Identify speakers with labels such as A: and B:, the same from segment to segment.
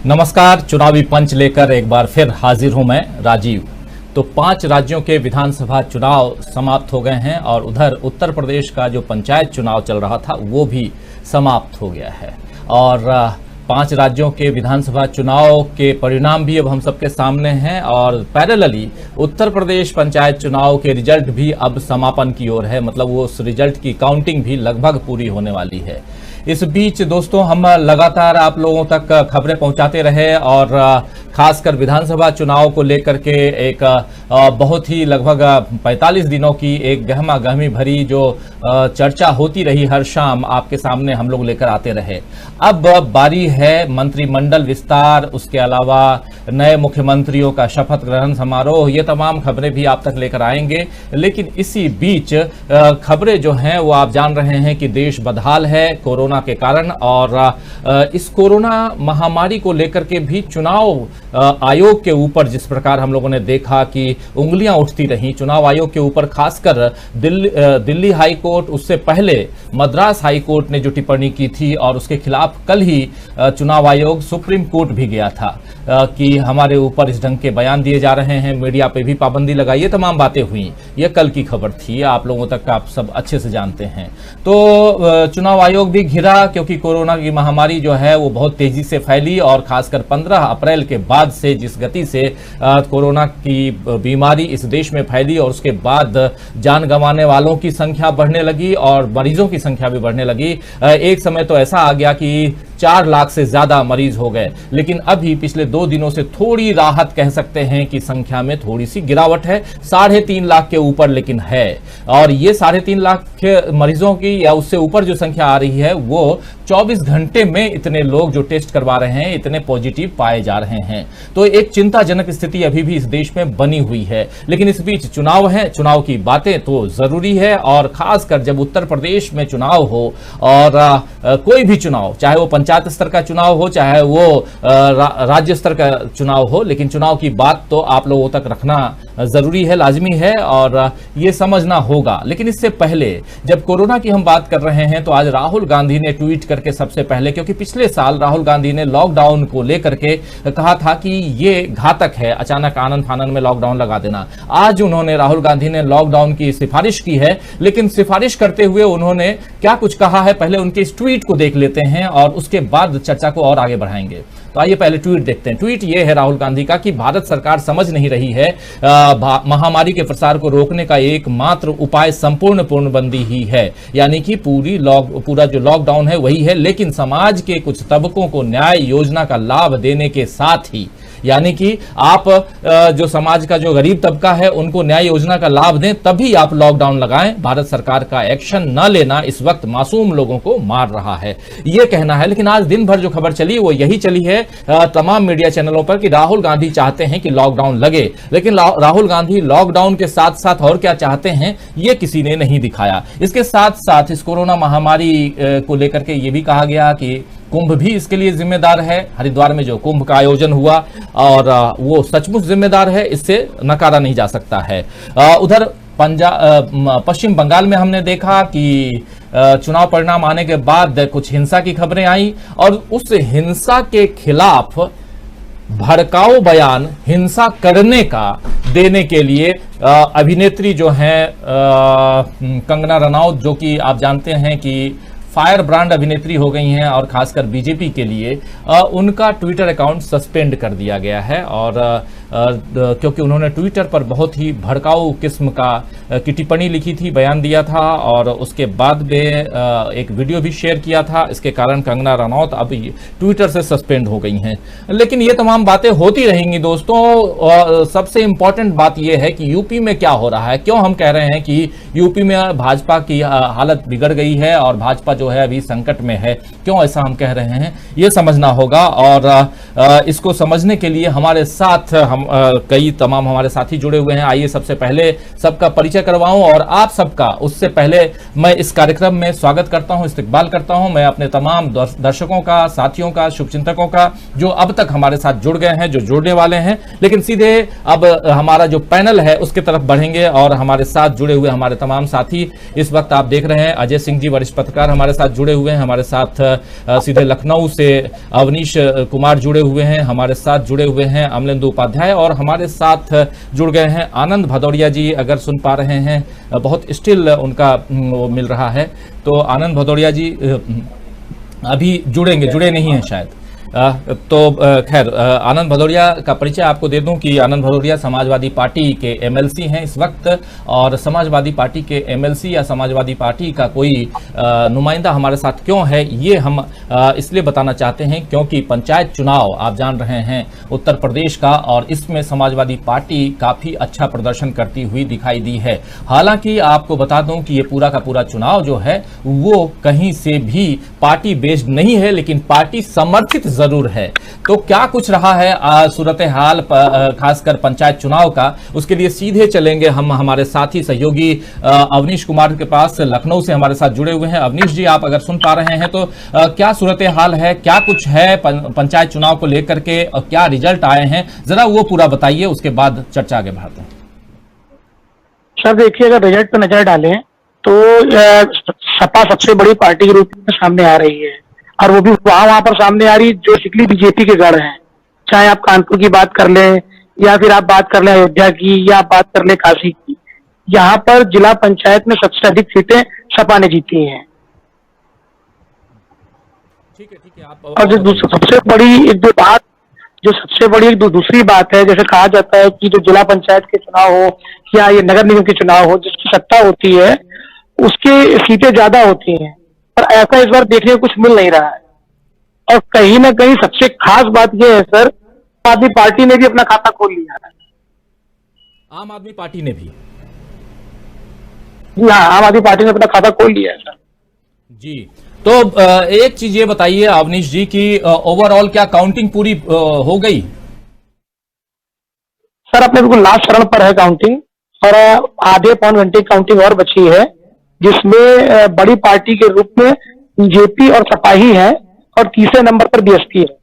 A: नमस्कार। चुनावी पंच लेकर एक बार फिर हाजिर हूं मैं राजीव। तो 5 राज्यों के विधानसभा चुनाव समाप्त हो गए हैं और उधर उत्तर प्रदेश का जो पंचायत चुनाव चल रहा था वो भी समाप्त हो गया है और 5 राज्यों के विधानसभा चुनाव के परिणाम भी अब हम सबके सामने हैं और पैरेलली उत्तर प्रदेश पंचायत चुनाव के रिजल्ट भी अब समापन की ओर है। मतलब वो उस रिजल्ट की काउंटिंग भी लगभग पूरी होने वाली है। इस बीच दोस्तों हम लगातार आप लोगों तक खबरें पहुंचाते रहे और खासकर विधानसभा चुनाव को लेकर के एक बहुत ही लगभग 45 दिनों की एक गहमा गहमी भरी जो चर्चा होती रही, हर शाम आपके सामने हम लोग लेकर आते रहे। अब बारी है मंत्रिमंडल विस्तार, उसके अलावा नए मुख्यमंत्रियों का शपथ ग्रहण समारोह, ये तमाम खबरें भी आप तक लेकर आएंगे। लेकिन इसी बीच खबरें जो हैं वो आप जान रहे हैं कि देश बदहाल है कोरोना के कारण और इस कोरोना महामारी को लेकर के भी चुनाव आयोग के ऊपर जिस प्रकार हम लोगों ने देखा कि उंगलियां उठती रहीं चुनाव आयोग के ऊपर, खासकर दिल्ली हाई कोर्ट, उससे पहले मद्रास हाई कोर्ट ने जो टिप्पणी की थी और उसके खिलाफ कल ही चुनाव आयोग सुप्रीम कोर्ट भी गया था कि हमारे ऊपर इस ढंग के बयान दिए जा रहे हैं, मीडिया पे भी पाबंदी लगाई, ये तमाम बातें हुई। ये कल की खबर थी, आप लोगों तक आप सब अच्छे से जानते हैं। तो चुनाव आयोग भी घिरा क्योंकि कोरोना की महामारी जो है वो बहुत तेजी से फैली और खासकर 15 अप्रैल के बाद से जिस गति से कोरोना की बीमारी इस देश में फैली और उसके बाद जान गंवाने वालों की संख्या बढ़ने लगी और मरीजों की संख्या भी बढ़ने लगी। एक समय तो ऐसा आ गया कि 4 लाख से ज्यादा मरीज हो गए। लेकिन अभी पिछले 2 दिनों से थोड़ी राहत कह सकते हैं कि संख्या में थोड़ी सी गिरावट है, 3.5 लाख के ऊपर लेकिन है। और ये 3.5 लाख के मरीजों की या उससे ऊपर जो संख्या आ रही है वो 24 घंटे में इतने लोग जो टेस्ट करवा रहे हैं, इतने पॉजिटिव पाए जा रहे हैं। तो एक चिंताजनक स्थिति अभी भी इस देश में बनी हुई है। लेकिन इस बीच चुनाव है, चुनाव की बातें तो जरूरी है और खासकर जब उत्तर प्रदेश में चुनाव हो और कोई भी चुनाव, चाहे वो पंचायत स्तर का चुनाव हो, चाहे वो राज्य स्तर का चुनाव हो, लेकिन चुनाव की बात तो आप लोगों तक रखना जरूरी है, लाजमी है और ये समझना होगा। लेकिन इससे पहले जब कोरोना की हम बात कर रहे हैं तो आज राहुल गांधी ने ट्वीट करके सबसे पहले, क्योंकि पिछले साल राहुल गांधी ने लॉकडाउन को लेकर के कहा था कि ये घातक है, अचानक आनन फानन में लॉकडाउन लगा देना। आज उन्होंने, राहुल गांधी ने लॉकडाउन की सिफारिश की है, लेकिन सिफारिश करते हुए उन्होंने क्या कुछ कहा है पहले उनके इस ट्वीट को देख लेते हैं और उसके बाद चर्चा को और आगे बढ़ाएंगे। तो आइए पहले ट्वीट देखते हैं। ट्वीट ये है राहुल गांधी का कि भारत सरकार समझ नहीं रही है महामारी के प्रसार को रोकने का एकमात्र उपाय संपूर्ण पूर्णबंदी ही है, यानी कि पूरा जो लॉकडाउन है वही है। लेकिन समाज के कुछ तबकों को न्याय योजना का लाभ देने के साथ ही, यानी कि आप जो समाज का जो गरीब तबका है उनको न्याय योजना का लाभ दें, तभी आप लॉकडाउन लगाएं। भारत सरकार का एक्शन न लेना इस वक्त मासूम लोगों को मार रहा है, ये कहना है। लेकिन आज दिन भर जो खबर चली वो यही चली है तमाम मीडिया चैनलों पर कि राहुल गांधी चाहते हैं कि लॉकडाउन लगे। लेकिन राहुल गांधी लॉकडाउन के साथ साथ और क्या चाहते हैं ये किसी ने नहीं दिखाया। इसके साथ साथ इस कोरोना महामारी को लेकर के ये भी कहा गया कि कुंभ भी इसके लिए जिम्मेदार है। हरिद्वार में जो कुंभ का आयोजन हुआ और वो सचमुच जिम्मेदार है, इससे नकारा नहीं जा सकता है। उधर पश्चिम बंगाल में हमने देखा कि चुनाव परिणाम आने के बाद कुछ हिंसा की खबरें आई और उस हिंसा के खिलाफ भड़काऊ बयान हिंसा करने का देने के लिए अभिनेत्री जो है कंगना रनौत, जो कि आप जानते हैं कि फायर ब्रांड अभिनेत्री हो गई हैं और खासकर बीजेपी के लिए, उनका ट्विटर अकाउंट सस्पेंड कर दिया गया है। और क्योंकि उन्होंने ट्विटर पर बहुत ही भड़काऊ किस्म की टिप्पणी लिखी थी, बयान दिया था और उसके बाद में एक वीडियो भी शेयर किया था। इसके कारण कंगना रनौत अब ट्विटर से सस्पेंड हो गई हैं। लेकिन ये तमाम बातें होती रहेंगी दोस्तों। सबसे इंपॉर्टेंट बात यह है कि यूपी में क्या हो रहा है, क्यों हम कह रहे हैं कि यूपी में भाजपा की हालत बिगड़ गई है और भाजपा जो है अभी संकट में है, क्यों ऐसा हम कह रहे हैं, ये समझना होगा। और इसको समझने के लिए हमारे साथ कई तमाम हमारे साथी जुड़े हुए हैं। आइए सबसे पहले सबका परिचय करवाऊं और आप सबका उससे पहले मैं इस कार्यक्रम में स्वागत करता हूं, इस्तकबाल करता हूं मैं अपने तमाम दर्शकों का, साथियों का, शुभचिंतकों का जो अब तक हमारे साथ जुड़ गए हैं, जो जुड़ने वाले हैं। लेकिन सीधे अब हमारा जो पैनल है उसके तरफ बढ़ेंगे और हमारे साथ जुड़े हुए हमारे तमाम साथी इस वक्त आप देख रहे हैं अजय सिंह जी वरिष्ठ पत्रकार हमारे साथ जुड़े हुए हैं, हमारे साथ सीधे लखनऊ से अवनीश कुमार जुड़े हुए हैं, हमारे साथ जुड़े हुए हैं अमलेंदु उपाध्याय और हमारे साथ जुड़ गए हैं आनंद भदौरिया जी। अगर सुन पा रहे हैं, बहुत स्टिल उनका वो मिल रहा है, तो आनंद भदौरिया जी अभी जुड़े नहीं हैं शायद। तो खैर आनंद भदौरिया का परिचय आपको दे दूं कि आनंद भदौरिया समाजवादी पार्टी के एमएलसी हैं इस वक्त, और समाजवादी पार्टी के एमएलसी या समाजवादी पार्टी का कोई नुमाइंदा हमारे साथ क्यों है ये हम इसलिए बताना चाहते हैं क्योंकि पंचायत चुनाव आप जान रहे हैं उत्तर प्रदेश का, और इसमें समाजवादी पार्टी काफी अच्छा प्रदर्शन करती हुई दिखाई दी है। हालांकि आपको बता दूं कि ये पूरा का पूरा चुनाव जो है वो कहीं से भी पार्टी बेस्ड नहीं है, लेकिन पार्टी समर्थित जरूर है। तो क्या कुछ रहा है सूरत हाल खासकर पंचायत चुनाव का, उसके लिए सीधे चलेंगे हम हमारे साथी सहयोगी अवनीश कुमार के पास, लखनऊ से हमारे साथ जुड़े हुए हैं। अवनीश जी, आप अगर सुन पा रहे हैं तो क्या सूरत हाल है, क्या कुछ है पंचायत चुनाव को लेकर के और क्या रिजल्ट आए हैं, जरा वो पूरा बताइए, उसके बाद चर्चा आगे बढ़ाते हैं।
B: सर देखिए, अगर रिजल्ट पर नजर डालें तो सपा सबसे बड़ी पार्टी के रूप में सामने आ रही है, और वो भी वहां पर सामने आ रही जो शिकली बीजेपी के गढ़ हैं। चाहे आप कानपुर की बात कर लें या फिर आप बात कर लें अयोध्या की या आप बात कर लें काशी की, यहाँ पर जिला पंचायत में सबसे अधिक सीटें सपा ने जीती हैं।
A: ठीक है
B: और जो सबसे बड़ी एक दूसरी बात है, जैसे कहा जाता है कि जो जिला पंचायत के चुनाव हो या ये नगर निगम के चुनाव हो, जिसकी सत्ता होती है उसकी सीटें ज्यादा होती हैं, पर ऐसा इस बार देखने को कुछ मिल नहीं रहा है। और कहीं ना कहीं सबसे खास बात यह है सर, आम आदमी पार्टी ने भी अपना खाता खोल लिया है।
A: आम आदमी पार्टी ने भी?
B: जी हाँ, आम आदमी पार्टी ने अपना खाता खोल लिया है सर
A: जी। तो एक चीज ये बताइए अवनीश जी की ओवरऑल क्या काउंटिंग पूरी हो गई?
B: सर अपने बिल्कुल लास्ट चरण पर है काउंटिंग, और आधे पौन घंटे की काउंटिंग और बची है, जिसमें बड़ी पार्टी के रूप में बीजेपी और सपा ही है, और तीसरे नंबर पर बीएसपी है।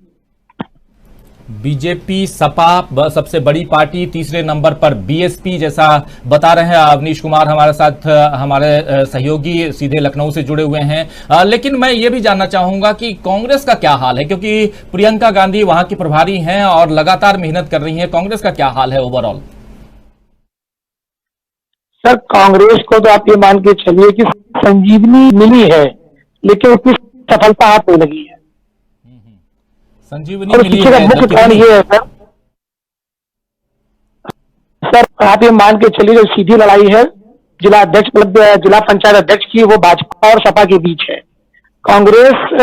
A: बीजेपी सपा सबसे बड़ी पार्टी, तीसरे नंबर पर बीएसपी, जैसा बता रहे हैं अवनीश कुमार हमारे साथ, हमारे सहयोगी सीधे लखनऊ से जुड़े हुए हैं। लेकिन मैं ये भी जानना चाहूंगा कि कांग्रेस का क्या हाल है, क्योंकि प्रियंका गांधी वहां की प्रभारी हैं और लगातार मेहनत कर रही हैं। कांग्रेस का क्या हाल है ओवरऑल?
B: सर कांग्रेस को तो आप ये मान के चलिए कि संजीवनी मिली है, लेकिन उसकी सफलता हाथ नहीं लगी है।
A: संजीवनी मिली है,
B: मुख्य कारण ये है सर, आप ये मान के चलिए जो सीधी लड़ाई है जिला अध्यक्ष, जिला पंचायत अध्यक्ष की, वो भाजपा और सपा के बीच है। कांग्रेस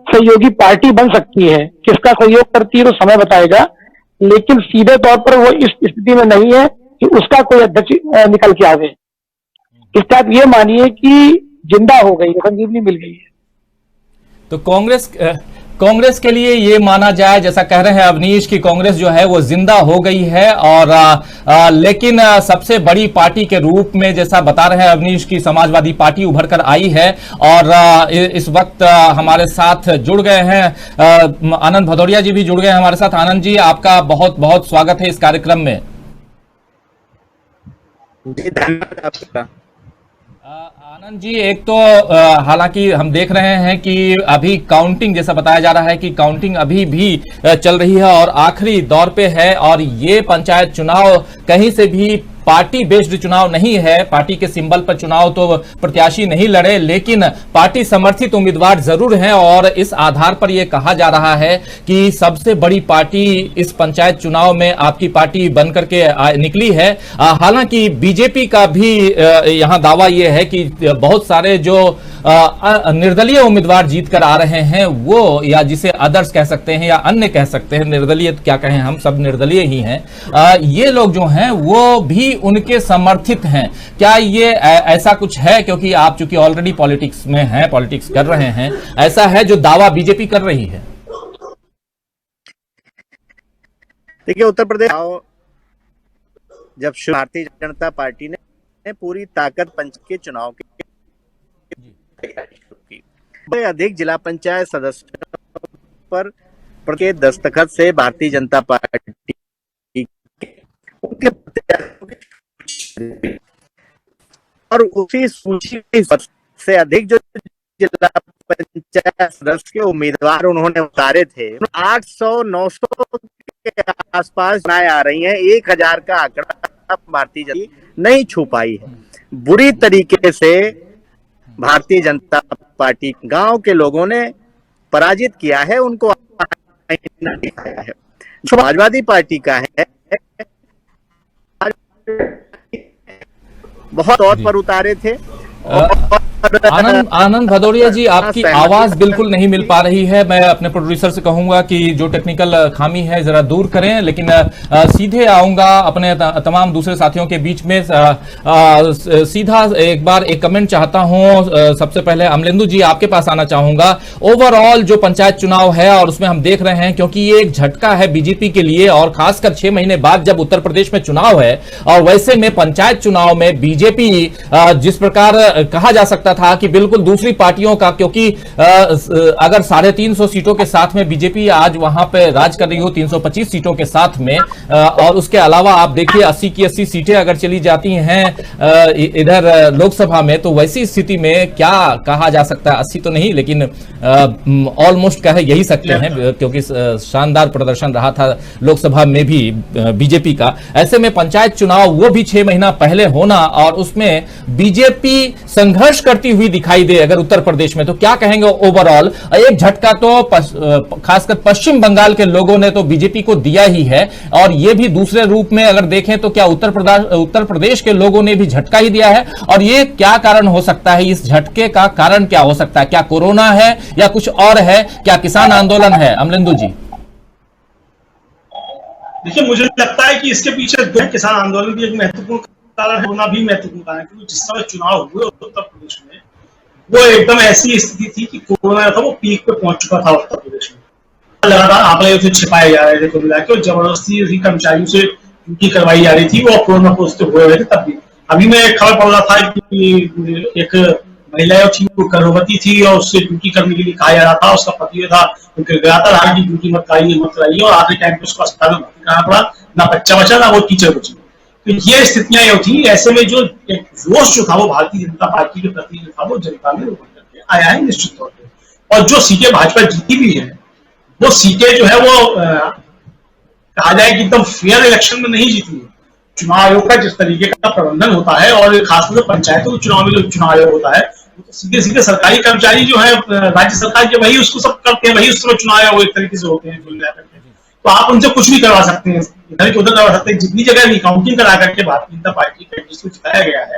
B: सहयोगी पार्टी बन सकती है, किसका सहयोग करती है तो समय बताएगा, लेकिन सीधे तौर पर वो इस स्थिति में नहीं है कि उसका कोई अध्यक्ष निकल के आवे। इसका आप ये मानिए कि जिंदा हो गई, संजीवनी मिल गई है।
A: तो कांग्रेस के लिए ये माना जाए, जैसा कह रहे हैं अवनीश, कि कांग्रेस जो है वो जिंदा हो गई है, और लेकिन सबसे बड़ी पार्टी के रूप में जैसा बता रहे हैं अवनीश की समाजवादी पार्टी उभर कर आई है, और इस वक्त हमारे साथ जुड़ गए हैं आनंद भदौरिया जी भी जुड़ गए हैं हमारे साथ। आनंद जी, आपका बहुत बहुत स्वागत है इस कार्यक्रम में।
C: जी धन्यवाद आपका।
A: आनंद जी, एक तो हालांकि हम देख रहे हैं कि अभी काउंटिंग, जैसा बताया जा रहा है कि काउंटिंग अभी भी चल रही है और आखिरी दौर पे है, और ये पंचायत चुनाव कहीं से भी पार्टी बेस्ड चुनाव नहीं है। पार्टी के सिंबल पर चुनाव तो प्रत्याशी नहीं लड़े, लेकिन पार्टी समर्थित उम्मीदवार जरूर हैं, और इस आधार पर यह कहा जा रहा है कि सबसे बड़ी पार्टी इस पंचायत चुनाव में आपकी पार्टी बनकर के निकली है। हालांकि बीजेपी का भी यहां दावा यह है कि बहुत सारे जो निर्दलीय उम्मीदवार जीत कर आ रहे हैं, वो, या जिसे अदर्स कह सकते हैं या अन्य कह सकते हैं, निर्दलीय क्या कहें, हम सब निर्दलीय ही हैं, ये लोग जो हैं वो भी उनके समर्थित हैं। क्या ये ऐसा कुछ है, क्योंकि आप चूंकि ऑलरेडी पॉलिटिक्स में हैं, पॉलिटिक्स कर रहे हैं, ऐसा है जो दावा बीजेपी कर रही है?
C: देखिए, उत्तर प्रदेश जब भारतीय जनता पार्टी ने पूरी ताकत पंच के चुनाव की तैयारी शुरू की। अधिक जिला पंचायत सदस्यों पर के दस्तखत से भारतीय जनता पार्टी उनके और उसी सूची से अधिक जो जिला पंचायत सदस्य के उम्मीदवार उन्होंने उतारे थे 800-900 के आसपास आ रही हैं। 1000 का आंकड़ा भारतीय जनता नहीं छू पाई है। बुरी तरीके से भारतीय जनता पार्टी गांव के लोगों ने पराजित किया है, उनको दिखाया है। समाजवादी पार्टी का है बहुत तौर पर उतारे थे।
A: आनंद भदौरिया जी, आपकी आवाज बिल्कुल नहीं मिल पा रही है। मैं अपने प्रोड्यूसर से कहूंगा कि जो टेक्निकल खामी है जरा दूर करें, लेकिन सीधे आऊंगा अपने तमाम दूसरे साथियों के बीच में। सीधा एक बार एक कमेंट चाहता हूं। सबसे पहले अमलेंदु जी आपके पास आना चाहूंगा। ओवरऑल जो पंचायत चुनाव है और उसमें हम देख रहे हैं, क्योंकि ये एक झटका है बीजेपी के लिए, और खासकर 6 महीने बाद जब उत्तर प्रदेश में चुनाव है, और वैसे में पंचायत चुनाव में बीजेपी जिस प्रकार कहा जा सकता था कि बिल्कुल दूसरी पार्टियों का, क्योंकि अगर 350 सीटों के साथ में बीजेपी आज वहां पे राज कर रही हो 325 सीटों के साथ में, और उसके अलावा आप देखिए 80 की 80 सीटें अगर चली जाती हैं इधर लोकसभा में, तो वैसी स्थिति में क्या कहा जा सकता है, 80 तो नहीं लेकिन ऑलमोस्ट कह यही सकते हैं, क्योंकि शानदार प्रदर्शन रहा था लोकसभा में भी बीजेपी का। ऐसे में पंचायत चुनाव वो भी 6 महीना पहले होना, और उसमें बीजेपी संघर्ष करती हुई दिखाई दे अगर उत्तर प्रदेश में, तो क्या कहेंगे ओवरऑल? एक झटका तो खासकर पश्चिम बंगाल के लोगों ने तो बीजेपी को दिया ही है, और ये भी दूसरे रूप में अगर देखें तो क्या उत्तर प्रदेश के लोगों ने भी झटका ही दिया है? और ये क्या कारण हो सकता है? इस झटके का कारण क्या हो सकता है? क्या कोरोना है या कुछ और है? क्या किसान आंदोलन है? अमलेंदु जी,
D: देखिए, मुझे लगता है कि इसके पीछे किसान आंदोलन भी एक महत्वपूर्ण कारण होना भी महत्वपूर्ण कारण है, क्योंकि जिस समय चुनाव हुए उत्तर प्रदेश में, वो एकदम ऐसी स्थिति थी कि कोरोना था वो पीक पे पहुंच चुका था उत्तर प्रदेश में। लगातार आंकड़े उसे छिपाए जा रहे थे को मिला के, और जबरदस्ती कर्मचारियों से ड्यूटी करवाई जा रही थी, वो कोरोना पॉजिटिव हुए थे तब भी। अभी मैं खबर पढ़ रहा था कि एक महिला थी, वो गर्भवती थी, और उससे ड्यूटी करने के लिए कहा जा रहा था। उसका पति था, गया था, रात की ड्यूटी मत कराइए, और आखिरी टाइम पे उसको अस्पताल में भर्ती कराना पड़ा। ना बच्चा बचा, ना वो टीचर बची। तो ये स्थितियां ये थी। ऐसे में जो एक रोष जो था वो भारतीय जनता पार्टी के प्रति जो था वो जनता में उभर करके आया है निश्चित तौर पे। और जो सीटें भाजपा जीती भी है, वो सीटें जो है वो कहा जाए कि एकदम फेयर इलेक्शन में नहीं जीती है। चुनाव आयोग का जिस तरीके का प्रबंधन होता है, और खासतौर से पंचायतों के चुनाव में जो चुनाव आयोग होता है, तो सीधे सीधे सरकारी कर्मचारी जो है राज्य सरकार के, वही उसको सब करते हैं, वही उस तरह चुनाव आयोग एक तरीके से होते हैं। तो आप उनसे कुछ भी करवा सकते हैं, इधर की उधर करवा सकते हैं। जितनी जगह रिकाउंटिंग करा करके भारतीय जनता पार्टी के जिसको जिताया गया है,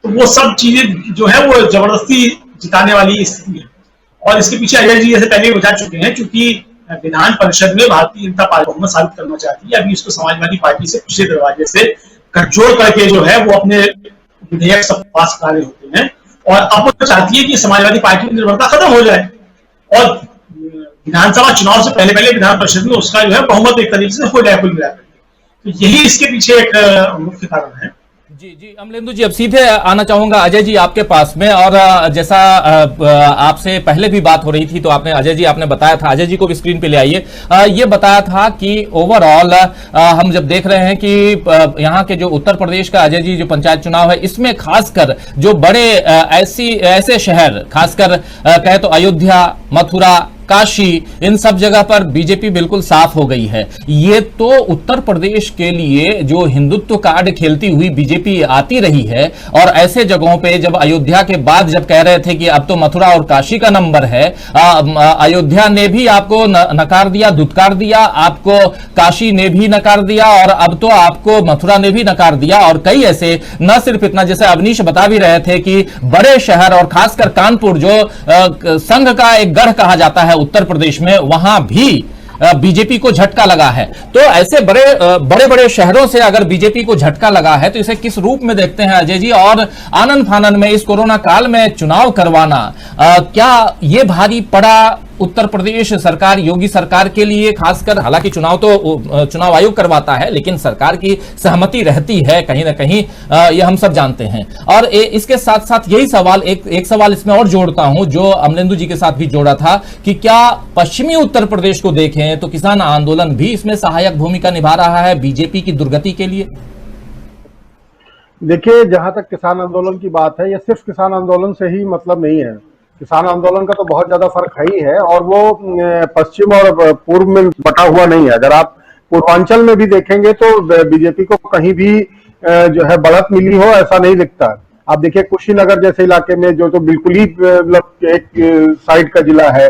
D: तो वो सब चीजें जो है वो जबरदस्ती जिताने वाली स्थिति है। और इसके पीछे अजय जी जैसे पहले बता चुके हैं, क्योंकि विधान परिषद में भारतीय जनता पार्टी बहुमत साबित करना चाहती है। अभी उसको समाजवादी पार्टी से पिछले दरवाजे से गठजोड़ करके जो है वो अपने विधेयक सब पास करा रहे होते हैं, और अब वो चाहती है कि समाजवादी पार्टी की निर्भरता खत्म हो जाए, और विधानसभा चुनाव से पहले पहले विधान परिषद में उसका जो है बहुमत एक तरीके से हो जाए कुल मिलाकर। तो यही इसके पीछे एक मुख्य कारण है।
A: जी अमलेंदु जी, अब सीधे आना चाहूंगा अजय जी आपके पास में। और जैसा आपसे पहले भी बात हो रही थी, तो आपने अजय जी आपने बताया था, अजय जी को भी स्क्रीन पे ले आइए, ये बताया था कि ओवरऑल हम जब देख रहे हैं कि यहाँ के जो उत्तर प्रदेश का अजय जी जो पंचायत चुनाव है, इसमें खासकर जो बड़े ऐसे शहर, खासकर कहे तो अयोध्या, मथुरा, काशी, इन सब जगह पर बीजेपी बिल्कुल साफ हो गई है। ये तो उत्तर प्रदेश के लिए जो हिंदुत्व कार्ड खेलती हुई बीजेपी आती रही है, और ऐसे जगहों पे जब अयोध्या के बाद जब कह रहे थे कि अब तो मथुरा और काशी का नंबर है, अयोध्या ने भी आपको नकार दिया, धुतकार दिया, आपको काशी ने भी नकार दिया, और अब तो आपको मथुरा ने भी नकार दिया। और कई ऐसे, न सिर्फ इतना, जैसे अवनीश बता भी रहे थे कि बड़े शहर और खासकर कानपुर जो संघ का एक गढ़ कहा जाता है उत्तर प्रदेश में, वहां भी बीजेपी को झटका लगा है। तो ऐसे बड़े बड़े शहरों से अगर बीजेपी को झटका लगा है, तो इसे किस रूप में देखते हैं अजय जी? और आनन फानन में इस कोरोना काल में चुनाव करवाना क्या ये भारी पड़ा उत्तर प्रदेश सरकार, योगी सरकार के लिए खासकर, हालांकि चुनाव तो चुनाव आयोग करवाता है, लेकिन सरकार की सहमति रहती है कहीं ना कहीं, ये हम सब जानते हैं। और इसके साथ साथ यही सवाल, एक सवाल इसमें और जोड़ता हूं जो अमलेंदु जी के साथ भी जोड़ा था, कि क्या पश्चिमी उत्तर प्रदेश को देखें तो किसान आंदोलन भी इसमें सहायक भूमिका निभा रहा है बीजेपी की दुर्गति के लिए?
E: देखिए, जहां तक किसान आंदोलन की बात है, ये सिर्फ किसान आंदोलन से ही मतलब नहीं है। किसान आंदोलन का तो बहुत ज्यादा फर्क है ही है, और वो पश्चिम और पूर्व में बटा हुआ नहीं है। अगर आप पूर्वांचल में भी देखेंगे तो बीजेपी को कहीं भी जो है बढ़त मिली हो ऐसा नहीं दिखता। आप देखिए, कुशीनगर जैसे इलाके में जो तो बिल्कुल ही मतलब एक साइड का जिला है,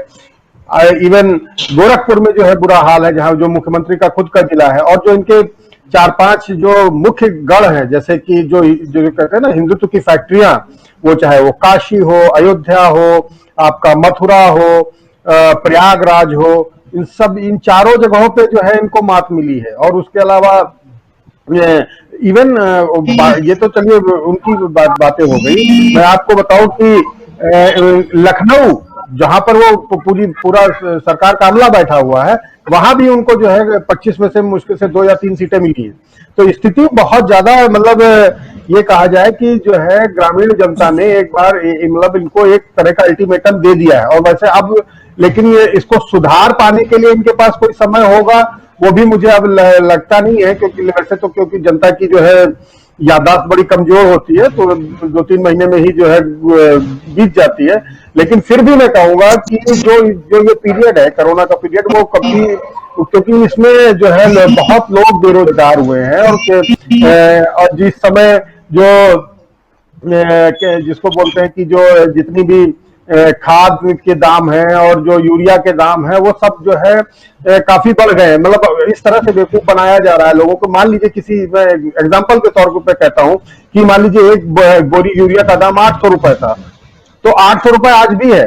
E: इवन गोरखपुर में जो है बुरा हाल है, जहां जो मुख्यमंत्री का खुद का जिला है, और जो इनके 4-5 जो मुख्य गढ़ है, जैसे कि जो कहते हैं ना हिंदुत्व की फैक्ट्रियां, वो चाहे वो काशी हो, अयोध्या हो, आपका मथुरा हो, प्रयागराज हो, इन चारों जगहों पे जो है इनको मात मिली है। और उसके अलावा इवन ये तो चलिए उनकी बातें हो गई। मैं आपको बताऊं कि लखनऊ, जहां पर वो पूरा सरकार का अमला बैठा हुआ है, वहां भी उनको जो है 25 में से मुश्किल से 2 या 3 सीटें मिली है। तो स्थिति बहुत ज्यादा, मतलब ये कहा जाए कि जो है ग्रामीण जनता ने एक बार मतलब इनको एक तरह का अल्टीमेटम दे दिया है। और वैसे अब लेकिन ये इसको सुधार पाने के लिए इनके पास कोई समय होगा वो भी मुझे अब लगता नहीं है, क्योंकि वैसे तो क्योंकि जनता की जो है याददाश्त बड़ी कमजोर होती है, तो 2-3 महीने में ही जो है बीत जाती है। लेकिन फिर भी मैं कहूंगा कि जो ये पीरियड है, कोरोना का पीरियड, वो कभी, क्योंकि इसमें जो है बहुत लोग बेरोजगार हुए हैं, और जिस समय जो जिसको बोलते हैं कि जो जितनी भी खाद के दाम है और जो यूरिया के दाम है, वो सब जो है काफी बढ़ गए हैं। मतलब इस तरह से बेवकूफ बनाया जा रहा है लोगों को। मान लीजिए मैं एग्जांपल के तौर पे कहता हूं कि मान लीजिए एक बोरी यूरिया का दाम 800 रुपए था, तो 800 रुपए आज भी है,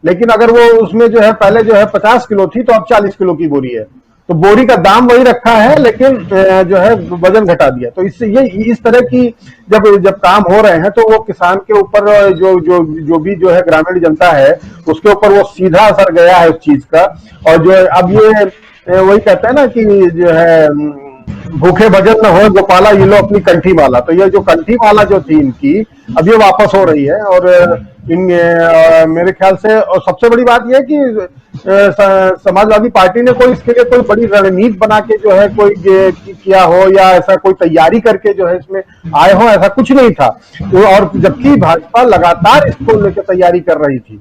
E: लेकिन अगर वो उसमें जो है पहले जो है 50 किलो थी, तो अब 40 किलो की बोरी है। तो बोरी का दाम वही रखा है, लेकिन जो है वजन घटा दिया। तो इससे ये इस तरह की जब काम हो रहे हैं, तो वो किसान के ऊपर जो भी जो है ग्रामीण जनता है, उसके ऊपर वो सीधा असर गया है उस चीज का। और जो अब ये वही कहते हैं ना कि जो है भूखे भजन न हो गोपाला, ये लो अपनी कंठी माला। तो ये जो कंठी माला जो थी इनकी, अब ये वापस हो रही है। और मेरे ख्याल से, और सबसे बड़ी बात यह है कि समाजवादी पार्टी ने कोई इसके लिए कोई बड़ी रणनीति बना के जो है कोई किया हो, या ऐसा कोई तैयारी करके जो है इसमें आए हो, ऐसा कुछ नहीं था। और जबकि भाजपा लगातार इसको लेकर तैयारी कर रही थी।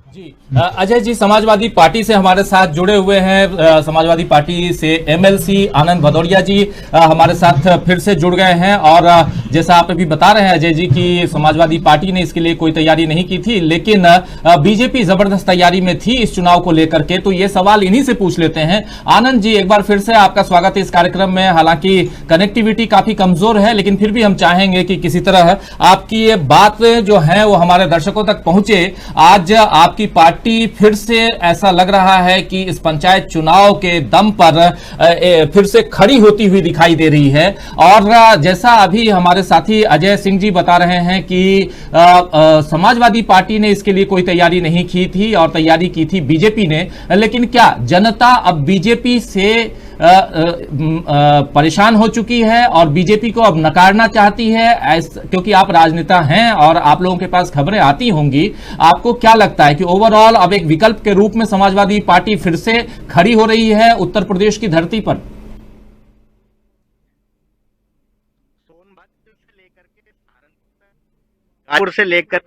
A: जी अजय जी, समाजवादी पार्टी से हमारे साथ जुड़े हुए हैं, समाजवादी पार्टी से एमएलसी आनंद भदौरिया जी हमारे साथ फिर से जुड़ गए हैं। और जैसा आप अभी बता रहे हैं अजय जी कि समाजवादी पार्टी ने इसके लिए कोई तैयारी नहीं की थी, लेकिन बीजेपी जबरदस्त तैयारी में थी इस चुनाव को लेकर के। तो ये सवाल इन्हीं से पूछ लेते हैं। आनंद जी, एक बार फिर से आपका स्वागत है इस कार्यक्रम में। हालांकि कनेक्टिविटी काफी कमजोर है, लेकिन फिर भी हम चाहेंगे कि किसी तरह आपकी ये बात जो है वो हमारे दर्शकों तक पहुंचे। आज आपकी पार्टी फिर से ऐसा लग रहा है कि इस पंचायत चुनाव के दम पर फिर से खड़ी होती हुई दिखाई दे रही है। और जैसा अभी हमारे साथी अजय सिंह जी बता रहे हैं कि समाजवादी पार्टी ने इसके लिए कोई तैयारी नहीं की थी और तैयारी की थी बीजेपी ने। लेकिन क्या जनता अब बीजेपी से परेशान हो चुकी है और बीजेपी को अब नकारना चाहती है? क्योंकि आप राजनेता हैं और आप लोगों के पास खबरें आती होंगी, आपको क्या लगता है कि ओवरऑल अब एक विकल्प के रूप में समाजवादी पार्टी फिर से खड़ी हो रही है उत्तर प्रदेश की धरती पर?
C: सोनभद्र से लेकर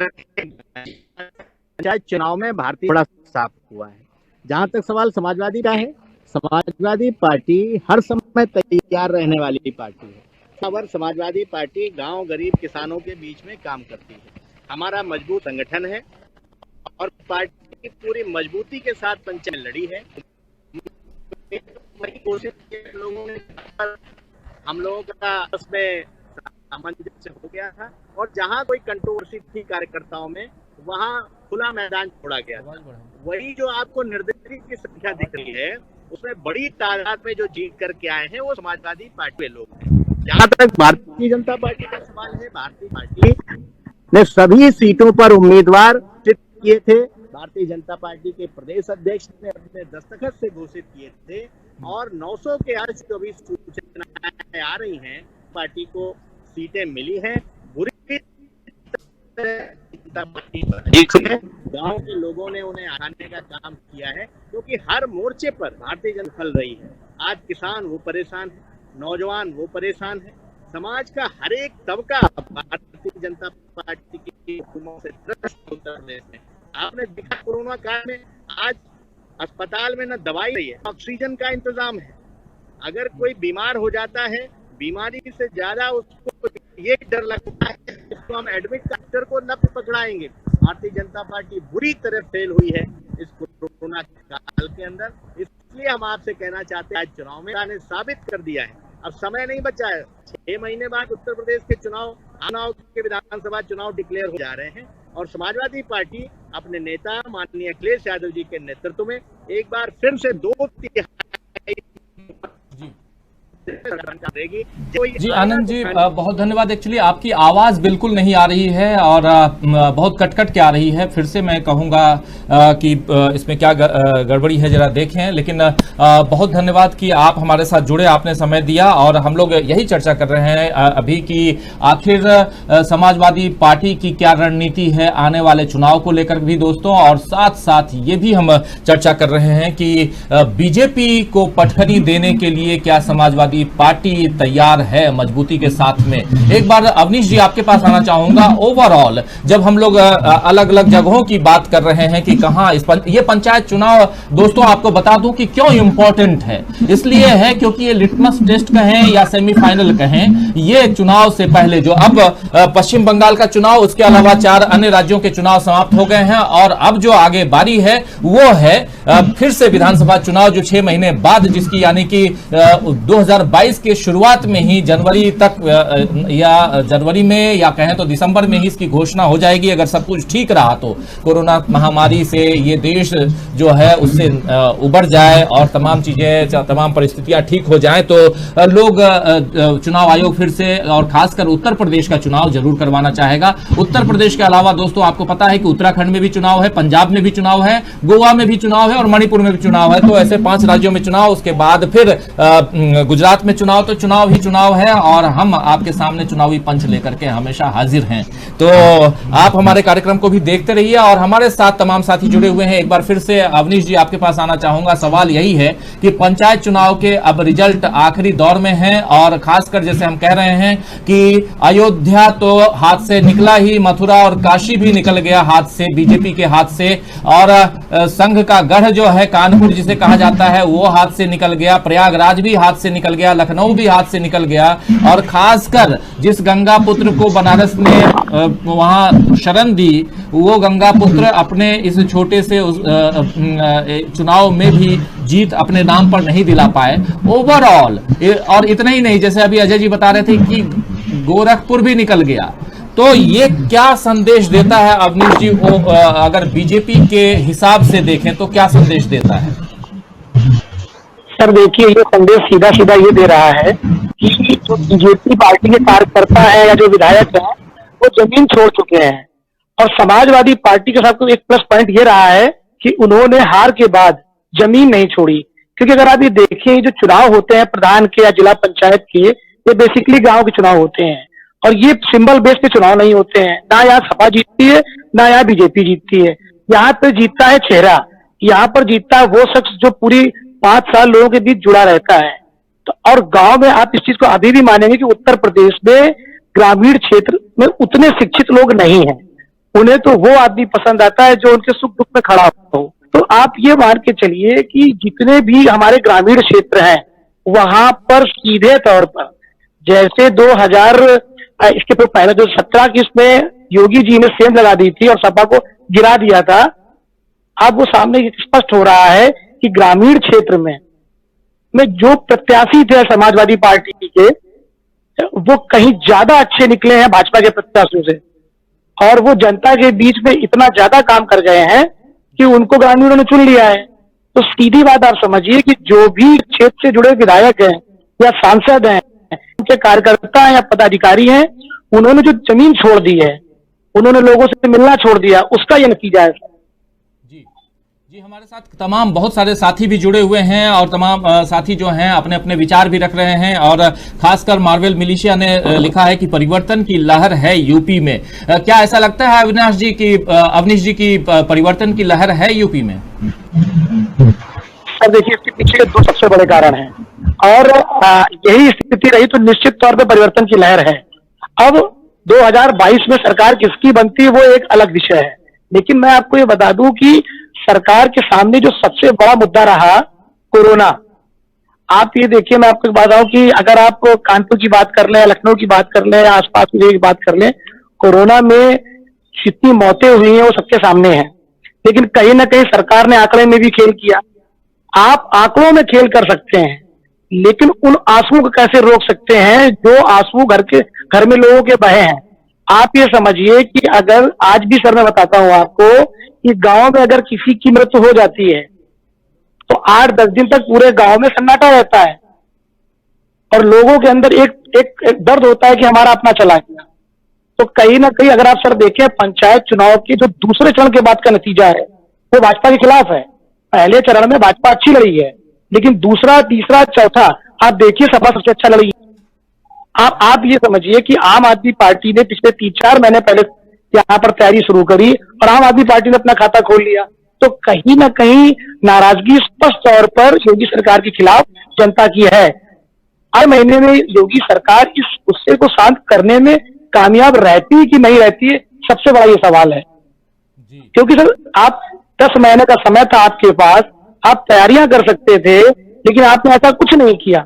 C: पंचायत चुनाव में भारतीय बड़ा साफ हुआ है। जहां तक सवाल समाजवादी का है, समाजवादी पार्टी हर समय तैयार रहने वाली पार्टी है। खबर समाजवादी पार्टी गांव गरीब किसानों के बीच में काम करती है। हमारा मजबूत संगठन है और पार्टी पूरी मजबूती के साथ पंचायत लड़ी है। वही कोशिश लोगों ने, हम लोगों का आपस में सामंजस्य हो गया था, और जहां कोई कंट्रोवर्सी थी कार्यकर्ताओं में, वहां खुला मैदान छोड़ा गया था। वही जो आपको निर्दलीय की संख्या दिख रही है, उसमें बड़ी तादाद में जो जीत करके आए हैं वो समाजवादी पार्टी के लोग हैं। जहां तक भारतीय जनता पार्टी का सवाल है, भारतीय पार्टी ने सभी सीटों पर उम्मीदवार किए थे। भारतीय जनता पार्टी के प्रदेश अध्यक्ष ने अपने दस्तखत से घोषित किए थे और 900 के आस जो भी सूचनाएं आ रही हैं, पार्टी को सीटें मिली हैं। बुरी गांव के लोगों ने उन्हें आने का काम किया है, क्योंकि हर मोर्चे पर भारतीय जनता फल रही है। आज किसान वो परेशान है, नौजवान वो परेशान है, समाज का हर एक तबका भारतीय जनता पार्टी की हुकूमत से त्रस्त उत्तर प्रदेश में। आपने देखा कोरोना काल में आज अस्पताल में न दवाई नहीं है, ऑक्सीजन का इंतजाम है। अगर कोई बीमार हो जाता है, बीमारी से ज्यादा उसको ये डर लगता है कि हम एडमिट डॉक्टर को न पकड़ाएंगे। भारतीय जनता पार्टी बुरी तरह फेल हुई है इस कोरोना काल के अंदर। इसलिए हम आपसे कहना चाहते हैं, आज चुनाव में ने साबित कर दिया है, अब समय नहीं बचा है। 6 महीने बाद उत्तर प्रदेश के चुनाव के विधानसभा चुनाव डिक्लेयर हो जा रहे हैं और समाजवादी पार्टी अपने नेता माननीय अखिलेश यादव जी के नेतृत्व में एक बार फिर से 2/3
A: जी आनंद जी, बहुत धन्यवाद। एक्चुअली आपकी आवाज बिल्कुल नहीं आ रही है और बहुत कट के आ रही है। फिर से मैं कहूंगा कि इसमें क्या गड़बड़ी है, जरा देखें। लेकिन बहुत धन्यवाद कि आप हमारे साथ जुड़े, आपने समय दिया और हम लोग यही चर्चा कर रहे हैं अभी कि आखिर समाजवादी पार्टी की क्या रणनीति है आने वाले चुनाव को लेकर भी दोस्तों, और साथ साथ ये भी हम चर्चा कर रहे हैं कि बीजेपी को पटखनी देने के लिए क्या समाजवादी पार्टी तैयार है मजबूती के साथ में। एक बार अवनीश जी आपके पास आना चाहूंगा। ओवरऑल जब हम लोग अलग अलग जगहों की बात कर रहे हैं कि कहां ये पंचायत चुनाव, दोस्तों आपको बता दूं कि क्यों इंपॉर्टेंट है। इसलिए है क्योंकि ये लिटमस टेस्ट कहें या सेमीफाइनल कहें, ये चुनाव से पहले जो अब पश्चिम बंगाल का चुनाव, उसके अलावा 4 अन्य राज्यों के चुनाव समाप्त हो गए हैं और अब जो आगे बारी है वो है फिर से विधानसभा चुनाव, जो 6 महीने बाद, जिसकी यानी कि 2022 के शुरुआत में ही जनवरी तक या जनवरी में या कहें तो दिसंबर में ही इसकी घोषणा हो जाएगी अगर सब कुछ ठीक रहा तो। कोरोना महामारी से ये देश जो है उससे उबर जाए और तमाम चीजें, तमाम परिस्थितियां ठीक हो जाएं तो लोग चुनाव आयोग फिर से और खासकर उत्तर प्रदेश का चुनाव जरूर करवाना चाहेगा। उत्तर प्रदेश के अलावा दोस्तों आपको पता है कि उत्तराखंड में भी चुनाव है, पंजाब में भी चुनाव है, गोवा में भी चुनाव है और मणिपुर में भी चुनाव है। तो ऐसे 5 राज्यों में चुनाव, उसके बाद फिर गुजरात में चुनाव। तो चुनाव ही चुनाव है और हम आपके सामने चुनावी पंच लेकर के हमेशा हाजिर हैं। तो आप हमारे कार्यक्रम को भी देखते रहिए और हमारे साथ तमाम साथी जुड़े हुए हैं। एक बार फिर से अवनीश जी आपके पास आना चाहूंगा। सवाल यही है कि पंचायत चुनाव के अब रिजल्ट आखिरी दौर में है और खासकर जैसे हम कह रहे हैं कि अयोध्या तो हाथ से निकला ही, मथुरा और काशी भी निकल गया हाथ से, बीजेपी के हाथ से, और संघ का गढ़ जो है कानपुर जिसे कहा जाता है वो हाथ से निकल गया, प्रयागराज भी हाथ से निकल गया, लखनऊ भी हाथ से निकल गया और खासकर जिस गंगा पुत्र को बनारस ने वहां शरण दी, वो गंगा पुत्र अपने इस छोटे से चुनाव में भी जीत अपने नाम पर नहीं दिला पाए ओवरऑल। और इतना ही नहीं, जैसे अभी अजय जी बता रहे थे कि गोरखपुर भी निकल गया। तो ये क्या संदेश देता है अवनीश जी, अगर बीजेपी के हिसाब से देखें तो क्या संदेश देता है?
B: सर देखिए, ये संदेश सीधा सीधा ये दे रहा है कि जो बीजेपी पार्टी के कार्यकर्ता है या जो विधायक हैं वो जमीन छोड़ चुके हैं और समाजवादी पार्टी के साथ एक प्लस पॉइंट ये रहा है कि उन्होंने हार के बाद जमीन नहीं छोड़ी। क्योंकि अगर आप ये देखिए, जो चुनाव होते हैं प्रधान के या जिला पंचायत के, ये बेसिकली गांव के चुनाव होते हैं और ये सिंबल बेस पे चुनाव नहीं होते हैं। ना यहाँ सपा जीतती है ना यहाँ बीजेपी जीतती है। यहाँ पे जीतता है चेहरा, यहाँ पर जीतता है वो शख्स जो पूरी 5 साल लोगों के बीच जुड़ा रहता है। तो और गांव में आप इस चीज को अभी भी मानेंगे कि उत्तर प्रदेश में ग्रामीण क्षेत्र में उतने शिक्षित लोग नहीं हैं। उन्हें तो वो आदमी पसंद आता है जो उनके सुख दुख में खड़ा हो। तो आप ये मान के चलिए कि जितने भी हमारे ग्रामीण क्षेत्र हैं वहां पर सीधे तौर पर, जैसे 2000 इसके पहले जो 17 की इसमें योगी जी ने सेंध लगा दी थी और सपा को गिरा दिया था, अब वो सामने स्पष्ट हो रहा है कि ग्रामीण क्षेत्र में जो प्रत्याशी थे समाजवादी पार्टी के, वो कहीं ज्यादा अच्छे निकले हैं भाजपा के प्रत्याशियों से और वो जनता के बीच में इतना ज्यादा काम कर गए हैं कि उनको ग्रामीणों ने चुन लिया है। तो सीधी बात आप समझिए कि जो भी क्षेत्र से जुड़े विधायक हैं या सांसद हैं, उनके कार्यकर्ता हैं या पदाधिकारी हैं, उन्होंने जो जमीन छोड़ दी है, उन्होंने लोगों से मिलना छोड़ दिया, उसका ये नतीजा है।
A: जी जी, हमारे साथ तमाम बहुत सारे साथी भी जुड़े हुए हैं और तमाम साथी जो हैं अपने अपने विचार भी रख रहे हैं और खासकर मार्वेल मिलिशिया ने लिखा है कि परिवर्तन की लहर है यूपी में। क्या ऐसा लगता है अविनाश जी की परिवर्तन की लहर है यूपी में?
B: सर देखिए, इसके पीछे दो सबसे बड़े कारण हैं और यही स्थिति रही तो निश्चित तौर पे परिवर्तन की लहर है। अब 2022 में सरकार किसकी बनती है वो एक अलग विषय है, लेकिन मैं आपको ये बता दूं कि सरकार के सामने जो सबसे बड़ा मुद्दा रहा कोरोना। आप ये देखिए, मैं आपको बताऊं कि अगर आप कानपुर की बात कर लें, लखनऊ की बात कर लें, आसपास की बात कर लें, कोरोना में जितनी मौतें हुई हैं वो सबके सामने हैं। लेकिन कहीं ना कहीं सरकार ने आंकड़े में भी खेल किया। आप आंकड़ों में खेल कर सकते हैं, लेकिन उन आंसुओं को कैसे रोक सकते हैं जो आंसू घर में लोगों के बहे हैं। आप ये समझिए कि अगर आज भी सर मैं बताता हूं आपको कि गांव में अगर किसी की मृत्यु हो जाती है तो 8-10 दिन तक पूरे गांव में सन्नाटा रहता है और लोगों के अंदर एक दर्द होता है कि हमारा अपना चला गया। तो कहीं ना कहीं अगर आप सर देखें, पंचायत चुनाव के जो दूसरे चरण के बाद का नतीजा है वो भाजपा के खिलाफ है। पहले चरण में भाजपा अच्छी लड़ी है, लेकिन दूसरा, तीसरा, चौथा आप देखिए सपा सबसे अच्छा लड़ी। आप ये समझिए कि आम आदमी पार्टी ने पिछले 3-4 महीने पहले यहाँ पर तैयारी शुरू करी और आम आदमी पार्टी ने अपना खाता खोल लिया। तो कहीं ना कहीं नाराजगी स्पष्ट तौर पर योगी सरकार के खिलाफ जनता की है। हर महीने में योगी सरकार इस गुस्से को शांत करने में कामयाब रहती है कि नहीं रहती है, सबसे बड़ा ये सवाल है। क्योंकि सर आप 10 महीने का समय था आपके पास, आप तैयारियां कर सकते थे, लेकिन आपने ऐसा कुछ नहीं किया।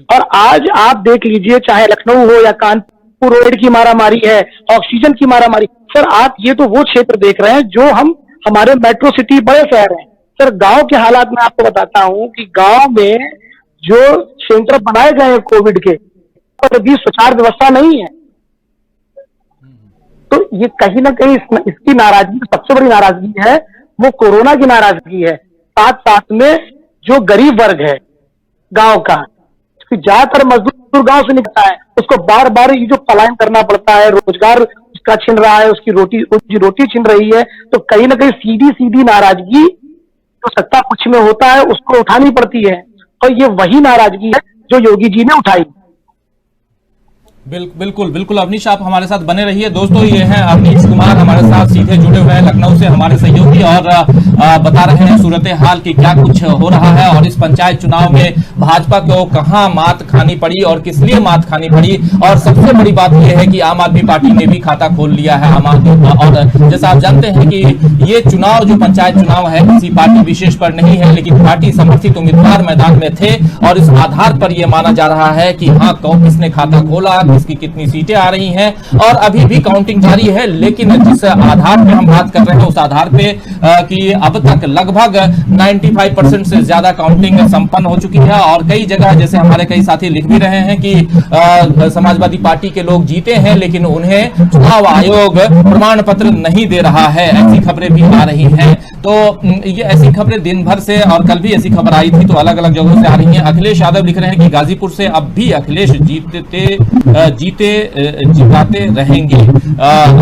B: और आज आप देख लीजिए, चाहे लखनऊ हो या कानपुर, रोड की मारामारी है, ऑक्सीजन की मारामारी। सर आप ये तो वो क्षेत्र देख रहे हैं जो हमारे मेट्रो सिटी बड़े शहर हैं। सर गांव के हालात मैं आपको बताता हूं कि गांव में जो सेंटर बनाए गए हैं कोविड के, पर भी सुचारू व्यवस्था नहीं है। तो ये कहीं ना कहीं इसकी नाराजगी, सबसे बड़ी नाराजगी है वो कोरोना की नाराजगी है। साथ साथ में जो गरीब वर्ग है गांव का, ज्यादातर मजदूर गांव से निकलता है, उसको बार बार ये जो पलायन करना पड़ता है, रोजगार उसका छिन रहा है, उसकी रोटी छिन रही है। तो कहीं ना कहीं सीधी नाराजगी जो सत्ता पक्ष में होता है उसको उठानी पड़ती है, और ये वही नाराजगी है जो योगी जी ने उठाई।
A: बिल्कुल अवनीश, आप हमारे साथ बने रहिए। दोस्तों, ये हैं अवनीश कुमार हमारे साथ सीधे जुड़े हुए हैं लखनऊ से, हमारे सहयोगी, और बता रहे हैं सूरत हाल की क्या कुछ हो रहा है और इस पंचायत चुनाव में भाजपा को कहां मात खानी पड़ी और किस लिए मात खानी पड़ी। और सबसे बड़ी बात यह है कि आम आदमी पार्टी ने भी खाता खोल लिया है आम आदमी। और जैसा आप जानते हैं कि ये चुनाव जो पंचायत चुनाव है किसी पार्टी विशेष पर नहीं है, लेकिन पार्टी समर्थित उम्मीदवार मैदान में थे और इस आधार पर यह माना जा रहा है कि हाँ, किसने खाता खोला, किसकी कितनी सीटें आ रही हैं, और अभी भी काउंटिंग जारी है। लेकिन जिस आधार पे हम बात कर रहे हैं उस आधार पे कि अब तक लगभग 95% से ज्यादा काउंटिंग संपन्न हो चुकी है। और कई जगह, जैसे हमारे कई साथी लिख भी रहे हैं कि समाजवादी पार्टी के लोग जीते हैं लेकिन उन्हें चुनाव आयोग प्रमाण पत्र नहीं दे रहा है, ऐसी खबरें भी आ रही हैं। तो ये ऐसी खबरें दिन भर से, और कल भी ऐसी खबर आई थी, तो अलग अलग जगहों से आ रही हैं। अखिलेश यादव लिख रहे हैं कि गाजीपुर से अब भी अखिलेश जिताते रहेंगे।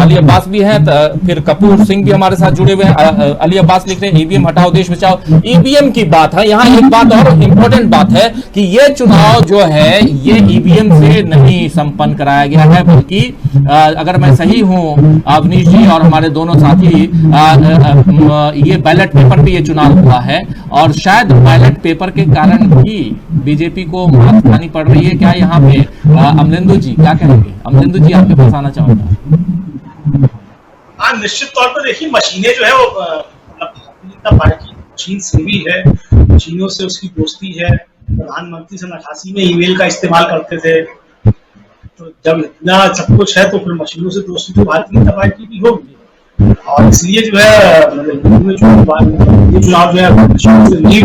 A: अली अब्बास भी हैं, फिर कपूर सिंह भी हमारे साथ जुड़े हुए हैं। अली अब्बास लिख रहे हैं ईवीएम हटाओ देश बचाओ। ईवीएम की बात है, यहाँ एक बात और इंपॉर्टेंट बात है कि ये चुनाव जो है ये ईवीएम से नहीं संपन्न कराया गया है, बल्कि अगर मैं सही हूं अवनीश जी और हमारे दोनों साथी, ये बैलेट पेपर पे ये चुनाव हुआ है और शायद बैलेट पेपर के कारण भी बीजेपी को मात खानी पड़ रही है। क्या यहाँ पे अमलेंदु जी क्या कहेंगे? अमलेंदु जी, आपके पास आना चाहूंगा।
D: हाँ, निश्चित तौर पर देखिए, मशीनें जो है वो भारतीय जनता पार्टी की मशीन से भी है, मशीनों से उसकी दोस्ती है। प्रधानमंत्री सन 88 में ईमेल का इस्तेमाल करते थे, तो जब इतना सब कुछ है तो फिर मशीनों से दोस्ती तो भारतीय जनता पार्टी की होगी। और इसलिए जो है ये चुनाव जो है मशीनों से नहीं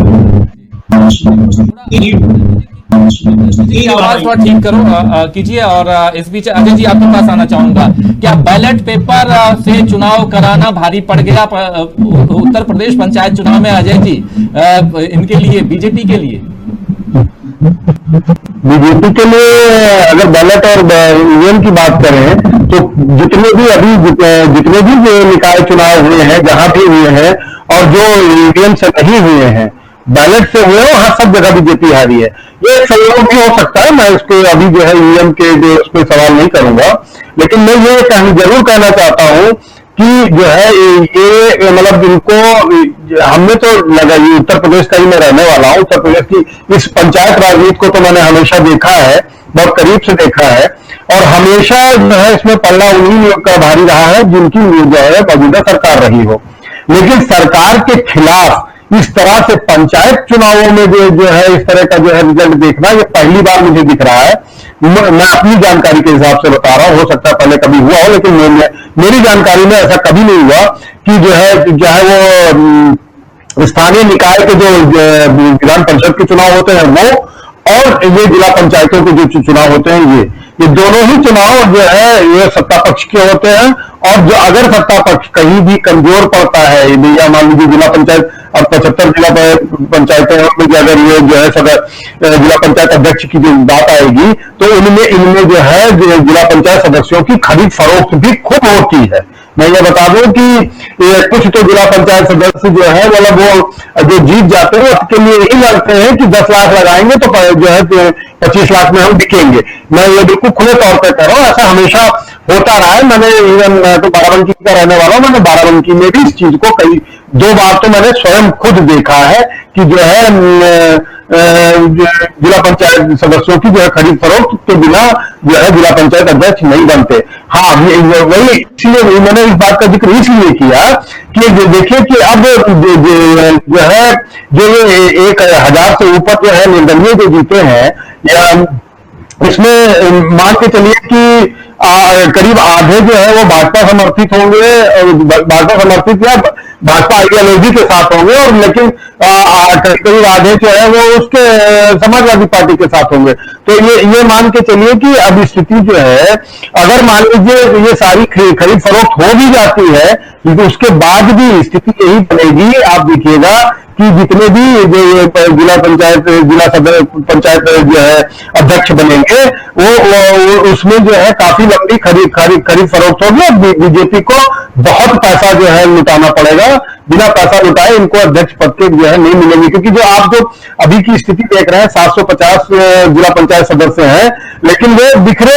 A: आवाज थोड़ा ठीक करो कीजिए। और इस बीच अजय जी, आपके पास आना चाहूंगा। क्या बैलेट पेपर से चुनाव कराना भारी पड़ गया उत्तर प्रदेश पंचायत चुनाव में अजय जी, इनके लिए, बीजेपी के लिए?
E: बीजेपी के लिए अगर बैलेट और ईवीएम की बात करें तो जितने भी जो निकाय चुनाव हुए हैं, जहां भी हुए हैं, और जो ईवीएम से नहीं हुए हैं, बैलेट से हुए, वहां सब जगह बीजेपी हारी है। ये एक संयोग भी हो सकता है, मैं इसको अभी जो है ईवीएम के जो उस पर सवाल नहीं करूंगा, लेकिन मैं ये जरूर कहना चाहता हूं कि जो है ये मतलब इनको हमने तो लगा, ये उत्तर प्रदेश का ही मैं रहने वाला हूं, उत्तर प्रदेश की इस पंचायत राजनीति को तो मैंने हमेशा देखा है, बहुत करीब से देखा है, और हमेशा जो है इसमें पल्ला उन्हीं का भारी रहा है जिनकी जो है मौजूदा सरकार रही हो। लेकिन सरकार के खिलाफ इस तरह से पंचायत चुनावों में जो है इस तरह का जो है रिजल्ट देखना, ये पहली बार मुझे दिख रहा है। मैं अपनी जानकारी के हिसाब से बता रहा हूं, हो सकता है पहले कभी हुआ हो, लेकिन मेरी जानकारी में ऐसा कभी नहीं हुआ कि जो है वो स्थानीय निकाय के जो विधान परिषद के चुनाव होते हैं वो, और ये जिला पंचायतों के जो चुनाव होते हैं, ये दोनों ही चुनाव जो है ये सत्ता पक्ष के होते हैं। और जो अगर सत्ता पक्ष कहीं भी कमजोर पड़ता है, या मान लीजिए जिला पंचायत और 75 जिला पंचायतों में अगर ये जो है जिला पंचायत अध्यक्ष की जो बात आएगी, तो इनमें जो है जिला पंचायत सदस्यों की खरीद फरोख्त भी खूब होती है। मैं ये बता दूं कि कुछ तो जिला पंचायत सदस्य जो है मतलब वो जो जीत जाते हैं उसके लिए यही लगते हैं कि 10 लाख लगाएंगे तो जो है 25 लाख में हम बिकेंगे। मैं ये बिल्कुल खुले तौर पर कह रहा हूँ, ऐसा हमेशा होता रहा है। मैंने इवन तो बाराबंकी का रहने वाला हूं, मैंने बाराबंकी में भी इस चीज को कई 2 बार तो मैंने स्वयं खुद देखा है कि जो है जिला पंचायत सदस्यों की जो है खरीद फरोख्त के बिना जो है जिला पंचायत अध्यक्ष नहीं बनते। हाँ, वही इसलिए मैंने इस बात का जिक्र इसलिए किया कि देखिए कि अब जो है जो ये 1000 से ऊपर जो है निर्दलीय जो जीते हैं, या इसमें मान के चलिए कि करीब आधे जो है वो भाजपा समर्थित होंगे, भाजपा समर्थित या भाजपा आइडियोलॉजी के साथ होंगे, और लेकिन करीब आधे जो है वो उसके समाजवादी पार्टी के साथ होंगे। तो ये मान के चलिए कि अब स्थिति जो है, अगर मान लीजिए ये सारी खरीद फरोख्त हो भी जाती है, लेकिन उसके बाद भी स्थिति यही बनेगी। आप देखिएगा कि जितने भी जिला पंचायत जो है अध्यक्ष बनेंगे, वो उसमें जो है काफी लंबी खरीद फरोख्त होगी। बीजेपी को बहुत पैसा जो है लुटाना पड़ेगा, बिना पैसा लुटाए इनको अध्यक्ष पद के जो है नहीं मिलेंगे, क्योंकि जो आप जो अभी की स्थिति देख रहे हैं 750 जिला पंचायत सदस्य हैं, लेकिन वो बिखरे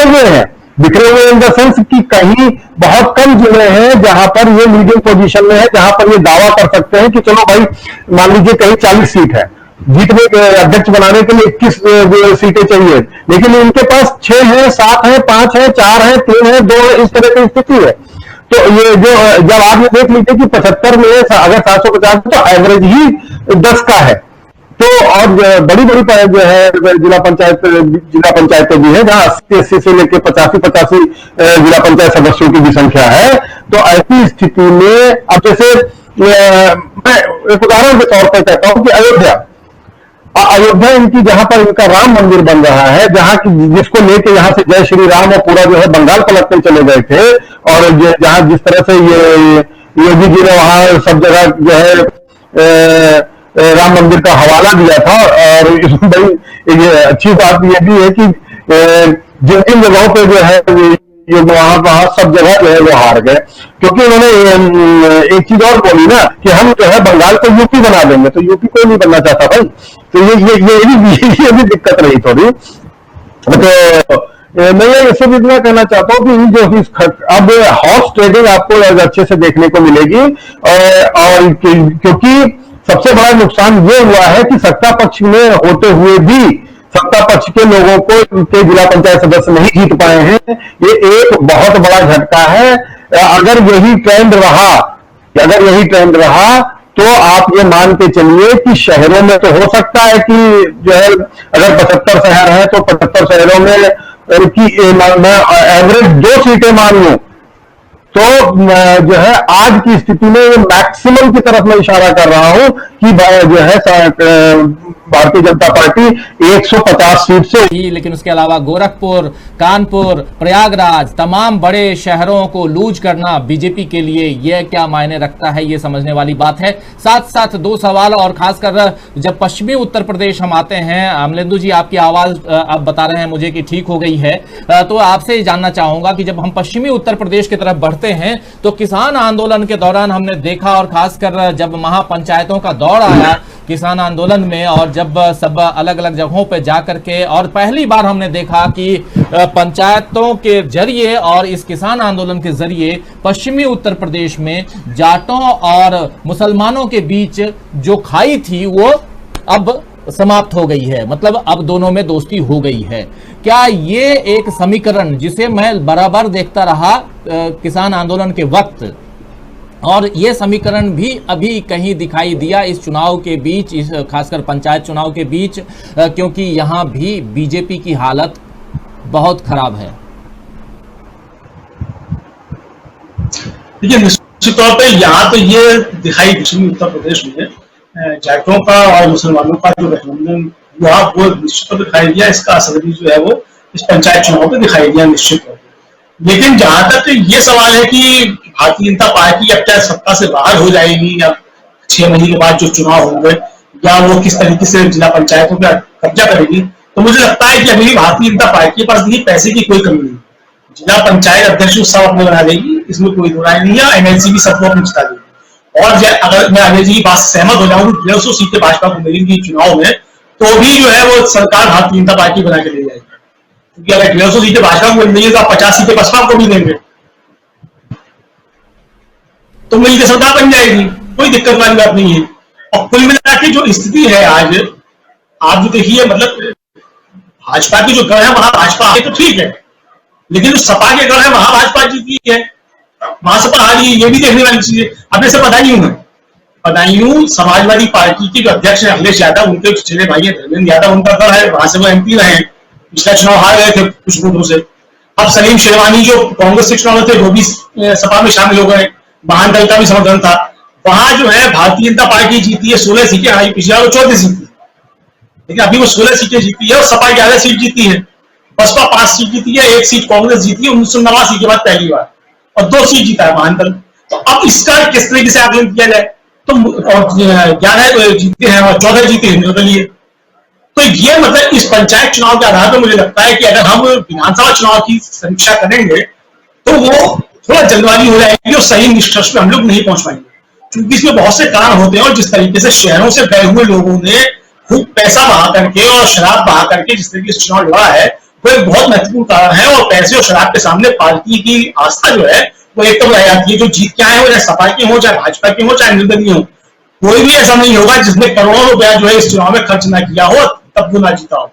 E: हुए इन द सेंस कि कहीं बहुत कम जिले हैं जहां पर ये लीडिंग पोजीशन में है, जहां पर ये दावा कर सकते हैं कि चलो भाई मान लीजिए कहीं 40 सीट है, जीतने अध्यक्ष बनाने के लिए 21 सीटें चाहिए, लेकिन इनके पास 6 है, 7 है, 5 है, 4 है, 3 है, 2 है, इस तरह की स्थिति है। तो ये जो जब आप ये देख लीजिए कि 75 में अगर 750 तो एवरेज ही 10 का है। तो और बड़ी जो है जिला पंचायतें भी है जहां 80 से लेकर 85 जिला पंचायत सदस्यों की भी संख्या है। तो ऐसी स्थिति में अब जैसे मैं एक उदाहरण के तौर पर कहता हूं कि अयोध्या इनकी जहां पर इनका राम मंदिर बन रहा है, जहां की जिसको लेके यहां से जय श्री राम और पूरा जो है बंगाल पलटने चले गए थे, और जहां जिस तरह से ये योगी जी ने वहां सब जगह जो है राम मंदिर का हवाला दिया था। और इसमें बड़ी अच्छी बात यह भी है कि जिन जिन जगहों पे जो है ये वहां सब जगह जो है वो हार गए, क्योंकि उन्होंने एक चीज और बोली ना कि हम जो है बंगाल को यूपी बना देंगे, तो यूपी कोई नहीं बनना चाहता भाई। तो ये भी दिक्कत रही थोड़ी। तो मैं इससे भी इतना कहना चाहता हूँ कि जो अब हॉर्स ट्रेडिंग आपको अच्छे से देखने को मिलेगी, और क्योंकि सबसे बड़ा नुकसान ये हुआ है कि सत्ता पक्ष में होते हुए भी सत्ता पक्ष के लोगों को के जिला पंचायत सदस्य नहीं जीत पाए हैं। ये एक बहुत बड़ा झटका है। अगर यही ट्रेंड रहा तो आप ये मान के चलिए कि शहरों में तो हो सकता है कि जो है अगर 75 शहर है तो 75 शहरों में की मैं एवरेज 2 सीटें मान लूं तो जो है आज की स्थिति में मैक्सिमम की तरफ मैं इशारा कर रहा हूं कि जो है भारतीय जनता पार्टी 150 सीट से।
A: लेकिन उसके अलावा गोरखपुर, कानपुर, प्रयागराज, तमाम बड़े शहरों को लूज करना बीजेपी के लिए यह क्या मायने रखता है, ये समझने वाली बात है। साथ साथ दो सवाल और, खासकर जब पश्चिमी उत्तर प्रदेश हम आते हैं, अमलेंदु जी आपकी आवाज आप बता रहे हैं मुझे कि ठीक हो गई है, तो आपसे जानना चाहूंगा कि जब हम पश्चिमी उत्तर प्रदेश की तरफ बढ़ते हैं तो किसान आंदोलन के दौरान हमने देखा, और खासकर जब महापंचायतों का दौर आया किसान आंदोलन में, और जब सब अलग अलग जगहों पे जाकर के, और पहली बार हमने देखा कि पंचायतों के जरिए और इस किसान आंदोलन के जरिए पश्चिमी उत्तर प्रदेश में जाटों और मुसलमानों के बीच जो खाई थी वो अब समाप्त हो गई है, मतलब अब दोनों में दोस्ती हो गई है। क्या ये एक समीकरण जिसे मैं बराबर देखता रहा किसान आंदोलन के वक्त, और ये समीकरण भी अभी कहीं दिखाई दिया इस चुनाव के बीच, इस खासकर पंचायत चुनाव के बीच, क्योंकि यहां भी बीजेपी की हालत बहुत खराब है?
D: देखिए, निश्चित तौर पे यहाँ तो ये दिखाई पश्चिमी उत्तर प्रदेश में जाटों का और मुसलमानों का जो गठबंधन हुआ वो निश्चित तौर पर दिखाई दिया। इसका असर भी जो है वो इस पंचायत चुनाव पे दिखाई दिया निश्चित तौर पर। लेकिन जहां तक ये सवाल है कि भारतीय जनता पार्टी अब क्या सत्ता से बाहर हो जाएगी या 6 महीने के बाद जो चुनाव होंगे, या वो किस तरीके से जिला पंचायतों पर कब्जा करेगी, तो मुझे लगता है कि अभी भारतीय जनता पार्टी के पास देखिए पैसे की कोई कमी नहीं। जिला पंचायत अध्यक्ष सब अपने बना देगी, इसमें कोई दो राय नहीं है। एमएलसी भी सबको अपनी जिता देगी। और अगर मैं अजय जी की बात से सहमत हो जाऊं, 150 सीटें भाजपा को मिलेंगी चुनाव में, तो भी जो है वो सरकार भारतीय जनता पार्टी बना के ले जाएगी। क्योंकि अगर 150 सीटें भाजपा को मिल रही है तो 50 सीटें बसपा को भी देंगे, तो मिलकर सरकार बन जाएगी, कोई दिक्कत वाली बात नहीं है। और कुल मिला के जो स्थिति है आज, आप जो देखिए, मतलब भाजपा की जो गढ़ है वहां भाजपा है तो ठीक है, लेकिन जो सपा के गढ़ है वहां भाजपा जीती है, वहां सपा हारी है, ये भी देखने वाली चीज है। अब जैसे बदायूं समाजवादी पार्टी के जो अध्यक्ष है अखिलेश यादव, उनके चले भाई है धर्मेंद्र यादव, उनका गढ़ है, वहां से वो एमपी रहे हैं, पिछला चुनाव हार गए थे कुछ वोटों से। अब सलीम शेरवानी जो कांग्रेस के चुनाव थे वो भी सपा में शामिल हो गए, वाहन दल का भी समर्थन था। वहां जो है भारतीय जनता पार्टी जीती है 16 सीटें, हाई पिछला वो 14 सीटें, लेकिन अभी वो 16 सीटें जीती है और सपा 11 सीट जीती है। बसपा 5 सीट जीती है, 1 सीट कांग्रेस जीती है 1989 के बाद पहली बार, और 2 सीट जीता है वाहन दल। तो अब इसका किस तरीके से आकलन किया जाए, तो 11 जीते हैं और 14 जीते हैं निर्दलीय। तो ये मतलब इस पंचायत चुनाव के आधार पर मुझे लगता है कि अगर हम विधानसभा चुनाव की समीक्षा करेंगे तो वो थोड़ा जल्दबाजी हो जाएगी और सही निष्कर्ष पे हम लोग नहीं पहुंच पाएंगे, क्योंकि इसमें बहुत से कारण होते हैं। और जिस तरीके से शहरों से गए हुए लोगों ने खूब पैसा बहा करके और शराब बहा करके जिस तरीके से चुनाव लड़ा है, वो एक बहुत महत्वपूर्ण कारण है। और पैसे और शराब के सामने पार्टी की आस्था जो है वो एकदम रह जाती है। जो जीत के आए हो, चाहे सपा के हो, चाहे भाजपा के हो, चाहे निर्दलीय हो, कोई भी ऐसा नहीं होगा जिसने करोड़ों रुपया जो है इस चुनाव में खर्च ना किया हो तब वो ना जीता हो।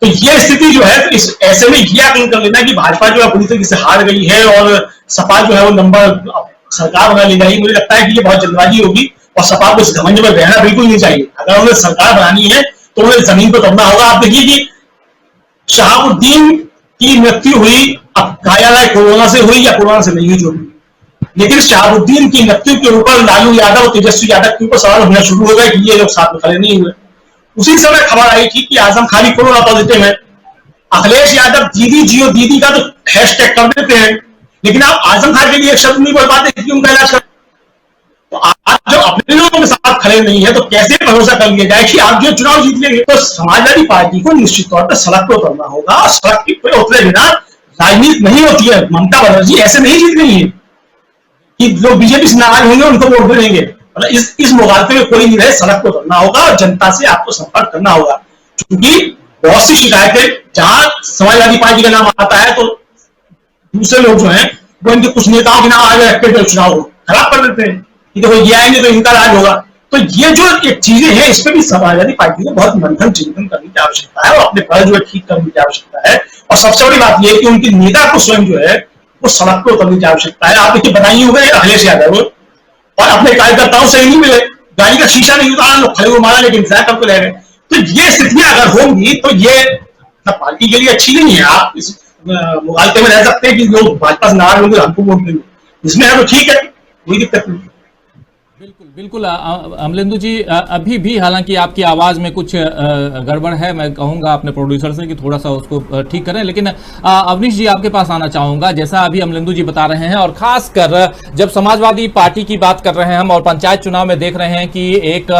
D: तो ये स्थिति जो है, तो इस ऐसे में ये आकलन कर लेना कि भाजपा जो है पूरी तरीके से हार गई है और सपा जो है वो नंबर सरकार बना ले जाएगी, मुझे लगता है कि ये बहुत जल्दबाजी होगी। और सपा को इस घमंड में रहना बिल्कुल नहीं चाहिए। अगर उन्हें सरकार बनानी है तो उन्हें जमीन पर करना होगा। आप देखिए कि शहाबुद्दीन की मृत्यु हुई, अब घायल कोरोना से हुई या कोरोना से नहीं हुई जो हुई, लेकिन शहाबुद्दीन की मृत्यु के ऊपर लालू यादव और तेजस्वी यादव के ऊपर सवाल होना शुरू हो गए कि ये लोग साथ में खड़े नहीं हुए। उसी समय खबर आई थी कि आजम खान कोरोना पॉजिटिव है। अखिलेश यादव दीदी जियो दीदी का तो हैशटैग कर देते हैं, लेकिन आप आजम खान के लिए एक शब्द नहीं बोल पाते कि उनका इलाज कर। तो आप जब अपने लोगों के साथ खड़े नहीं है तो कैसे भरोसा कर लिया जाए कि आप जो चुनाव जीत लेंगे। तो समाजवादी पार्टी को निश्चित तौर पर सड़क पर उतरना होगा, और सड़क पर उतरे बिना राजनीति नहीं होती है। ममता बनर्जी ऐसे नहीं जीत रही है कि जो बीजेपी से नाराज होंगे उनको वोट देंगे। मतलब इस मुकाबले में कोई नहीं रहे, सड़क पर उतरना होगा और जनता से आपको संपर्क करना होगा। क्योंकि बहुत सी शिकायतें जहां समाजवादी पार्टी का नाम आता है तो दूसरे लोग जो हैं वो इनके कुछ नेताओं के नाम आगे रखते हुए चुनाव खराब कर देते हैं कि देखो ये आएंगे तो इनका राज होगा। तो ये जो एक चीजें हैं, इस पर भी समाजवादी पार्टी को बहुत मंथन चिंतन करने की आवश्यकता है और अपने पद जो है ठीक करने की आवश्यकता है। और सबसे बड़ी बात यह है कि उनके नेता को स्वयं जो है वो सड़क पर उतरने की आवश्यकता है। आप देखिए बनाई हुए अखिलेश यादव और अपने कार्यकर्ताओं से नहीं मिले, गाड़ी का शीशा नहीं उतारा, लोग खड़े हुए मारा लेकिन इंतजार करके रह गए। तो ये स्थितियां अगर होंगी तो ये पार्टी के लिए अच्छी नहीं है। आप मुगालते में रह सकते हैं कि लोग भाजपा से नाराज होंगे, हमको वोट देंगे, इसमें है तो ठीक है, कोई दिक्कत नहीं।
A: बिल्कुल बिल्कुल अमलेंदु जी, अभी भी हालांकि आपकी आवाज में कुछ गड़बड़ है, मैं कहूंगा अपने प्रोड्यूसर से कि थोड़ा सा उसको ठीक करें, लेकिन अवनीश जी आपके पास आना चाहूंगा। जैसा अभी अमलेंदु जी बता रहे हैं, और खासकर जब समाजवादी पार्टी की बात कर रहे हैं हम और पंचायत चुनाव में देख रहे हैं कि एक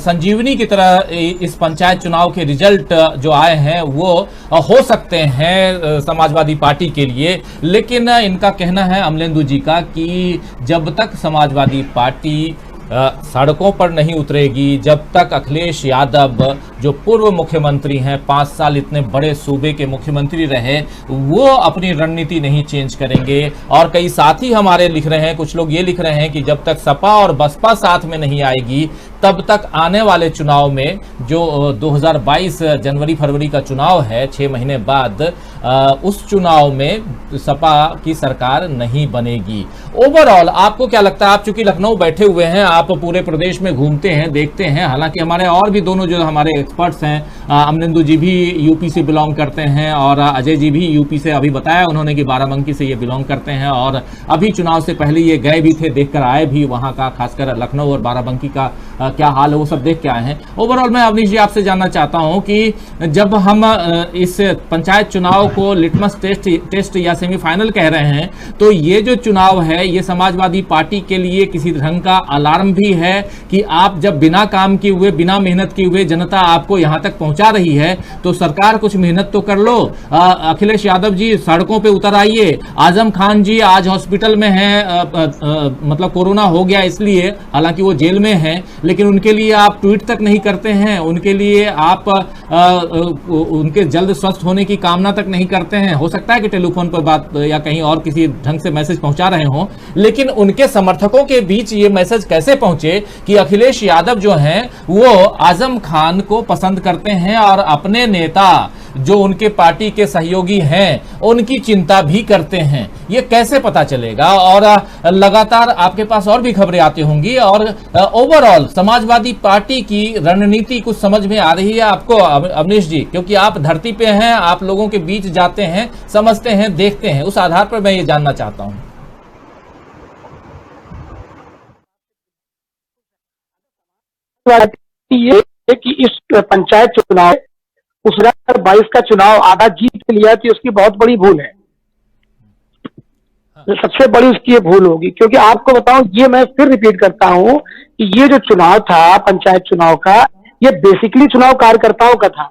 A: संजीवनी की तरह इस पंचायत चुनाव के रिजल्ट जो आए हैं वो हो सकते हैं समाजवादी पार्टी के लिए, लेकिन इनका कहना है अमलेंदु जी का कि जब तक समाजवादी पार्टी सड़कों पर नहीं उतरेगी, जब तक अखिलेश यादव जो पूर्व मुख्यमंत्री हैं, 5 साल इतने बड़े सूबे के मुख्यमंत्री रहे, वो अपनी रणनीति नहीं चेंज करेंगे। और कई साथी हमारे लिख रहे हैं, कुछ लोग ये लिख रहे हैं कि जब तक सपा और बसपा साथ में नहीं आएगी तब तक आने वाले चुनाव में जो 2022 जनवरी फरवरी का चुनाव है 6 महीने बाद, उस चुनाव में सपा की सरकार नहीं बनेगी। ओवरऑल आपको क्या लगता है? आप चूंकि लखनऊ बैठे हुए हैं, आप पूरे प्रदेश में घूमते हैं, देखते हैं, हालांकि हमारे और भी दोनों जो हमारे एक्सपर्ट्स हैं, अमलेंदु जी भी यूपी से बिलोंग करते हैं और अजय जी भी यूपी से, अभी बताया उन्होंने कि बाराबंकी से ये बिलोंग करते हैं और अभी चुनाव से पहले ये गए भी थे, देखकर आए भी वहां का, खासकर लखनऊ और बाराबंकी का क्या हाल है वो सब देख के आए हैं। ओवरऑल मैं अवनीश जी आपसे जानना चाहता हूं कि जब हम इस पंचायत चुनाव को लिटमस टेस्ट या सेमीफाइनल कह रहे हैं, तो ये जो चुनाव है ये समाजवादी पार्टी के लिए किसी ढंग का अलार्म भी है कि आप जब बिना काम किए हुए, बिना मेहनत किए हुए जनता आपको यहां तक पहुंचा रही है तो सरकार कुछ मेहनत तो कर लो। अखिलेश यादव जी सड़कों पे उतर आइए, आजम खान जी आज हॉस्पिटल में हैं, मतलब कोरोना हो गया इसलिए, हालांकि वो जेल में हैं, लेकिन उनके लिए आप ट्वीट तक नहीं करते हैं, उनके लिए आप उनके जल्द स्वस्थ होने की कामना तक नहीं करते हैं। हो सकता है कि टेलीफोन पर बात या कहीं और किसी ढंग से मैसेज पहुंचा रहे हों, लेकिन उनके समर्थकों के बीच ये मैसेज कैसे पहुंचे कि अखिलेश यादव जो हैं वो आजम खान को पसंद करते हैं और अपने नेता जो उनके पार्टी के सहयोगी हैं उनकी चिंता भी करते हैं, ये कैसे पता चलेगा? और लगातार आपके पास और भी खबरें आती होंगी, और ओवरऑल समाजवादी पार्टी की रणनीति कुछ समझ में आ रही है आपको अवनीश जी? क्योंकि आप धरती पे हैं, आप लोगों के बीच जाते हैं, समझते हैं, देखते हैं, उस आधार पर मैं ये जानना चाहता हूं।
B: ये कि इस पंचायत चुनाव उस 2022 का चुनाव आधा जीत लिया थी, उसकी बहुत बड़ी भूल है। सबसे बड़ी उसकी ये भूल होगी, क्योंकि आपको बताऊं, ये मैं फिर रिपीट करता हूं कि ये जो चुनाव था पंचायत चुनाव का, ये बेसिकली चुनाव कार्यकर्ताओं का था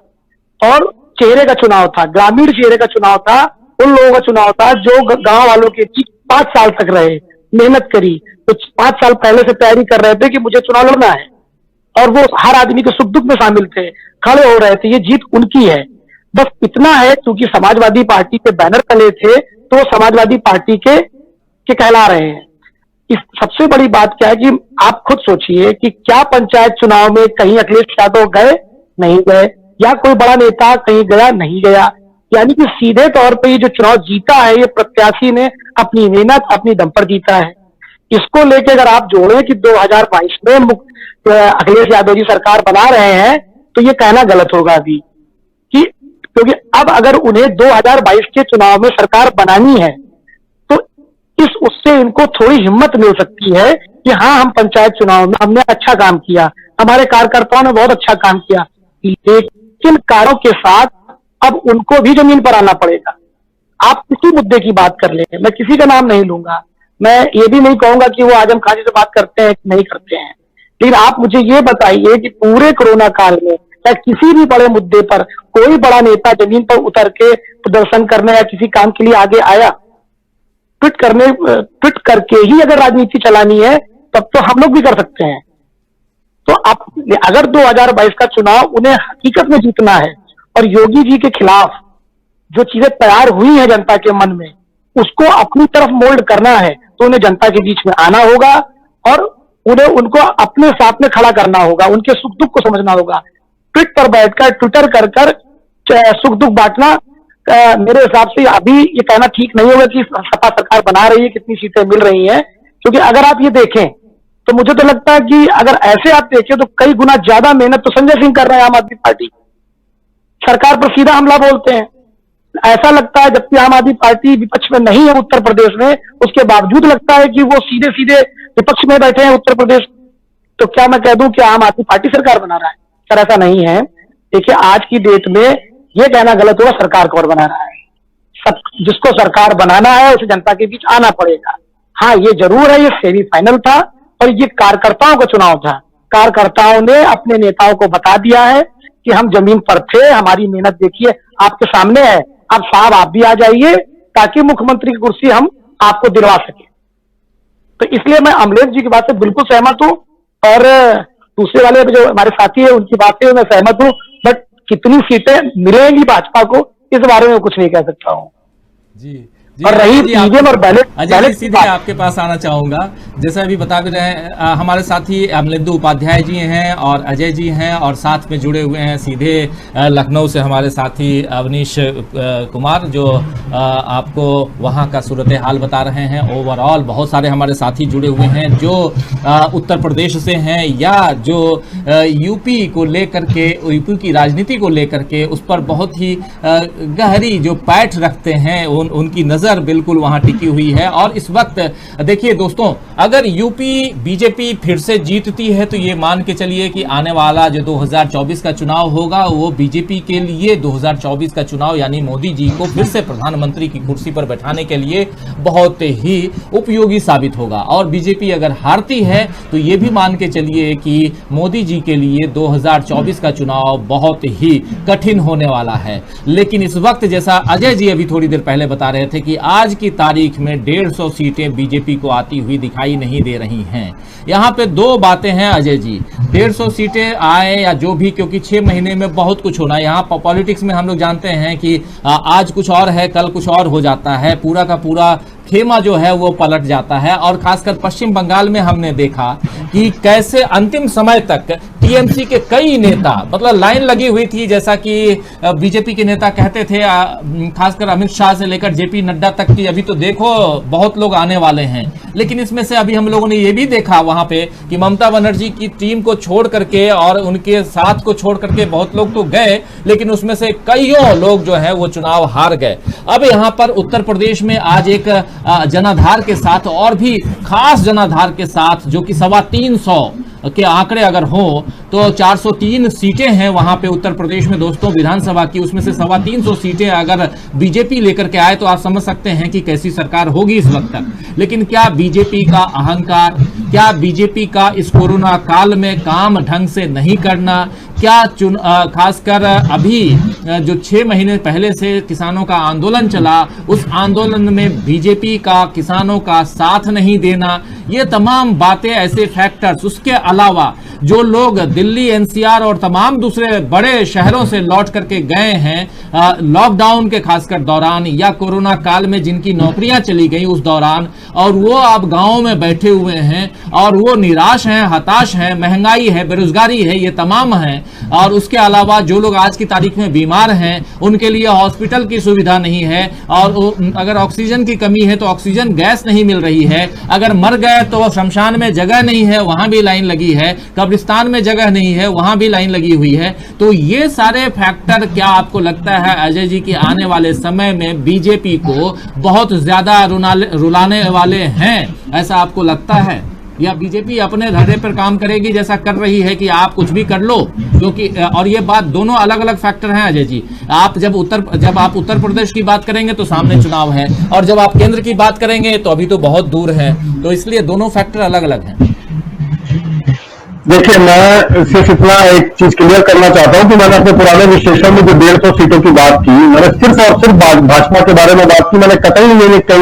B: और चेहरे का चुनाव था, ग्रामीण चेहरे का चुनाव था, उन लोगों का चुनाव था जो गांव वालों के बीच 5 साल तक रहे, मेहनत करी, तो 5 साल पहले से तैयारी कर रहे थे कि मुझे चुनाव लड़ना है, और वो हर आदमी के सुख दुख में शामिल थे, खड़े हो रहे थे। ये जीत उनकी है, बस इतना है। क्योंकि समाजवादी पार्टी के बैनर तले थे तो समाजवादी पार्टी के कहला रहे हैं। इस सबसे बड़ी बात क्या है कि आप खुद सोचिए कि क्या पंचायत चुनाव में कहीं अखिलेश यादव गए? नहीं गए। या कोई बड़ा नेता कहीं गया? नहीं गया। यानी कि सीधे तौर पे ये जो चुनाव जीता है, ये प्रत्याशी ने अपनी मेहनत, अपनी दम पर जीता है। इसको लेके अगर आप जोड़ें कि 2022 में अखिलेश यादव जी सरकार बना रहे हैं, तो ये कहना गलत होगा अभी कि, क्योंकि अब अगर उन्हें 2022 के चुनाव में सरकार बनानी है तो उससे इनको थोड़ी हिम्मत मिल सकती है कि हाँ, हम पंचायत चुनाव में हमने अच्छा काम किया, हमारे कार्यकर्ताओं ने बहुत अच्छा काम किया, लेकिन कारों के साथ अब उनको भी जमीन पर आना पड़ेगा। आप किसी मुद्दे की बात कर ले, मैं किसी का नाम नहीं लूंगा, मैं ये भी नहीं कहूंगा कि वो आजम खान जी से बात करते हैं कि नहीं करते हैं, लेकिन आप मुझे ये बताइए कि पूरे कोरोना काल में या किसी भी बड़े मुद्दे पर कोई बड़ा नेता जमीन पर उतर के प्रदर्शन करने या किसी काम के लिए आगे आया? ट्वीट करके ही अगर राजनीति चलानी है तब तो हम लोग भी कर सकते हैं। तो आप अगर 2022 का चुनाव उन्हें हकीकत में जीतना है और योगी जी के खिलाफ जो चीजें तैयार हुई हैं जनता के मन में, उसको अपनी तरफ मोल्ड करना है, तो उन्हें जनता के बीच में आना होगा और उनको अपने साथ में खड़ा करना होगा, उनके सुख दुख को समझना होगा। ट्वीट पर बैठकर ट्विटर कर सुख दुख बांटना मेरे हिसाब से अभी ये कहना ठीक नहीं होगा कि सपा सरकार बना रही है, कितनी सीटें मिल रही हैं, क्योंकि अगर आप ये देखें तो मुझे तो लगता है कि अगर ऐसे आप देखें तो कई गुना ज्यादा मेहनत तो संजय सिंह कर रहे हैं, आम आदमी पार्टी सरकार पर सीधा हमला बोलते हैं, ऐसा लगता है, जबकि आम आदमी पार्टी विपक्ष में नहीं है उत्तर प्रदेश में, उसके बावजूद लगता है कि वो सीधे सीधे विपक्ष में बैठे हैं उत्तर प्रदेश। तो क्या मैं कह दूं कि आम आदमी पार्टी सरकार बना रहा है? सर ऐसा नहीं है। देखिए, आज की डेट में ये कहना गलत होगा सरकार कौन बना रहा है। सब जिसको सरकार बनाना है उसे जनता के बीच आना पड़ेगा। हाँ, ये जरूर है, ये सेमीफाइनल था और ये कार्यकर्ताओं का चुनाव था। कार्यकर्ताओं ने अपने नेताओं को बता दिया है कि हम जमीन पर थे, हमारी मेहनत देखिए आपके सामने है, अब साहब आप भी आ जाइए ताकि मुख्यमंत्री की कुर्सी हम आपको दिलवा सके। तो इसलिए मैं अमलेश जी की बात से बिल्कुल सहमत हूं और दूसरे वाले जो हमारे साथी है उनकी बात से मैं सहमत हूं, बट कितनी सीटें मिलेंगी भाजपा को इस बारे में कुछ नहीं कह सकता हूं।
A: जी
B: और रही ईवीएम और बैलेट,
A: अजय, सीधे आपके पास आना चाहूंगा। जैसा अभी बता रहे हमारे साथी अमलेंदु उपाध्याय जी हैं और अजय जी हैं और साथ में जुड़े हुए हैं सीधे लखनऊ से हमारे साथी अवनीश कुमार, जो आपको वहां का सूरत हाल बता रहे हैं। ओवरऑल बहुत सारे हमारे साथी जुड़े हुए हैं जो उत्तर प्रदेश से हैं या जो यूपी को लेकर के, यूपी की राजनीति को लेकर के उस पर बहुत ही गहरी जो पैठ रखते हैं, उनकी नजर बिल्कुल वहां टिकी हुई है। और इस वक्त देखिए दोस्तों, अगर यूपी बीजेपी फिर से जीतती है तो ये मान के चलिए कि आने वाला जो 2024 का चुनाव होगा वो बीजेपी के लिए 2024 का चुनाव यानी मोदी जी को फिर से प्रधानमंत्री की कुर्सी पर बैठाने के लिए बहुत ही उपयोगी साबित होगा। और बीजेपी अगर हारती है तो ये भी मान के चलिए कि मोदी जी के लिए 2024 का चुनाव बहुत ही कठिन होने वाला है। लेकिन इस वक्त जैसा अजय जी अभी थोड़ी देर पहले बता रहे थे कि आज की तारीख में 150 सीटें बीजेपी को आती हुई दिखाई नहीं दे रही हैं। यहां पे दो बातें हैं अजय जी, 150 सीटें आए या जो भी, क्योंकि 6 महीने में बहुत कुछ होना है। यहाँ पॉलिटिक्स में हम लोग जानते हैं कि आज कुछ और है, कल कुछ और हो जाता है, पूरा का पूरा खेमा जो है वो पलट जाता है। और खासकर पश्चिम बंगाल में हमने देखा कि कैसे अंतिम समय तक टीएमसी के कई नेता, मतलब लाइन लगी हुई थी, जैसा कि बीजेपी के नेता कहते थे, खासकर अमित शाह से लेकर जेपी नड्डा तक की, अभी तो देखो बहुत लोग आने वाले हैं। लेकिन इसमें से अभी हम लोगों ने ये भी देखा वहां पे कि ममता बनर्जी की टीम को छोड़ करके और उनके साथ को छोड़ करके बहुत लोग तो गए, लेकिन उसमें से कईयों लोग जो है वो चुनाव हार गए। अब यहाँ पर उत्तर प्रदेश में आज एक जनाधार के साथ और भी खास जनाधार के साथ, जो कि 325 के आंकड़े अगर हो तो 403 सीटें हैं वहां पे उत्तर प्रदेश में दोस्तों विधानसभा की, उसमें से 325 सीटें अगर बीजेपी लेकर के आए तो आप समझ सकते हैं कि कैसी सरकार होगी इस वक्त तक। लेकिन क्या बीजेपी का अहंकार, क्या बीजेपी का इस कोरोना काल में काम ढंग से नहीं करना, क्या खासकर अभी जो 6 महीने पहले से किसानों का आंदोलन चला, उस आंदोलन में बीजेपी का किसानों का साथ नहीं देना, ये तमाम बातें, ऐसे फैक्टर्स, उसके अलावा जो लोग दिल्ली, एनसीआर और तमाम दूसरे बड़े शहरों से लौट करके गए हैं लॉकडाउन के खासकर दौरान या कोरोना काल में जिनकी नौकरियां चली गई उस दौरान, और वो अब गांवों में बैठे हुए हैं और वो निराश हैं, हताश हैं, महंगाई है, बेरोजगारी है, ये तमाम हैं। और उसके अलावा जो लोग आज की तारीख में बीमार हैं उनके लिए हॉस्पिटल की सुविधा नहीं है, और अगर ऑक्सीजन की कमी है तो ऑक्सीजन गैस नहीं मिल रही है, अगर मर गए तो शमशान में जगह नहीं है, वहां भी लाइन लगी है, कब्रिस्तान में जगह नहीं है, वहां भी लाइन लगी हुई है। तो ये सारे फैक्टर क्या आपको लगता है अजय जी की आने वाले समय में बीजेपी को बहुत ज्यादा रुलाने वाले हैं, ऐसा आपको लगता है? या बीजेपी अपने धड़े पर काम करेगी जैसा कर रही है कि आप कुछ भी कर लो? क्योंकि और ये बात दोनों अलग अलग फैक्टर हैं अजय जी। आप जब आप उत्तर प्रदेश की बात करेंगे तो सामने चुनाव है, और जब आप केंद्र की बात करेंगे तो अभी तो बहुत दूर है, तो इसलिए दोनों फैक्टर अलग अलग हैं।
E: देखिए, मैं सिर्फ इतना एक चीज क्लियर करना चाहता हूं कि मैंने अपने पुराने विश्लेषण में जो 150 सीटों की बात की, मैंने सिर्फ और सिर्फ भाजपा के बारे में बात की। मैंने कतई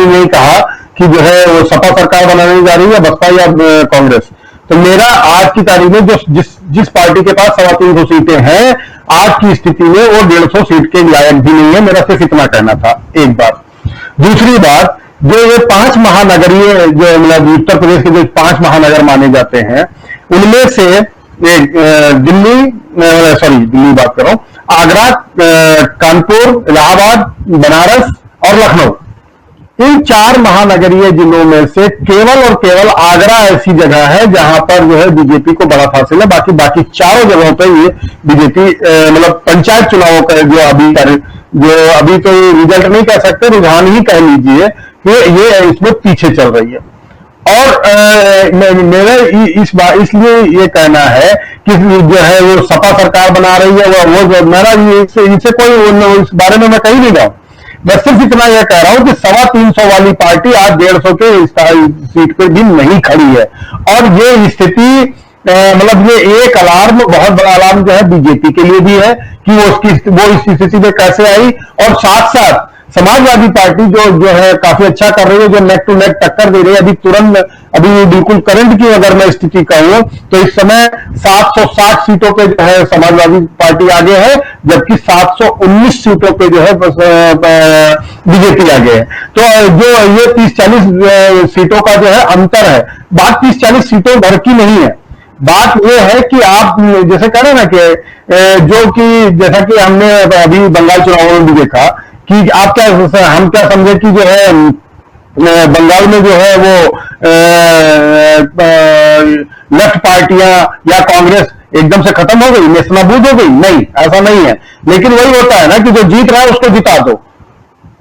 E: नहीं कहा कि जो है वो सपा सरकार बनाने जा रही है, बसपा या कांग्रेस। तो मेरा आज की तारीख में जो जिस पार्टी के पास 325 सीटें हैं आज की स्थिति में, वो 150 सीट के लायक भी नहीं है। मेरा सिर्फ इतना कहना था, एक बात। दूसरी बात, जो ये 5 महानगरीय, जो मतलब उत्तर प्रदेश के जो 5 महानगर माने जाते हैं, उनमें से दिल्ली बात कर रहा हूं, आगरा, कानपुर, इलाहाबाद, बनारस और लखनऊ, इन 4 महानगरीय जिलों में से केवल और केवल आगरा ऐसी जगह है जहां पर जो है बीजेपी को बड़ा हासिल है। बाकी चारों जगहों पर ये बीजेपी मतलब पंचायत चुनावों का जो अभी जो अभी तो रिजल्ट नहीं कह सकते, रुझान ही कह लीजिए कि ये इसमें पीछे चल रही है। और मेरा इसलिए ये कहना है कि जो है वो सपा सरकार बना रही है, वो मेरा इनसे कोई इस बारे में मैं कहीं नहीं रहा। मैं सिर्फ इतना यह कह रहा हूं कि 325 वाली पार्टी आज 150 के सीट पे भी नहीं खड़ी है। और ये स्थिति मतलब ये एक अलार्म, बहुत बड़ा अलार्म जो है बीजेपी के लिए भी है कि वो इस स्थिति में कैसे आई। और साथ साथ समाजवादी पार्टी जो है काफी अच्छा कर रही है, जो नेक टू नेक टक्कर दे रही है। अभी बिल्कुल करंट की अगर मैं स्थिति कहूं तो इस समय 760 सीटों पे जो है समाजवादी पार्टी आगे है, जबकि 719 सीटों पे जो है बीजेपी आगे है। तो जो ये 30-40 सीटों का जो है अंतर है, बात 30-40 सीटों भर की नहीं है। बात यह है कि आप जैसे कह रहे हैं ना कि जो कि जैसा कि हमने अभी बंगाल चुनाव में भी देखा कि हम क्या समझे कि जो है बंगाल में जो है वो लेफ्ट पार्टियां या कांग्रेस एकदम से खत्म हो गई, नेस्तनाबूद हो गई। नहीं, ऐसा नहीं है। लेकिन वही होता है ना कि जो जीत रहा है उसको जिता दो।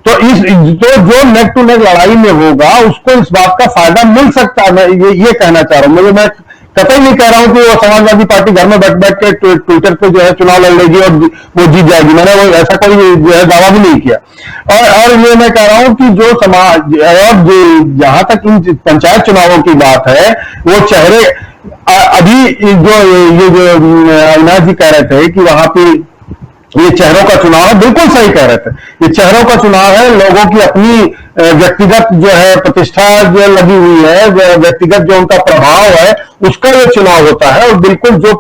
E: तो जो नेक टू नेक लड़ाई में होगा उसको इस बात का फायदा मिल सकता है। मैं ये कहना चाह रहा हूं। मैं कतई नहीं कह रहा हूं कि वो समाजवादी पार्टी घर में बैठ के ट्विटर पे जो है चुनाव लड़ लेगी और वो जीत जाएगी। मैंने वो ऐसा कोई जो है दावा भी नहीं किया। और ये मैं कह रहा हूं कि जो समाज और जहां तक इन पंचायत चुनावों की बात है, वो चेहरे अभी जो अविनाश जी कह रहे थे कि वहां पे ये चेहरों का चुनाव है, बिल्कुल सही कह रहे थे। ये चेहरों का चुनाव है, लोगों की अपनी व्यक्तिगत जो है प्रतिष्ठा जो लगी हुई है, व्यक्तिगत जो उनका प्रभाव है, उसका ये चुनाव होता है। और बिल्कुल जो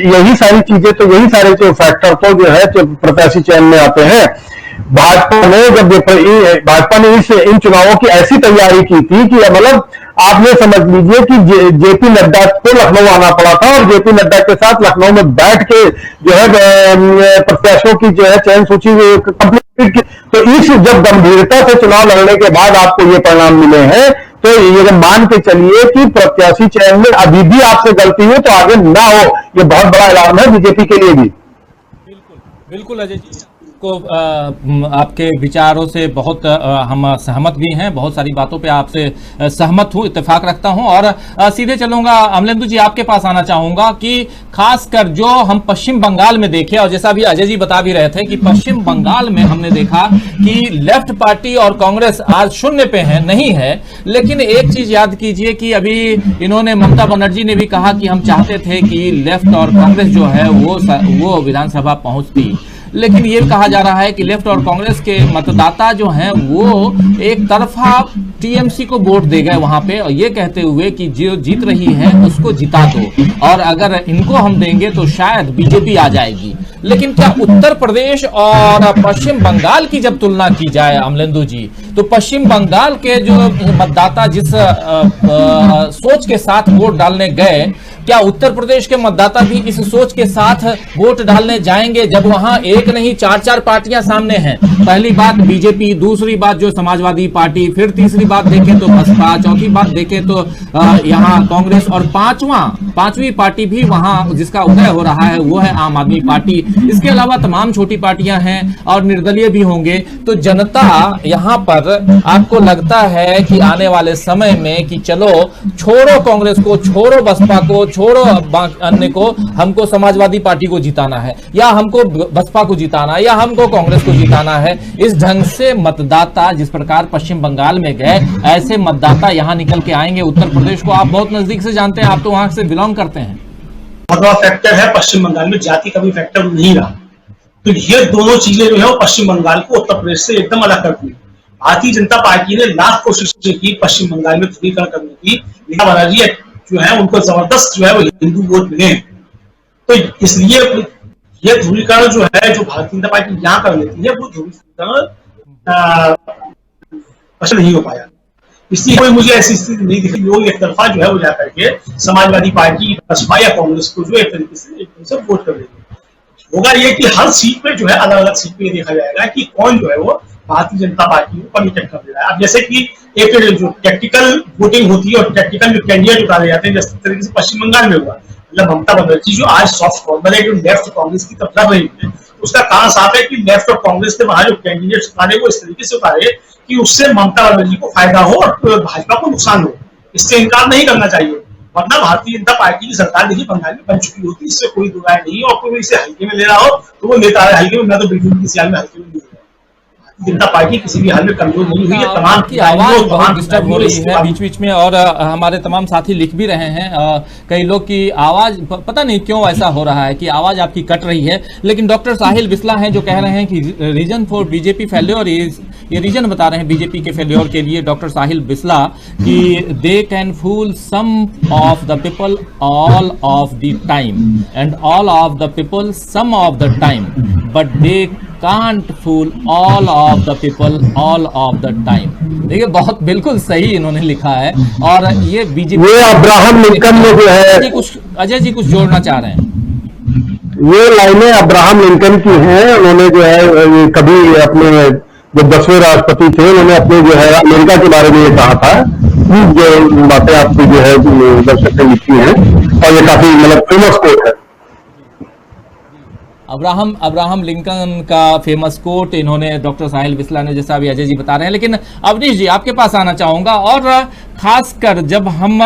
E: यही सारी चीजें, तो यही सारे जो फैक्टर तो जो है प्रत्याशी चयन में आते हैं। भाजपा ने इन चुनावों की ऐसी तैयारी की थी कि मतलब आप ये समझ लीजिए कि जेपी नड्डा को लखनऊ आना पड़ा था और जेपी नड्डा के साथ लखनऊ में बैठ के जो है प्रत्याशियों की जो है चयन सूची कंप्लीट की। तो जब गंभीरता से चुनाव लड़ने के बाद आपको ये परिणाम मिले हैं, तो ये मान के चलिए कि प्रत्याशी चयन में अभी भी आपसे गलती हो तो आगे ना हो। ये बहुत बड़ा अलार्म है बीजेपी के लिए भी।
A: बिल्कुल अजय जी को आपके विचारों से बहुत हम सहमत भी हैं, बहुत सारी बातों पे आपसे सहमत हूं, इत्तेफाक रखता हूं। और सीधे चलूंगा अमलेंदु जी, आपके पास आना चाहूंगा कि खासकर जो हम पश्चिम बंगाल में देखे, और जैसा भी अजय जी बता भी रहे थे कि पश्चिम बंगाल में हमने देखा कि लेफ्ट पार्टी और कांग्रेस आज शून्य पे है, नहीं है। लेकिन एक चीज याद कीजिए कि अभी इन्होंने, ममता बनर्जी ने भी कहा कि हम चाहते थे कि लेफ्ट और कांग्रेस जो है वो विधानसभा पहुंचती। लेकिन ये कहा जा रहा है कि लेफ्ट और कांग्रेस के मतदाता जो हैं वो एक तरफा टीएमसी को वोट दे गए वहां पे, और ये कहते हुए कि जो जीत रही है उसको जिता दो, और अगर इनको हम देंगे तो शायद बीजेपी आ जाएगी। लेकिन क्या उत्तर प्रदेश और पश्चिम बंगाल की जब तुलना की जाए अमलेंदु जी, तो पश्चिम बंगाल के जो मतदाता जिस सोच के साथ वोट डालने गए, क्या उत्तर प्रदेश के मतदाता भी इस सोच के साथ वोट डालने जाएंगे जब वहां एक नहीं 4-4 पार्टियां सामने हैं? पहली बात बीजेपी, दूसरी बात जो समाजवादी पार्टी, फिर तीसरी बात देखें तो बसपा, चौथी बात देखें तो यहाँ कांग्रेस, और पांचवी पार्टी भी वहां जिसका उदय हो रहा है वो है आम आदमी पार्टी। इसके अलावा तमाम छोटी पार्टियां हैं और निर्दलीय भी होंगे। तो जनता यहाँ पर आपको लगता है कि आने वाले समय में कि चलो छोड़ो कांग्रेस को, छोड़ो बसपा को, छोड़ो अन्य को, हमको समाजवादी पार्टी को जिताना है, या हमको बसपा को जिताना है, या हमको कांग्रेस को जिताना है, इस ढंग से मतदाता जिस प्रकार पश्चिम बंगाल में गए, ऐसे मतदाता यहां निकल के आएंगे? उत्तर प्रदेश को आप बहुत नजदीक से जानते हैं, आप तो वहां से बिलोंग करते हैं।
D: बहुत बड़ा फैक्टर है पश्चिम बंगाल में, जाति का भी फैक्टर नहीं रहा। तो ये दोनों चीजें जो है पश्चिम बंगाल को उत्तर प्रदेश से एकदम अलग करती है। भारतीय जनता पार्टी ने लाख कोशिशें की पश्चिम बंगाल में ध्रुवीकरण करने की, ममता बनर्जी जो है उनको जबरदस्त जो है वो हिंदू वोट मिले। तो इसलिए ये ध्रुवीकरण जो है, जो भारतीय जनता पार्टी यहाँ कर लेती है, वो ध्रुवीकरण पसंद नहीं हो पाया। इसलिए कोई मुझे ऐसी स्थिति नहीं दिखी लोग एक तरफा जो है वो जाकर के समाजवादी पार्टी, बसपा या कांग्रेस को जो एक तरीके से वोट कर देंगे। होगा ये कि हर सीट पे जो है अलग अलग सीट पे देखा जाएगा कि कौन जो है वो भारतीय जनता पार्टी को कमिटेड कर दे रहा है। अब जैसे कि एक जो टैक्टिकल वोटिंग होती है और टैक्टिकल जो कैंडिडेट उतारे जाते हैं, जिस तरीके से पश्चिम बंगाल में हुआ, मतलब ममता बनर्जी जो आज सॉफ्ट कॉर्नर है, जो लेफ्ट कांग्रेस की तरफ लड़ रही है, उसका कारण साफ है कि लेफ्ट और कांग्रेस के वहां जो कैंडिडेट्स उतारे वो इस तरीके से उतारे कि उससे ममता बनर्जी को फायदा हो और भाजपा को नुकसान हो। इससे इनकार नहीं करना चाहिए, वरना भारतीय जनता पार्टी की सरकार देखिए बंगाल में बन चुकी होती, इससे कोई दो राय नहीं। और कोई इसे हल्के में ले रहा हो तो वो लेता है हल्के में, मैं तो बिल्कुल किसी हाल में हल्के में नहीं ले रहा। जनता पार्टी किसी भी हाल में कमजोर नहीं हुई है। तमाम
A: की आवाज बहुत डिस्टर्ब हो रही है बीच बीच में, और हमारे तमाम साथी लिख भी रहे हैं कई लोग की आवाज पता नहीं क्यों ऐसा हो रहा है कि आवाज आपकी कट रही है। लेकिन डॉक्टर साहिल बिस्ला हैं जो कह रहे हैं कि reason for BJP failure is, ये रीजन बता रहे हैं बीजेपी के फेल्योर के लिए डॉक्टर साहिल बिस्ला कि they can fool some of the people all of the time and all of the people some of the time, but they can't fool all of the people all of the time. देखिए बहुत बिल्कुल सही इन्होंने लिखा है। और ये BJP,
E: ये अब्राहम लिंकन में जो है,
A: कुछ अजय जी कुछ जोड़ना चाह रहे हैं।
E: ये लाइनें अब्राहम लिंकन की हैं। उन्होंने जो है कभी अपने जब 10वें राष्ट्रपति थे, उन्होंने अपने जो है अमेरिका के बारे में ये कहा था, जो बातें आपकी जो है दर्शक ने लिखी हैं, और ये काफी मतलब फेमस कोट है।
A: अब्राहम लिंकन का फेमस कोट इन्होंने डॉक्टर साहिल बिस्ला ने, जैसा अभी अजय जी बता रहे हैं। लेकिन अवनीश जी आपके पास आना चाहूंगा, और खासकर जब हम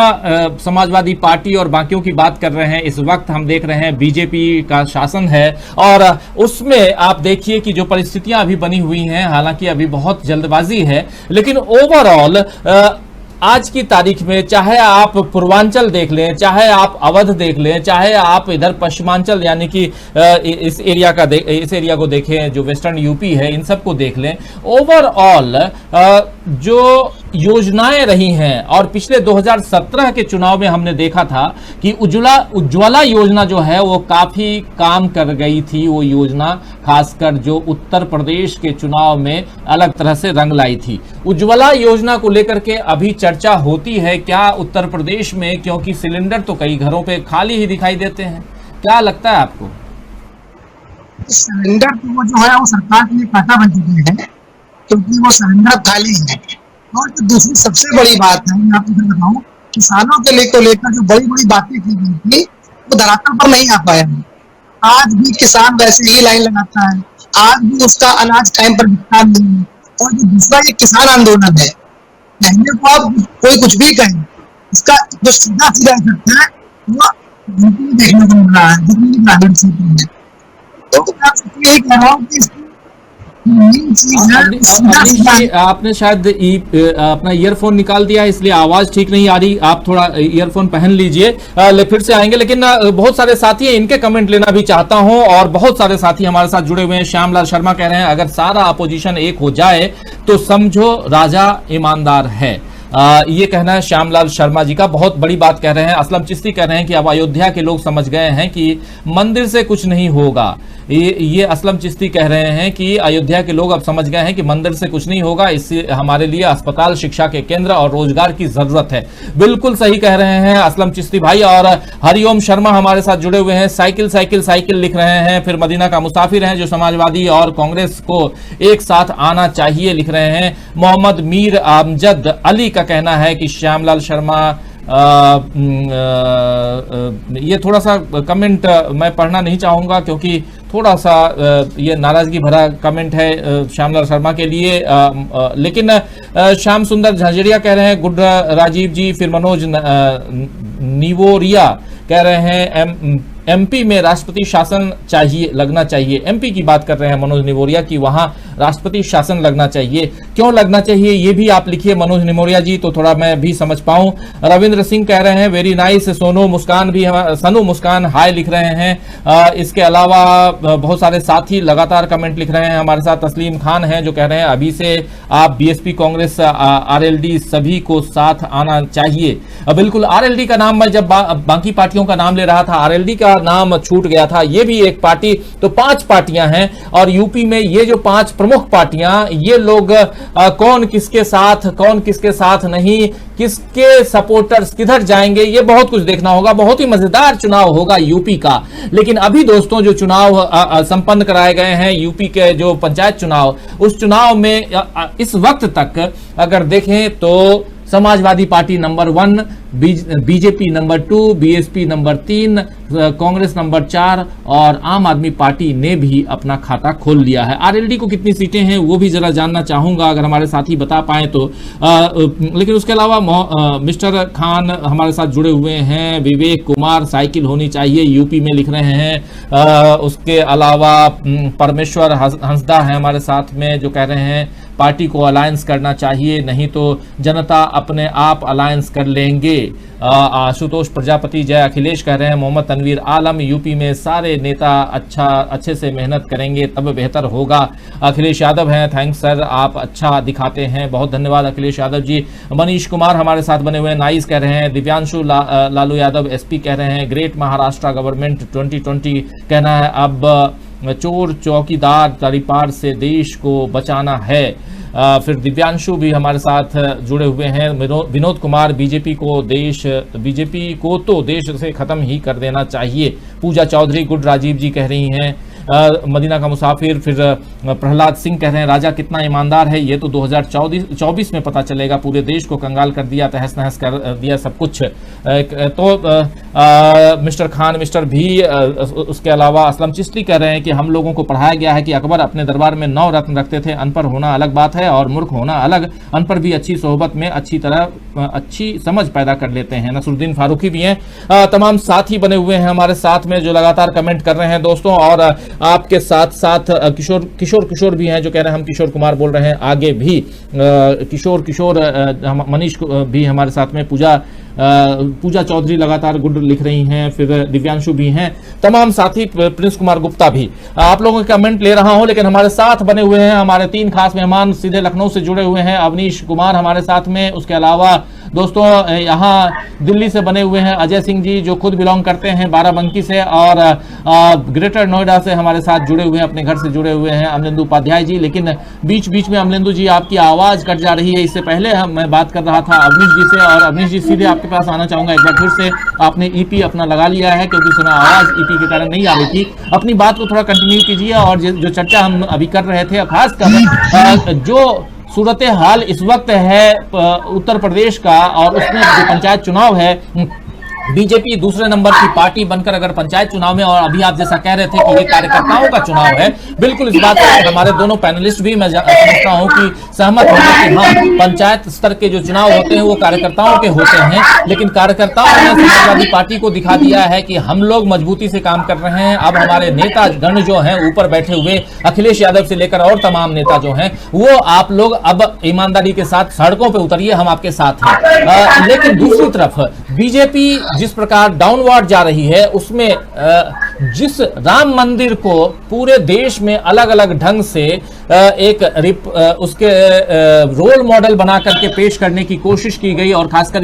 A: समाजवादी पार्टी और बाकियों की बात कर रहे हैं, इस वक्त हम देख रहे हैं बीजेपी का शासन है, और उसमें आप देखिए कि जो परिस्थितियां अभी बनी हुई हैं, हालांकि अभी बहुत जल्दबाजी है, लेकिन ओवरऑल आज की तारीख में चाहे आप पूर्वांचल देख लें, चाहे आप अवध देख लें, चाहे आप इधर पश्चिमांचल यानी कि इस एरिया को देखें जो वेस्टर्न यूपी है, इन सबको देख लें, ओवरऑल जो योजनाएं रही हैं, और पिछले 2017 के चुनाव में हमने देखा था कि उज्ज्वला योजना जो है वो काफी काम कर गई थी। वो योजना खासकर जो उत्तर प्रदेश के चुनाव में अलग तरह से रंग लाई थी। उज्ज्वला योजना को लेकर के अभी चर्चा होती है क्या उत्तर प्रदेश में, क्योंकि सिलेंडर तो कई घरों पे खाली ही दिखाई देते हैं। क्या लगता है आपको?
F: सिलेंडर तो वो जो है वो सरकार के लिए कांटा बन चुकी है, क्योंकि वो सिलेंडर खाली है। और जो दूसरी सबसे बड़ी बात है, मैं आपको बताऊं, किसानों के लेकर जो बड़ी बड़ी बातें की गई थी वो धरातल पर नहीं आ पाया। आज भी किसान वैसे ही लाइन लगाता है, आज भी उसका अनाज टाइम पर बिकता नहीं है। और जो दूसरा ये किसान आंदोलन है, पहले को आप कोई कुछ भी कहें, इसका जो सीधा इफेक्ट है वो देखने को मिल रहा है जितनी प्राइवेट सेक्टर में। तो मैं आपसे यही कह रहा हूँ कि
A: आपने शायद अपना ईयरफोन निकाल दिया है, इसलिए आवाज ठीक नहीं आ रही। आप थोड़ा ईयरफोन पहन लीजिए, फिर से आएंगे। लेकिन बहुत सारे साथी हैं, इनके कमेंट लेना भी चाहता हूं, और बहुत सारे साथी हमारे साथ जुड़े हुए हैं। श्यामलाल शर्मा कह रहे हैं अगर सारा अपोजिशन एक हो जाए तो समझो राजा ईमानदार है। ये कहना है श्यामलाल शर्मा जी का। बहुत बड़ी बात कह रहे हैं असलम चिश्ती, कह रहे हैं कि अब अयोध्या के लोग समझ गए हैं कि मंदिर से कुछ नहीं होगा। ये असलम चिश्ती कह रहे हैं कि अयोध्या के लोग अब समझ गए हैं कि मंदिर से कुछ नहीं होगा, इससे हमारे लिए अस्पताल, शिक्षा के केंद्र और रोजगार की जरूरत है। बिल्कुल सही कह रहे हैं असलम चिश्ती भाई। और हरिओम शर्मा हमारे साथ जुड़े हुए हैं, साइकिल साइकिल साइकिल लिख रहे हैं। फिर मदीना का मुसाफिर हैं जो समाजवादी और कांग्रेस को एक साथ आना चाहिए लिख रहे हैं। मोहम्मद मीर अमजद अली का कहना है कि श्यामलाल शर्मा ये थोड़ा सा कमेंट मैं पढ़ना नहीं चाहूंगा क्योंकि थोड़ा सा ये नाराजगी भरा कमेंट है श्यामलाल शर्मा के लिए। लेकिन श्याम सुंदर झांझरिया कह रहे हैं गुड राजीव जी। फिर मनोज निवोरिया कह रहे हैं एमपी में राष्ट्रपति शासन चाहिए, लगना चाहिए। एमपी की बात कर रहे हैं मनोज निवोरिया की, वहां राष्ट्रपति शासन लगना चाहिए। क्यों लगना चाहिए ये भी आप लिखिए मनोज निवोरिया जी, तो थोड़ा मैं भी समझ पाऊं। रविंद्र सिंह कह रहे हैं वेरी नाइस। सनू मुस्कान हाय लिख रहे हैं। इसके अलावा बहुत सारे साथी लगातार कमेंट लिख रहे हैं हमारे साथ। तस्लीम खान हैं जो कह रहे हैं अभी से आप बीएसपी, कांग्रेस, आरएलडी सभी को साथ आना चाहिए। बिल्कुल, आरएलडी का नाम मैं जब बाकी पार्टियों का नाम ले रहा था, आरएलडी का नाम छूट गया था। ये भी एक पार्टी, तो 5 पार्टियां हैं और यूपी में ये जो 5 प्रमुख पार्टियां, ये लोग कौन किसके साथ, कौन किसके साथ नहीं, किसके सपोर्टर्स किधर जाएंगे, ये बहुत कुछ देखना होगा। बहुत ही मजेदार चुनाव होगा यूपी का। लेकिन अभी दोस्तों जो चुनाव संपन्न कराए गए हैं यूपी के जो पंचायत चुनाव, उस चुनाव में इस वक्त तक अगर देखें तो Samajwadi party number 1, BJP number 2, BSP number 3, Congress number 4 और आम आदमी पार्टी ने भी अपना खाता खोल लिया है। आरएलडी को कितनी सीटें हैं वो भी जरा जानना चाहूंगा, अगर हमारे साथी बता पाए तो। लेकिन उसके अलावा मिस्टर खान हमारे साथ जुड़े हुए हैं, विवेक कुमार साइकिल होनी चाहिए यूपी में लिख रहे हैं। उसके अलावा परमेश्वर हंसदा है हमारे साथ में, जो कह रहे हैं पार्टी को अलायंस करना चाहिए, नहीं तो जनता अपने आप अलायंस कर लेंगे। आशुतोष प्रजापति जय अखिलेश कह रहे हैं। मोहम्मद तनवीर आलम यूपी में सारे नेता अच्छे से मेहनत करेंगे तब बेहतर होगा। अखिलेश यादव हैं, थैंक्स सर, आप अच्छा दिखाते हैं, बहुत धन्यवाद अखिलेश यादव जी। मनीष कुमार हमारे साथ बने हुए हैं, नाइस कह रहे हैं। दिव्यांशु लालू यादव एसपी कह रहे हैं, ग्रेट महाराष्ट्र गवर्नमेंट 2020 कहना है, अब चोर चौकीदार तड़ीपार से देश को बचाना है। फिर दिव्यांशु भी हमारे साथ जुड़े हुए हैं। विनोद कुमार बीजेपी को तो देश से खत्म ही कर देना चाहिए। पूजा चौधरी गुड राजीव जी कह रही हैं। मदीना का मुसाफिर, फिर प्रहलाद सिंह कह रहे हैं राजा कितना ईमानदार है ये तो 2024 में पता चलेगा, पूरे देश को कंगाल कर दिया, तहस नहस कर दिया सब कुछ। तो मिस्टर खान मिस्टर भी, उसके अलावा असलम चिश्ती कह रहे हैं कि हम लोगों को पढ़ाया गया है कि अकबर अपने दरबार में 9 रत्न रखते थे, अनपढ़ होना अलग बात है और मूर्ख होना अलग। अनपढ़ भी अच्छी सोहबत में अच्छी समझ पैदा कर लेते हैं। नसरुद्दीन फारूकी भी हैं। तमाम साथी बने हुए हैं हमारे साथ में जो लगातार कमेंट कर रहे हैं दोस्तों, और आपके साथ साथ किशोर भी हैं जो कह रहे हैं, हम किशोर कुमार बोल रहे हैं आगे भी। किशोर मनीष भी हमारे साथ में। पूजा चौधरी लगातार गुड लिख रही हैं, फिर दिव्यांशु भी हैं, तमाम साथी, प्रिंस कुमार गुप्ता भी। आप लोगों के कमेंट ले रहा हूं, लेकिन हमारे साथ बने हुए हैं हमारे 3 खास मेहमान सीधे लखनऊ से जुड़े हुए हैं। अवनीश कुमार हमारे साथ में, उसके अलावा दोस्तों यहाँ दिल्ली से बने हुए हैं अजय सिंह जी जो खुद बिलोंग करते हैं बाराबंकी से, और ग्रेटर नोएडा से हमारे साथ जुड़े हुए हैं, अपने घर से जुड़े हुए हैं अमलेंदु उपाध्याय जी। लेकिन बीच बीच में अमलेंदु जी आपकी आवाज कट जा रही है। इससे पहले मैं बात कर रहा था अवनीश जी से, और अवनीश जी सीधे आपके पास आना चाहूंगा एक बार फिर से। आपने ईपी अपना लगा लिया है क्योंकि सुना आवाज ईपी के कारण नहीं आ रही थी। अपनी बात को थोड़ा कंटिन्यू कीजिए, और जो चर्चा हम अभी कर रहे थे, खासकर जो सूरत हाल इस वक्त है उत्तर प्रदेश का, और उसमें जो पंचायत चुनाव है, बीजेपी दूसरे नंबर की पार्टी बनकर अगर पंचायत चुनाव में, और अभी आप जैसा कह रहे थे कि ये कार्यकर्ताओं का चुनाव है, बिल्कुल इस बात पर हमारे दोनों पैनलिस्ट भी मैं समझता हूं कि सहमत होंगे कि हाँ, पंचायत स्तर के जो चुनाव होते हैं वो कार्यकर्ताओं के होते हैं, लेकिन कार्यकर्ताओं ने समाजवादी पार्टी को दिखा दिया है कि हम लोग मजबूती से काम कर रहे हैं। अब हमारे नेता गण जो हैं ऊपर बैठे हुए, अखिलेश यादव से लेकर और तमाम नेता जो हैं, वो आप लोग अब ईमानदारी के साथ सड़कों पर उतरिए, हम आपके साथ हैं। लेकिन दूसरी तरफ बीजेपी जिस प्रकार डाउनवर्ड जा रही है, उसमें जिस राम मंदिर को पूरे देश में अलग अलग ढंग से उसके रोल मॉडल बना करके पेश करने की कोशिश की गई, और खासकर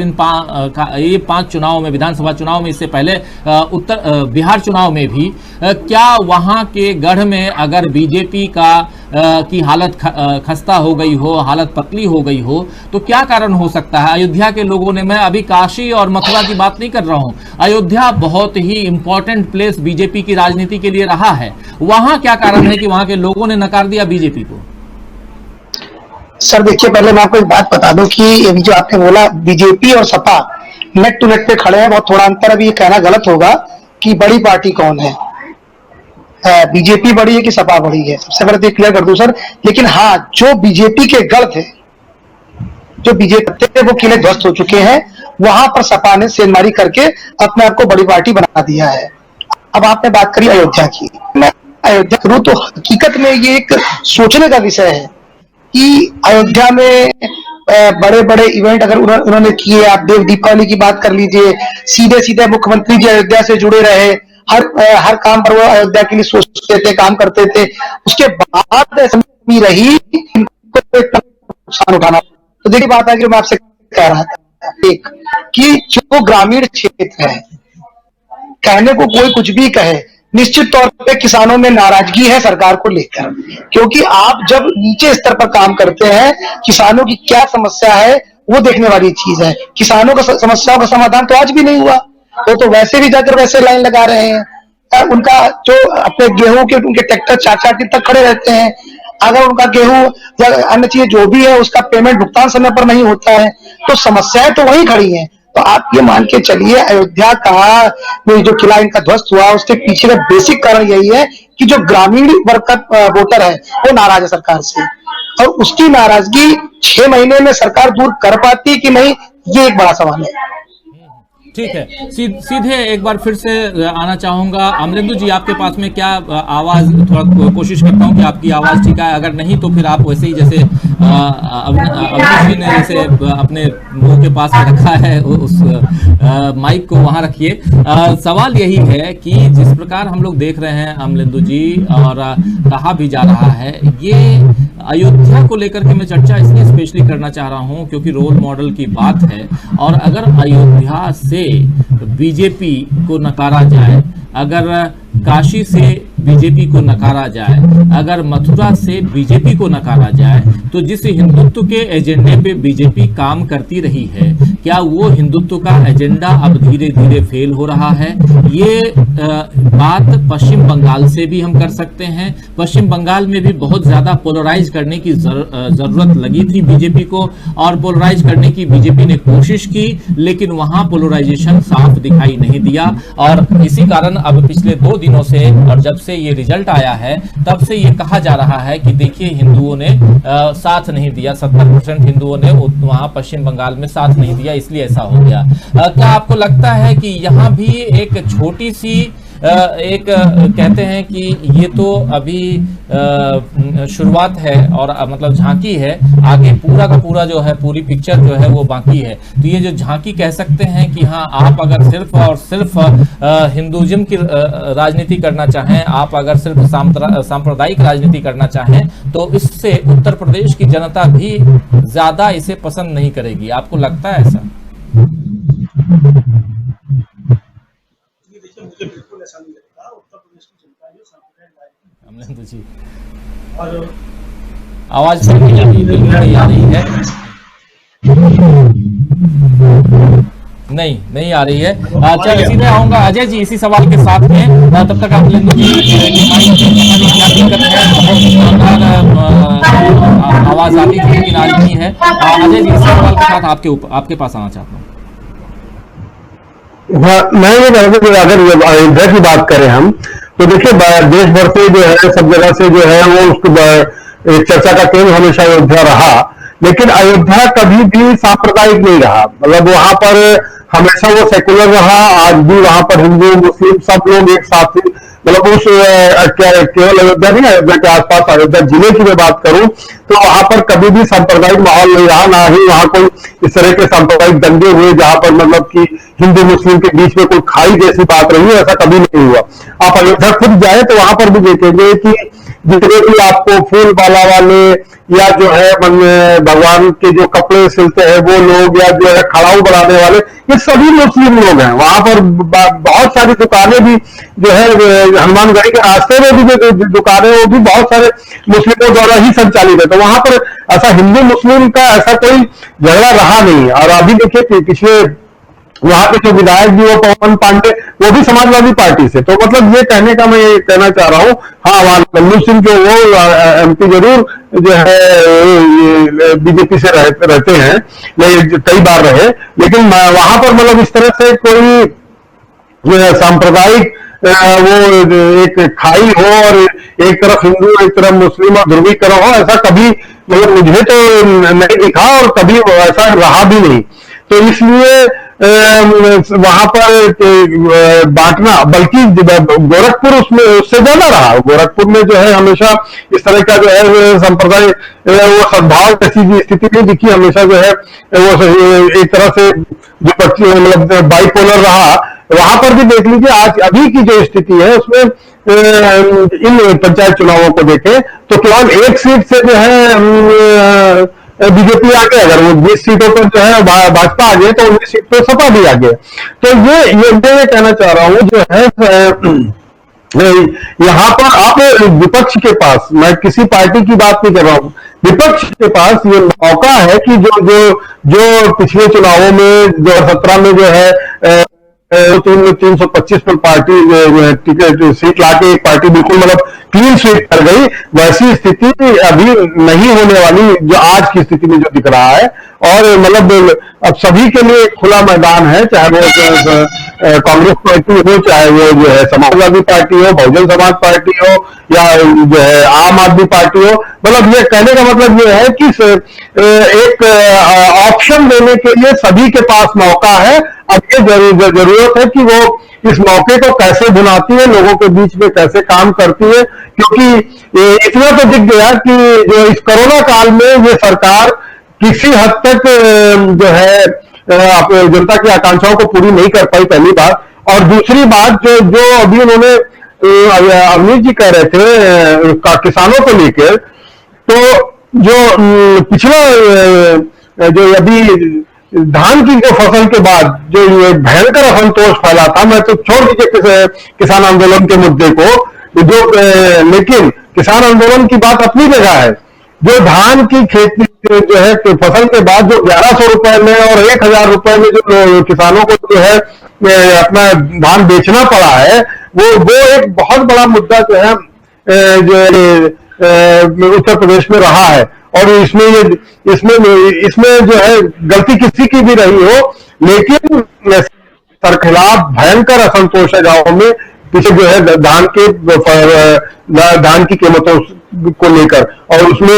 A: ये 5 चुनाव में, विधानसभा चुनाव में, इससे पहले बिहार चुनाव में भी, क्या वहां के गढ़ में अगर बीजेपी की हालत खस्ता हो गई हो, हालत पतली हो गई हो, तो क्या कारण हो सकता है? अयोध्या के लोगों ने, मैं अभी काशी और मथुरा की बात नहीं कर रहा हूं, अयोध्या बहुत ही इंपॉर्टेंट प्लेस बीजेपी की राजनीति के लिए रहा है। वहां क्या कारण है कि वहां के लोगों ने नकार दिया बीजेपी को?
F: सर देखिए, पहले मैं आपको एक बात बता दूं कि अभी जो आपने बोला बीजेपी और सपा नेक टू नेक पे खड़े हैं, बहुत थोड़ा अंतर। अभी ये कहना गलत होगा कि बड़ी पार्टी कौन है, बीजेपी बड़ी है कि सपा बड़ी है, सबसे पहले तो क्लियर कर दूं सर। लेकिन हाँ, जो बीजेपी के गढ़ थे, जो बीजेपी थे, वो किले ध्वस्त हो चुके हैं। वहां पर सपा ने सेंधमारी करके अपने आप को बड़ी पार्टी बना दिया है। अब आपने बात करी अयोध्या की, मैं अयोध्या करूं तो हकीकत में ये एक सोचने का विषय है कि अयोध्या में बड़े बड़े इवेंट अगर उन्होंने किए, आप देव दीपावली की बात कर लीजिए, सीधे सीधे मुख्यमंत्री जी अयोध्या से जुड़े रहे, हर काम पर वो अयोध्या के लिए सोचते थे, काम करते थे। उसके बाद ऐसी रही नुकसान उठाना। तो देखिए बात है कि मैं आपसे कह रहा था एक कि जो ग्रामीण क्षेत्र है, कहने को कोई कुछ भी कहे, निश्चित तौर पे किसानों में नाराजगी है सरकार को लेकर, क्योंकि आप जब नीचे स्तर पर काम करते हैं, किसानों की क्या समस्या है वो देखने वाली चीज है। किसानों का समस्याओं का समाधान तो आज भी नहीं हुआ, वो तो वैसे भी जाकर वैसे लाइन लगा रहे हैं। उनका जो अपने गेहूं के उनके ट्रैक्टर 4-4 दिन तक खड़े रहते हैं। अगर उनका गेहूं या अन्य चीज जो भी है उसका पेमेंट भुगतान समय पर नहीं होता है, तो समस्याएं तो वही खड़ी हैं। तो आप ये मान के चलिए अयोध्या का जो किला इनका ध्वस्त हुआ उसके पीछे का बेसिक कारण यही है कि जो ग्रामीण वर्ग का वोटर है वो नाराज है सरकार से, और उसकी नाराजगी 6 महीने में सरकार दूर कर पाती कि नहीं, ये एक बड़ा सवाल है।
A: ठीक है, सीधे एक बार फिर से आना चाहूंगा अमरेंदु जी आपके पास में। क्या आवाज, थोड़ा कोशिश करता हूं कि आपकी आवाज ठीक है, अगर नहीं तो फिर आप वैसे ही जैसे अवनीश जी ने जैसे अपने मुंह के पास में रखा है उस माइक को वहां रखिए। सवाल यही है कि जिस प्रकार हम लोग देख रहे हैं अमरेंदु जी, और कहा भी जा रहा है, ये अयोध्या को लेकर के मैं चर्चा इसलिए स्पेशली करना चाह रहा हूं क्योंकि रोल मॉडल की बात है। और अगर अयोध्या से बीजेपी को नकारा जाए, अगर काशी से बीजेपी को नकारा जाए, अगर मथुरा से बीजेपी को नकारा जाए, तो जिस हिंदुत्व के एजेंडे पे बीजेपी काम करती रही है, क्या वो हिंदुत्व का एजेंडा अब धीरे धीरे फेल हो रहा है? ये बात पश्चिम बंगाल से भी हम कर सकते हैं। पश्चिम बंगाल में भी बहुत ज्यादा पोलराइज करने की जरूरत लगी थी बीजेपी को, और पोलराइज करने की बीजेपी ने कोशिश की, लेकिन वहां पोलराइजेशन साफ दिखाई नहीं दिया। और इसी कारण अब पिछले 2 दिनों से, और जब से ये रिजल्ट आया है तब से ये कहा जा रहा है कि देखिए हिंदुओं ने साथ नहीं दिया, 70% हिंदुओं ने वहां पश्चिम बंगाल में साथ नहीं दिया, इसलिए ऐसा हो गया। क्या आपको लगता है कि यहाँ भी एक छोटी सी एक कहते हैं कि ये तो अभी शुरुआत है और मतलब झांकी है, आगे पूरा का पूरा जो है पूरी पिक्चर जो है वो बाकी है। तो ये जो झांकी कह सकते हैं कि हाँ, आप अगर सिर्फ और सिर्फ हिंदुइज्म की राजनीति करना चाहें, आप अगर सिर्फ सांप्रदायिक राजनीति करना चाहें, तो इससे उत्तर प्रदेश की जनता भी ज्यादा इसे पसंद नहीं करेगी। आपको लगता है ऐसा?
D: मुझे बिल्कुल ऐसा नहीं लगता। उत्तर प्रदेश की जनता जो
A: अमरेंदु जी,
D: और
A: आवाज बिल्कुल नहीं आ रही है, नहीं आ रही है। चल सीधे आऊंगा अजय जी इसी सवाल के साथ में, तब तक आप अमरेंदु जी क्या दिक्कत है, आवाज आती थी लेकिन आ रही नहीं है। अजय जी इसी सवाल के साथ आपके पास आना चाहता हूँ।
E: मैं ये कह रहा था, अगर अयोध्या की बात करें हम, तो देखिए देश भर से जो है, सब जगह से जो है वो उसको चर्चा का केंद्र हमेशा अयोध्या रहा, लेकिन अयोध्या कभी भी सांप्रदायिक नहीं रहा। मतलब वहां पर हमेशा वो सेकुलर रहा। आज भी वहां पर हिंदू मुस्लिम सब लोग एक साथ ही, मतलब उस केवल अयोध्या नहीं, अयोध्या के आसपास अयोध्या जिले की मैं बात करूं तो वहां पर कभी भी सांप्रदायिक माहौल नहीं रहा, ना ही वहां कोई इस तरह के सांप्रदायिक दंगे हुए जहां पर मतलब कि हिंदू मुस्लिम के बीच में कोई खाई जैसी बात रही है, ऐसा कभी नहीं हुआ। आप अयोध्या खुद जाए तो वहां पर भी देखेंगे कि जितने भी आपको फूल माला वाले या जो है भगवान के जो कपड़े सिलते हैं वो लोग, या जो है खड़ाऊ बनाने वाले, ये सभी मुस्लिम लोग हैं। वहां पर बहुत सारी दुकानें भी जो है हनुमानगढ़ी के रास्ते में भी जो दुकानें वो भी बहुत सारे मुस्लिमों द्वारा ही संचालित है। तो वहां पर ऐसा हिंदू मुस्लिम का ऐसा कोई झगड़ा रहा नहीं। और अभी देखिए पिछले वहां के जो विधायक जी वो पवन पांडे, वो भी समाजवादी पार्टी से। तो मतलब ये कहने का मैं ये कहना चाह रहा हूँ, हाँ वहां लल्लू सिंह जो वो एमपी जरूर जो है बीजेपी से रहते हैं, कई बार रहे, लेकिन वहां पर मतलब इस तरह से कोई सांप्रदायिक वो एक खाई हो और एक तरफ हिंदू एक तरफ मुस्लिम और ध्रुवीकरण हो, ऐसा कभी मतलब मुझे तो नहीं दिखा और कभी ऐसा रहा भी नहीं। तो इसलिए वहां पर बांटना, बल्कि गोरखपुर उसमें उससे ज्यादा रहा। गोरखपुर में जो है हमेशा इस तरह का जो है संप्रदाय वो सद्भाव जैसी स्थिति नहीं दिखी। हमेशा जो है वो एक तरह से जो मतलब बाइपोलर रहा। वहां पर भी देख लीजिए, आज अभी की जो स्थिति है उसमें इन पंचायत चुनावों को देखें तो केवल एक सीट से जो है बीजेपी आगे, अगर वो 20 सीटों पर जो है भाजपा आ गए तो 19 सीट पर सपा भी आ गए। तो ये मैं कहना चाह रहा हूं जो है यहाँ पर आप विपक्ष के पास, मैं किसी पार्टी की बात नहीं कर रहा हूं, विपक्ष के पास ये मौका है कि जो पिछले चुनावों में 2017 में जो है 325 पर पार्टी टिकट सीट लाके एक पार्टी बिल्कुल मतलब क्लीन स्वीप कर गई, वैसी स्थिति अभी नहीं होने वाली जो आज की स्थिति में जो दिख रहा है। और मतलब अब सभी के लिए एक खुला मैदान है, चाहे वो कांग्रेस पार्टी हो, चाहे वो जो है समाजवादी पार्टी हो, बहुजन समाज पार्टी हो, या जो है आम आदमी पार्टी हो। मतलब ये कहने का मतलब ये है कि एक ऑप्शन देने के लिए सभी के पास मौका है। अब ये जरूरत है कि वो इस मौके को कैसे भुनाती है, लोगों के बीच में कैसे काम करती है, क्योंकि इतना तो दिख गया कि जो इस कोरोना काल में ये सरकार किसी हद तक जो है जनता की आकांक्षाओं को पूरी नहीं कर पाई, पहली बात। और दूसरी बात जो अभी उन्होंने अवनीश जी कह रहे थे किसानों को लेकर, तो जो पिछला जो अभी धान की जो फसल के बाद जो ये भयंकर असंतोष फैला था, मैं तो छोड़ दीजिए किसान आंदोलन के मुद्दे को, लेकिन किसान आंदोलन की बात अपनी जगह है। जो धान की खेती जो है फसल के बाद जो 1100 रुपए में और 1000 रुपए में जो किसानों को जो है अपना धान बेचना पड़ा है, वो एक बहुत बड़ा मुद्दा जो है जो उत्तर प्रदेश में रहा है। और इसमें जो है गलती किसी की भी रही हो, लेकिन सर खिलाफ भयंकर असंतोष है गांवों में पीछे जो है धान की कीमतों को लेकर, और उसमें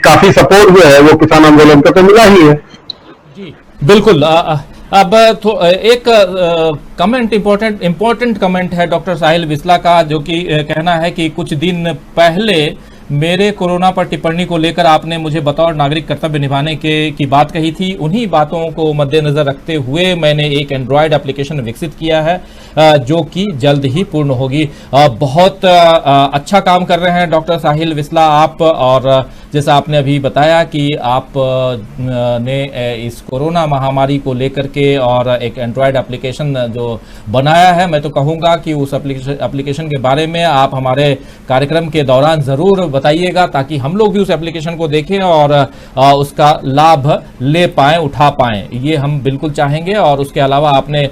E: काफी सपोर्ट जो है वो किसान आंदोलन का तो मिला ही है।
A: जी बिल्कुल। अब तो एक कमेंट इम्पोर्टेंट कमेंट है डॉक्टर साहिल बिस्ला का, जो कि कहना है कि कुछ दिन पहले मेरे कोरोना पर टिप्पणी को लेकर आपने मुझे बतौर नागरिक कर्तव्य निभाने की बात कही थी। उन्हीं बातों को मद्देनजर रखते हुए मैंने एक एंड्रॉयड एप्लीकेशन विकसित किया है जो कि जल्द ही पूर्ण होगी। बहुत अच्छा काम कर रहे हैं डॉक्टर साहिल बिस्ला आप, और जैसा आपने अभी बताया कि आप ने इस कोरोना महामारी को लेकर के और एक एंड्रॉयड एप्लीकेशन जो बनाया है, मैं तो कहूँगा कि उस एप्लीकेशन के बारे में आप हमारे कार्यक्रम के दौरान ज़रूर बताइएगा, ताकि हम लोग भी उस एप्लीकेशन को देखें और उसका लाभ ले पाएं, उठा पाएं। ये हम बिल्कुल चाहेंगे। और उसके अलावा आपने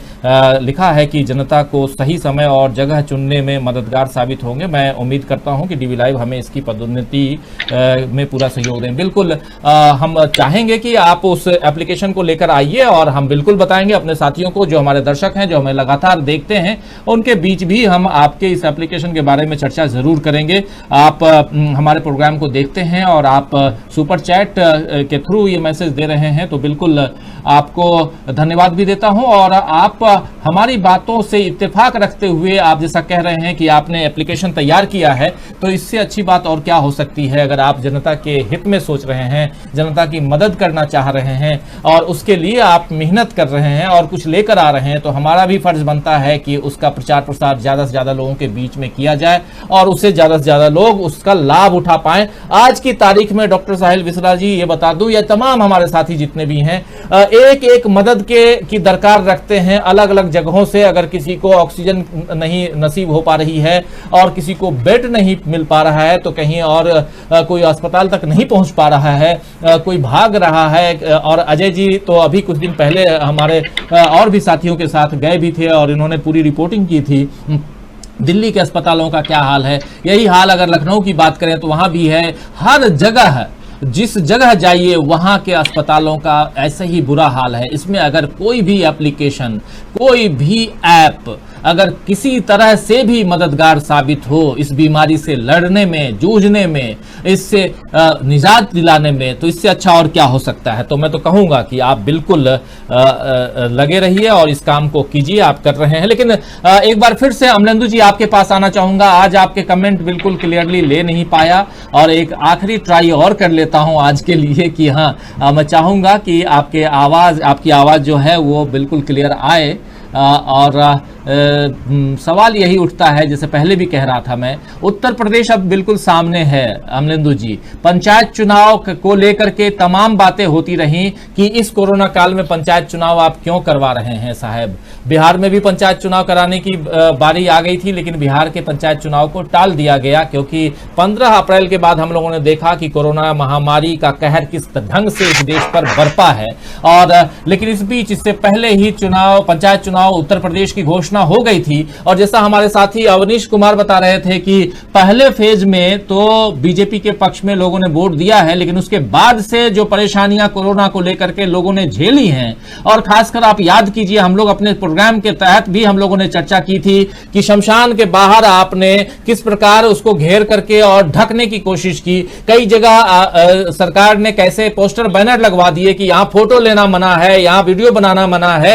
A: लिखा है कि जनता को सही समय और जगह चुनने में मददगार साबित होंगे। मैं उम्मीद करता हूं कि डीवी लाइव हमें इसकी पदोन्नति में पूरा सहयोग दें। बिल्कुल हम चाहेंगे कि आप उस एप्लीकेशन को लेकर आइए, और हम बिल्कुल बताएंगे अपने साथियों को, जो हमारे दर्शक हैं, जो हमें लगातार देखते हैं, उनके बीच भी हम आपके इस एप्लीकेशन के बारे में चर्चा जरूर करेंगे। आप हमारे प्रोग्राम को देखते हैं और आप सुपर चैट के थ्रू ये मैसेज दे रहे हैं, तो बिल्कुल आपको धन्यवाद भी देता हूं। और आप हमारी बातों से इत्तेफाक रखते हुए आप जैसा कह रहे हैं कि आपने एप्लीकेशन तैयार किया है, तो इससे अच्छी बात और क्या हो सकती है। अगर आप जनता के हित में सोच रहे हैं, जनता की मदद करना चाह रहे हैं और उसके लिए आप मेहनत कर रहे हैं और कुछ लेकर आ रहे हैं, तो हमारा भी फर्ज बनता है कि उसका प्रचार प्रसार ज्यादा से ज्यादा लोगों के बीच में किया जाए और उससे ज्यादा से ज्यादा लोग उसका लाभ उठा पाएं। आज की तारीख में डॉक्टर साहिल बिस्ला जी, ये बता दूं, या तमाम हमारे साथी जितने भी हैं, एक मदद की दरकार रखते हैं अलग अलग जगहों से। अगर किसी को ऑक्सीजन नहीं नसीब हो पा रही है और किसी को बेड नहीं मिल पा रहा है, तो कहीं और कोई अस्पताल तक नहीं पहुंच पा रहा है, कोई भाग रहा है। और अजय जी तो अभी कुछ दिन पहले हमारे और भी साथियों के साथ गए भी थे और इन्होंने पूरी रिपोर्टिंग की थी। दिल्ली के अस्पतालों का क्या हाल है, यही हाल अगर लखनऊ की बात करें तो वहां भी है। हर जगह जिस जगह जाइए वहां के अस्पतालों का ऐसे ही बुरा हाल है। इसमें अगर कोई भी एप्लीकेशन, कोई भी ऐप अगर किसी तरह से भी मददगार साबित हो इस बीमारी से लड़ने में, जूझने में, इससे निजात दिलाने में, तो इससे अच्छा और क्या हो सकता है। तो मैं तो कहूंगा कि आप बिल्कुल लगे रहिए और इस काम को कीजिए, आप कर रहे हैं। लेकिन एक बार फिर से अमलेंदु जी आपके पास आना चाहूंगा। आज आपके कमेंट बिल्कुल क्लियरली ले नहीं पाया और एक आखिरी ट्राई और कर लेता हूं आज के लिए कि हाँ, मैं चाहूंगा कि आपकी आवाज जो है वो बिल्कुल क्लियर आए। और सवाल यही उठता है, जैसे पहले भी कह रहा था मैं, उत्तर प्रदेश अब बिल्कुल सामने है अमलेंदु जी। पंचायत चुनाव को लेकर के तमाम बातें होती रहीं कि इस कोरोना काल में पंचायत चुनाव आप क्यों करवा रहे हैं साहब। बिहार में भी पंचायत चुनाव कराने की बारी आ गई थी, लेकिन बिहार के पंचायत चुनाव को टाल दिया गया क्योंकि 15 अप्रैल के बाद हम लोगों ने देखा कि कोरोना महामारी का कहर किस ढंग से इस देश पर बरपा है। और लेकिन इस बीच, इससे पहले ही पंचायत चुनाव उत्तर प्रदेश की घोषणा घोषणा हो गई थी। और जैसा हमारे साथी अवनीश कुमार बता रहे थे कि पहले फेज में तो बीजेपी के पक्ष में लोगों ने वोट दिया है, लेकिन उसके बाद से जो परेशानियां कोरोना को लेकर के लोगों ने झेली हैं, और खासकर आप याद कीजिए, हम लोग अपने प्रोग्राम के तहत भी हम लोगों ने चर्चा की थी कि शमशान के बाहर आपने किस प्रकार उसको घेर करके और ढकने की कोशिश की। कई जगह सरकार ने कैसे पोस्टर बैनर लगवा दिए कि यहां फोटो लेना मना है, यहां वीडियो बनाना मना है।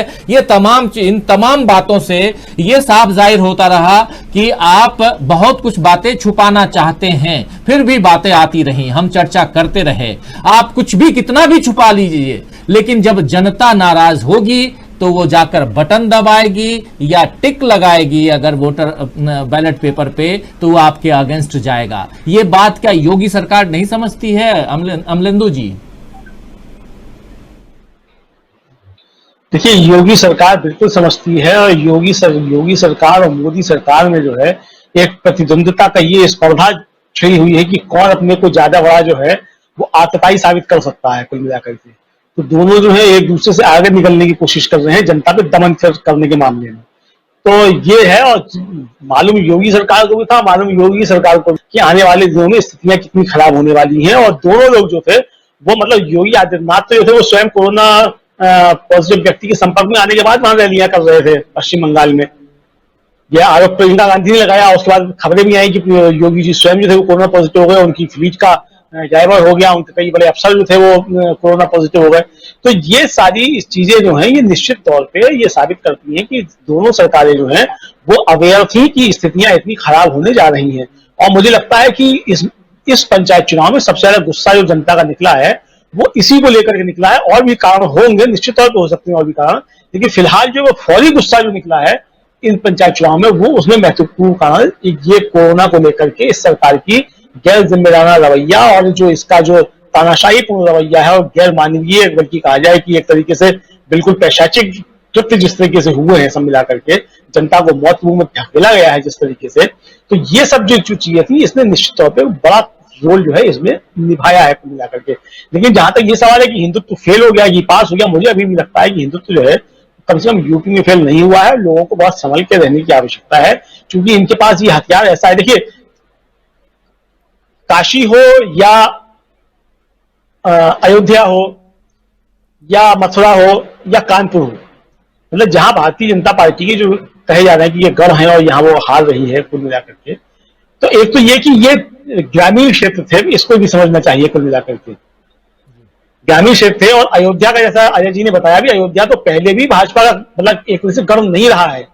A: इन तमाम बातों से यह साफ जाहिर होता रहा कि आप बहुत कुछ बातें छुपाना चाहते हैं, फिर भी बातें आती रही, हम चर्चा करते रहे। आप कुछ भी कितना भी छुपा लीजिए, लेकिन जब जनता नाराज होगी तो वो जाकर बटन दबाएगी या टिक लगाएगी अगर वोटर बैलेट पेपर पे, तो वो आपके अगेंस्ट जाएगा। ये बात क्या योगी सरकार नहीं समझती है अमलेंदु जी?
D: देखिए, योगी सरकार बिल्कुल समझती है, और योगी सरकार और मोदी सरकार में जो है एक प्रतिद्वंद्विता का ये स्पर्धा छिड़ी हुई है कि कौन अपने को ज्यादा बड़ा जो है वो आतताई साबित कर सकता है। कुल मिलाकर के तो दोनों जो है एक दूसरे से आगे निकलने की कोशिश कर रहे हैं जनता पे दमन करने के मामले में। तो ये है, और मालूम योगी सरकार को भी था, मालूम योगी सरकार को कि आने वाले दिनों में स्थितियां कितनी खराब होने वाली हैं। और दोनों लोग जो थे वो मतलब योगी आदित्यनाथ तो जो थे वो स्वयं कोरोना पॉजिटिव व्यक्ति के संपर्क में आने के बाद वहां रैलियां कर रहे थे पश्चिम बंगाल में। यह आरोप प्रियंका गांधी ने लगाया, उसके बाद खबरें भी आई कि योगी जी स्वयं जो थे वो कोरोना पॉजिटिव हो गए, उनकी फ्लीट का ड्राइवर हो गया, उनके कई बड़े अफसर जो थे वो कोरोना पॉजिटिव हो गए। तो ये सारी चीजें जो हैं ये निश्चित तौर पे ये साबित करती हैं कि दोनों सरकारें जो हैं वो अवेयर थी कि स्थितियां इतनी खराब होने जा रही हैं। और मुझे लगता है कि इस पंचायत चुनाव में सबसे ज्यादा गुस्सा जो जनता का निकला है वो इसी को लेकर के निकला है। और भी कारण होंगे, निश्चित तौर पर हो सकते हैं और भी कारण, लेकिन फिलहाल जो वो फौरी गुस्सा जो निकला है इन पंचायत चुनाव में, वो उसमें महत्वपूर्ण कारण ये कोरोना को लेकर के इस सरकार की गैर जिम्मेदाराना रवैया और जो इसका जो तानाशाही पूर्ण रवैया है और गैर मानवीय, बल्कि कहा जाए कि एक तरीके से बिल्कुल पैशाचिक कृत्य जिस तरीके से हुए हैं सब मिला करके, जनता को मौत मुंह में धकेला गया है जिस तरीके से, तो ये सब जो चीजें थी इसने निश्चित तौर पर बड़ा रोल जो है इसमें निभाया है मिला करके। लेकिन जहां तक ये सवाल है कि हिंदुत्व फेल हो गया, ये पास हो गया, मुझे अभी भी लगता है कि हिंदुत्व जो है कम से कम यूपी में फेल नहीं हुआ है। लोगों को बहुत संभल के रहने की आवश्यकता है, क्योंकि इनके पास ये हथियार ऐसा है। देखिए, काशी हो या अयोध्या हो या मथुरा हो या कानपुर हो, मतलब जहां भारतीय जनता पार्टी के जो कहे जा रहे हैं कि ये गढ़ है और यहाँ वो हार रही है कुल मिलाकर के, तो एक तो ये कि ये ग्रामीण क्षेत्र थे, इसको भी समझना चाहिए कुल मिलाकर के। ग्रामीण क्षेत्र थे, और अयोध्या का जैसा अजय जी ने बताया भी, अयोध्या तो पहले भी भाजपा का मतलब एक तरह से गढ़ नहीं रहा है।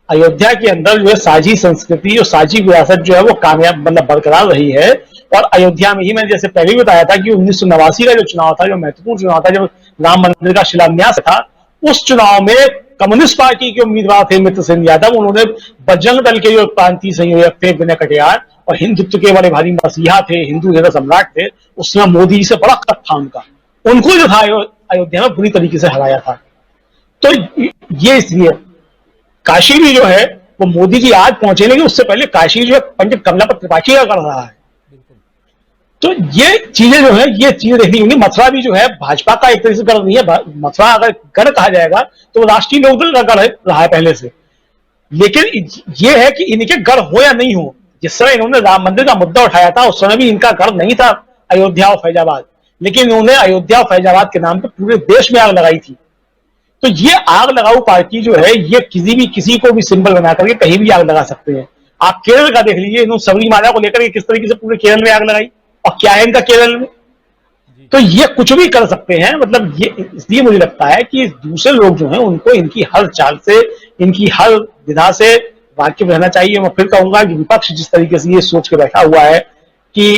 D: अयोध्या के अंदर जो है साझी संस्कृति और साझी विरासत जो है वो कामयाब मतलब बरकरार रही है। और अयोध्या में ही मैंने जैसे पहले भी बताया था कि 1989 का जो चुनाव था, जो महत्वपूर्ण चुनाव था, जब राम मंदिर का शिलान्यास था, उस चुनाव में कम्युनिस्ट पार्टी के उम्मीदवार थे मित्र सेन यादव, उन्होंने बजरंग दल के जो प्रांतीय संयोजक थे विनय कटियार और हिंदुत्व के बड़े भारी मसीहा थे, हिंदू हृदय सम्राट थे, उस समय मोदी जी से बड़ा कट था उनका, उनको जो था अयोध्या में बुरी तरीके से हराया था। तो ये इसलिए काशी भी जो है वो मोदी जी आज पहुंचे, लेकिन उससे पहले काशी जो है पंडित कमलापत त्रिपाठी का कर रहा है। तो ये चीजें जो है ये चीजें देखनी होंगी। मथुरा भी जो है भाजपा का एक तरह से गढ़ नहीं है, मथुरा अगर गढ़ कहा जाएगा तो राष्ट्रीय लोकदल का गढ़ रहा है पहले से। लेकिन ये है कि इनके गढ़ हो या नहीं हो, जिस समय इन्होंने राम मंदिर का मुद्दा उठाया था उस समय भी इनका गढ़ नहीं था अयोध्या और फैजाबाद, लेकिन इन्होंने अयोध्या और फैजाबाद के नाम पर पूरे देश में आग लगाई थी। तो ये आग लगाऊ पार्टी जो है ये किसी को भी सिंबल बना करके कहीं भी आग लगा सकते हैं। आप केरल का देख लीजिए, इन्होंने सबरीमाला को लेकर किस तरीके से पूरे केरल में आग लगाई, और क्या है इनका केरल में। तो ये कुछ भी कर सकते हैं, मतलब ये इसलिए मुझे लगता है कि दूसरे लोग जो हैं उनको इनकी हर चाल से, इनकी हर विधा से वाकिफ रहना चाहिए। मैं फिर कहूंगा कि विपक्ष जिस तरीके से ये सोच के बैठा हुआ है कि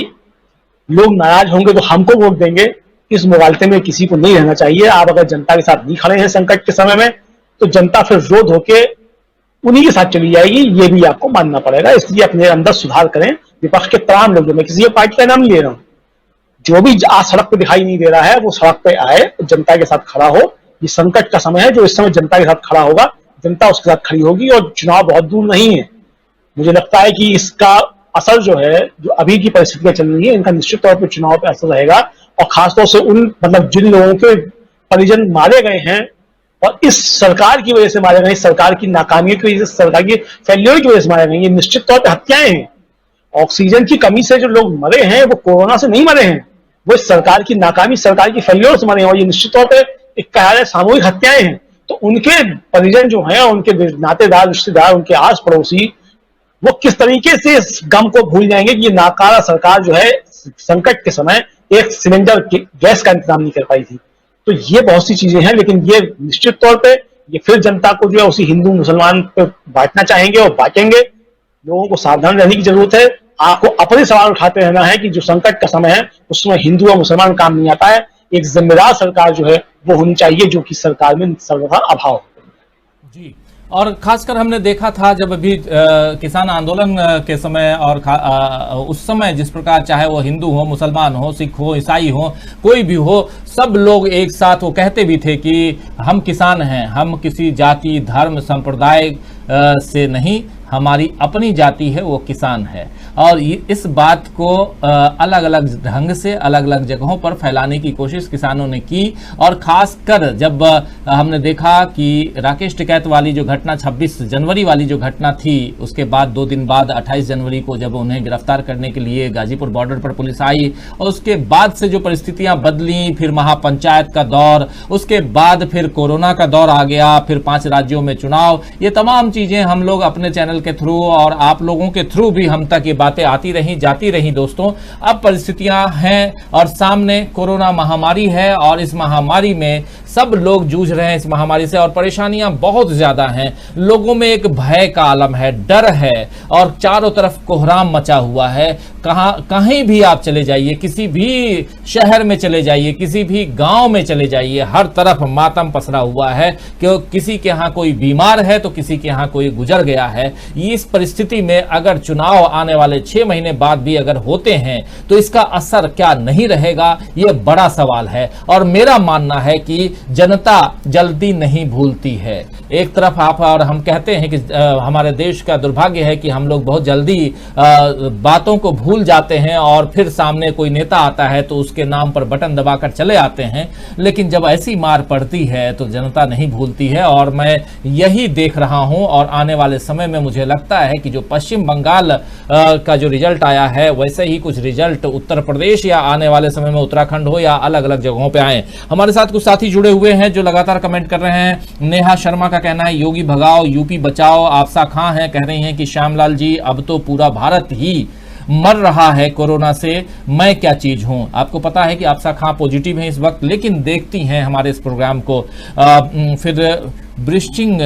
D: लोग नाराज होंगे तो हमको वोट देंगे, इस मुगालते में किसी को नहीं रहना चाहिए। आप अगर जनता के साथ नहीं खड़े हैं संकट के समय में, तो जनता फिर रोध होके उन्हीं के साथ चली जाएगी, ये भी आपको मानना पड़ेगा। इसलिए अपने अंदर सुधार करें। विपक्ष के तमाम लोग, मैं किसी पार्टी का नाम ले रहा हूं, जो भी आज सड़क पे दिखाई नहीं दे रहा है वो सड़क पे आए, जनता के साथ खड़ा हो। ये संकट का समय है, जो इस समय जनता के साथ खड़ा होगा, जनता उसके साथ खड़ी होगी, और चुनाव बहुत दूर नहीं है। मुझे लगता है कि इसका असर जो है, जो अभी की परिस्थितियां चल रही है, इनका निश्चित तौर पर चुनाव पर असर रहेगा। और खासतौर से उन मतलब जिन लोगों के परिजन मारे गए हैं और इस सरकार की वजह से मारे गए, सरकार की नाकामियों की वजह से, सरकार की फेल्योर की वजह से मारे गए, ये निश्चित तौर पर हत्याएं हैं। ऑक्सीजन की कमी से जो लोग मरे हैं वो कोरोना से नहीं मरे हैं, वो सरकार की नाकामी, सरकार की फेल्योर से मरे हैं, और ये निश्चित तौर पर एक कहा जाए सामूहिक हत्याएं हैं। तो उनके परिजन जो हैं, उनके नातेदार, रिश्तेदार, उनके आस पड़ोसी, वो किस तरीके से इस गम को भूल जाएंगे कि ये नाकारा सरकार जो है संकट के समय एक सिलेंडर गैस का इंतजाम नहीं कर पाई थी। तो ये बहुत सी चीजें हैं, लेकिन ये निश्चित तौर पे ये फिर जनता को जो है उसी हिंदू मुसलमान पे बांटना चाहेंगे और बांटेंगे। लोगों को सावधान रहने की जरूरत है। आपको अपने सवाल उठाते रहना है कि जो संकट का समय है उसमें हिंदू और मुसलमान काम नहीं आता है। एक जिम्मेदार सरकार जो है वो होनी चाहिए, जो कि सरकार में सर्वथा अभाव
A: जी। और खासकर हमने देखा था जब अभी किसान आंदोलन के समय और उस समय जिस प्रकार चाहे वो हिंदू हो, मुसलमान हो, सिख हो, ईसाई हो, कोई भी हो, सब लोग एक साथ वो कहते भी थे कि हम किसान हैं, हम किसी जाति, धर्म, संप्रदाय से नहीं, हमारी अपनी जाति है, वो किसान है। और इस बात को अलग अलग ढंग से अलग अलग जगहों पर फैलाने की कोशिश किसानों ने की। और खासकर जब हमने देखा कि राकेश टिकैत वाली जो घटना 26 जनवरी वाली जो घटना थी, उसके बाद 2 दिन बाद 28 जनवरी को जब उन्हें गिरफ्तार करने के लिए गाजीपुर बॉर्डर पर पुलिस आई, और उसके बाद से जो परिस्थितियां बदली, फिर महापंचायत का दौर, उसके बाद फिर कोरोना का दौर आ गया, फिर 5 राज्यों में चुनाव, ये तमाम चीजें हम लोग अपने चैनल के थ्रू और आप लोगों के थ्रू भी हम तक ये बातें आती रही, जाती रही। दोस्तों, अब परिस्थितियां हैं और सामने कोरोना महामारी है, और इस महामारी में सब लोग जूझ रहे हैं इस महामारी से, और परेशानियां बहुत ज्यादा हैं। लोगों में एक भय का आलम है, डर है, और चारों तरफ कोहराम मचा हुआ है। कहीं भी आप चले जाइए, किसी भी शहर में चले जाइए, किसी भी गांव में चले जाइए, हर तरफ मातम पसरा हुआ है कि किसी के यहाँ कोई बीमार है तो किसी के यहाँ कोई गुजर गया है। इस परिस्थिति में अगर चुनाव आने वाले 6 महीने बाद भी अगर होते हैं तो इसका असर क्या नहीं रहेगा, यह बड़ा सवाल है। और मेरा मानना है कि जनता जल्दी नहीं भूलती है। एक तरफ आप और हम कहते हैं कि हमारे देश का दुर्भाग्य है कि हम लोग बहुत जल्दी बातों को भूल जाते हैं, और फिर सामने कोई नेता आता है तो उसके नाम पर बटन दबाकर चले आते हैं। लेकिन जब ऐसी मार पड़ती है तो जनता नहीं भूलती है, और मैं यही देख रहा हूं। और आने वाले समय में मुझे लगता है कि जो पश्चिम बंगाल का जो रिजल्ट आया है, वैसे ही कुछ रिजल्ट उत्तर प्रदेश या आने वाले समय में उत्तराखंड हो या अलग अलग जगहों पे आए। हमारे साथ कुछ साथी जुड़े हुए हैं जो लगातार कमेंट कर रहे हैं। नेहा शर्मा का कहना है योगी भगाओ, यूपी बचाओ। आपसा खां है, कह रही हैं कि श्यामलाल जी अब तो पूरा भारत ही मर रहा है कोरोना से, मैं क्या चीज हूं। आपको पता है कि आपसा खां पॉजिटिव है इस वक्त, लेकिन देखती हैं हमारे इस प्रोग्राम को। फिर ब्रिस्टिंग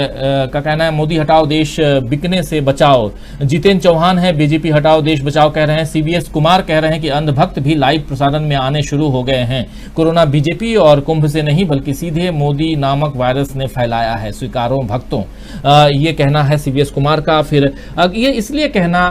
A: का कहना है मोदी हटाओ देश बिकने से बचाओ। जितेंद्र चौहान है बीजेपी हटाओ देश बचाओ कह रहे हैं। सीबीएस कुमार कह रहे हैं कि अंधभक्त भी लाइव प्रसारण में आने शुरू हो गए हैं। कोरोना बीजेपी और कुंभ से नहीं बल्कि सीधे मोदी नामक वायरस ने फैलाया है, स्वीकारो भक्तों। ये कहना है सीबीएस कुमार का। फिर ये इसलिए कहना,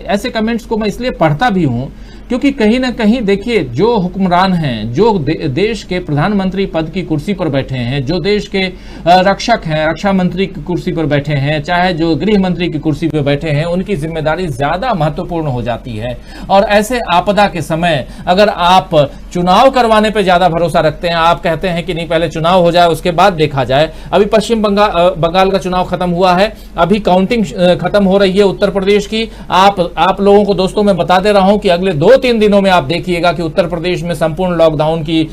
A: ऐसे कमेंट्स को मैं इसलिए पढ़ता भी हूं क्योंकि कहीं ना कहीं देखिए, जो हुक्मरान हैं, जो देश के प्रधानमंत्री पद की कुर्सी पर बैठे हैं, जो देश के रक्षक हैं, रक्षा मंत्री की कुर्सी पर बैठे हैं, चाहे जो गृह मंत्री की कुर्सी पर बैठे हैं, उनकी जिम्मेदारी ज्यादा महत्वपूर्ण हो जाती है। और ऐसे आपदा के समय अगर आप चुनाव करवाने पर ज्यादा भरोसा रखते हैं, आप कहते हैं कि नहीं पहले चुनाव हो जाए उसके बाद देखा जाए। अभी पश्चिम बंगाल का चुनाव खत्म हुआ है, अभी काउंटिंग खत्म हो रही है उत्तर प्रदेश की। आप लोगों को दोस्तों मैं बता दे रहा हूं कि अगले 2-3 दिनों में आप देखिएगा कि उत्तर प्रदेश में संपूर्ण लॉकडाउन की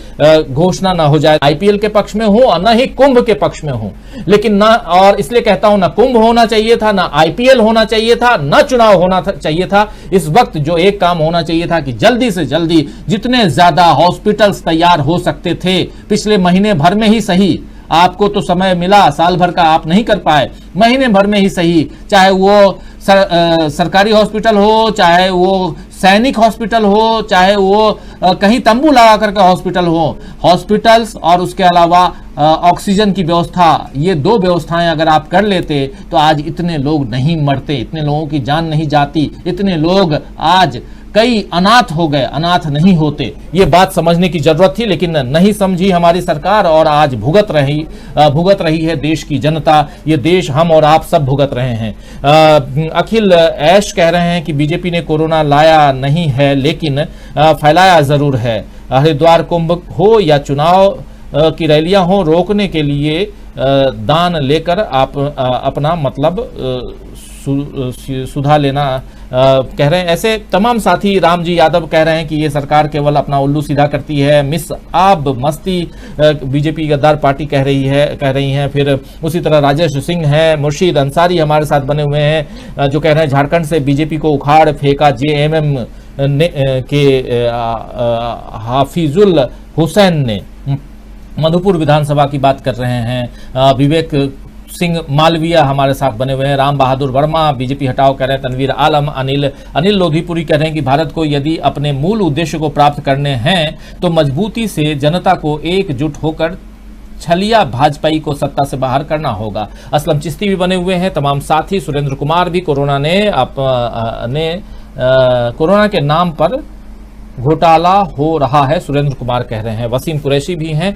A: घोषणा ना हो जाए। आईपीएल के पक्ष में हूं और ना ही कुंभ के पक्ष में हूं, लेकिन ना, और इसलिए कहता हूं, ना कुंभ होना चाहिए था, ना आईपीएल होना चाहिए था, ना चुनाव होना चाहिए था। इस वक्त जो एक काम होना चाहिए था कि जल्दी से जल्दी जितने ज्यादा हॉस्पिटल्स तैयार हो सकते थे, पिछले महीने भर में ही सही, आपको तो समय मिला, साल भर का आप नहीं कर पाए, महीने भर में ही सही, चाहे वो सरकारी हॉस्पिटल हो, चाहे वो सैनिक हॉस्पिटल हो, चाहे वो कहीं तंबू लगा करके हॉस्पिटल हो, हॉस्पिटल्स और उसके अलावा ऑक्सीजन की व्यवस्था, ये 2 व्यवस्थाएं अगर आप कर लेते तो आज इतने लोग नहीं मरते, इतने लोगों की जान नहीं जाती, इतने लोग आज कई अनाथ हो गए, अनाथ नहीं होते। ये बात समझने की जरूरत थी, लेकिन नहीं समझी हमारी सरकार, और आज भुगत रही है देश की जनता। ये देश हम और आप सब भुगत रहे हैं। अखिल ऐश कह रहे हैं कि बीजेपी ने कोरोना लाया नहीं है लेकिन फैलाया जरूर है। हरिद्वार कुंभ हो या चुनाव की रैलियां हों, रोकने के लिए दान लेकर आप अपना मतलब सुधा लेना कह रहे हैं। ऐसे तमाम साथी रामजी यादव कह रहे हैं कि ये सरकार केवल अपना उल्लू सीधा करती है, मिस आब मस्ती बीजेपी गद्दार पार्टी कह रही हैं। फिर उसी तरह राजेश सिंह है, मुर्शीद अंसारी हमारे साथ बने हुए हैं जो कह रहे हैं झारखंड से बीजेपी को उखाड़ फेंका जेएमएम के हाफिजुल हुसैन ने। मधुपुर विधानसभा की बात कर रहे हैं विवेक सिंह मालविया हमारे साथ बने हुए हैं। राम बहादुर वर्मा बीजेपी हटाओ कह रहे हैं। तनवीर आलम, अनिल लोधीपुरी कह रहे हैं कि भारत को यदि अपने मूल उद्देश्य को प्राप्त करने हैं तो मजबूती से जनता को एकजुट होकर छलिया भाजपाई को सत्ता से बाहर करना होगा। असलम चिश्ती भी बने हुए हैं। तमाम साथी, सुरेंद्र कुमार भी कोरोना के नाम पर घोटाला हो रहा है, सुरेंद्र कुमार कह रहे हैं। वसीम कुरैशी भी हैं,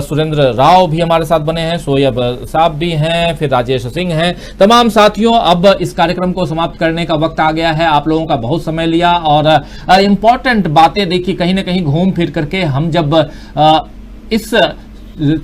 A: सुरेंद्र राव भी हमारे साथ बने हैं, सोयब साहब भी हैं, फिर राजेश सिंह हैं। तमाम साथियों, अब इस कार्यक्रम को समाप्त करने का वक्त आ गया है। आप लोगों का बहुत समय लिया और इंपॉर्टेंट बातें देखी कहीं ना कहीं घूम फिर करके हम जब इस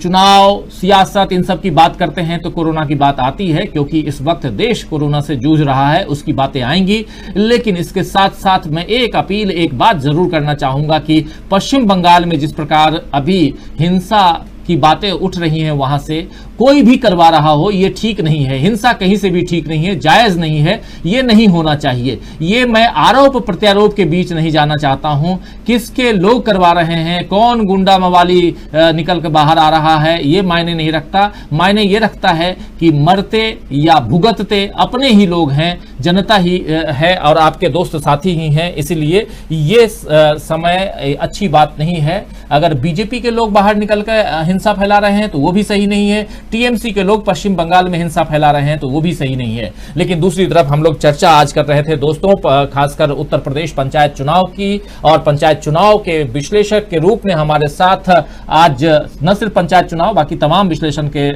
A: चुनाव, सियासत, इन सब की बात करते हैं तो कोरोना की बात आती है, क्योंकि इस वक्त देश कोरोना से जूझ रहा है, उसकी बातें आएंगी। लेकिन इसके साथ साथ मैं एक बात जरूर करना चाहूंगा कि पश्चिम बंगाल में जिस प्रकार अभी हिंसा की बातें उठ रही हैं, वहां से कोई भी करवा रहा हो, ये ठीक नहीं है। हिंसा कहीं से भी ठीक नहीं है, जायज नहीं है, ये नहीं होना चाहिए। ये मैं आरोप प्रत्यारोप के बीच नहीं जाना चाहता हूं। किसके लोग करवा रहे हैं, कौन गुंडा मवाली निकल कर बाहर आ रहा है, ये मायने नहीं रखता। मायने ये रखता है कि मरते या भुगतते अपने ही लोग हैं, जनता ही है और आपके दोस्त साथी ही हैं। इसलिए ये समय अच्छी बात नहीं है। अगर बीजेपी के लोग बाहर निकल कर हिंसा फैला रहे हैं तो वो भी सही नहीं है। टीएमसी के लोग पश्चिम बंगाल में हिंसा फैला रहे हैं तो वो भी सही नहीं है। लेकिन दूसरी तरफ हम लोग चर्चा आज कर रहे थे दोस्तों, खासकर उत्तर प्रदेश पंचायत चुनाव की, और पंचायत चुनाव के विश्लेषक के रूप में हमारे साथ आज न सिर्फ पंचायत चुनाव, बाकी तमाम विश्लेषण के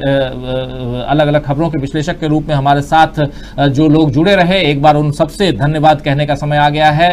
A: अलग अलग खबरों के विश्लेषक के रूप में हमारे साथ जो लोग जुड़े रहे, एक बार उन सबसे धन्यवाद कहने का समय आ गया है।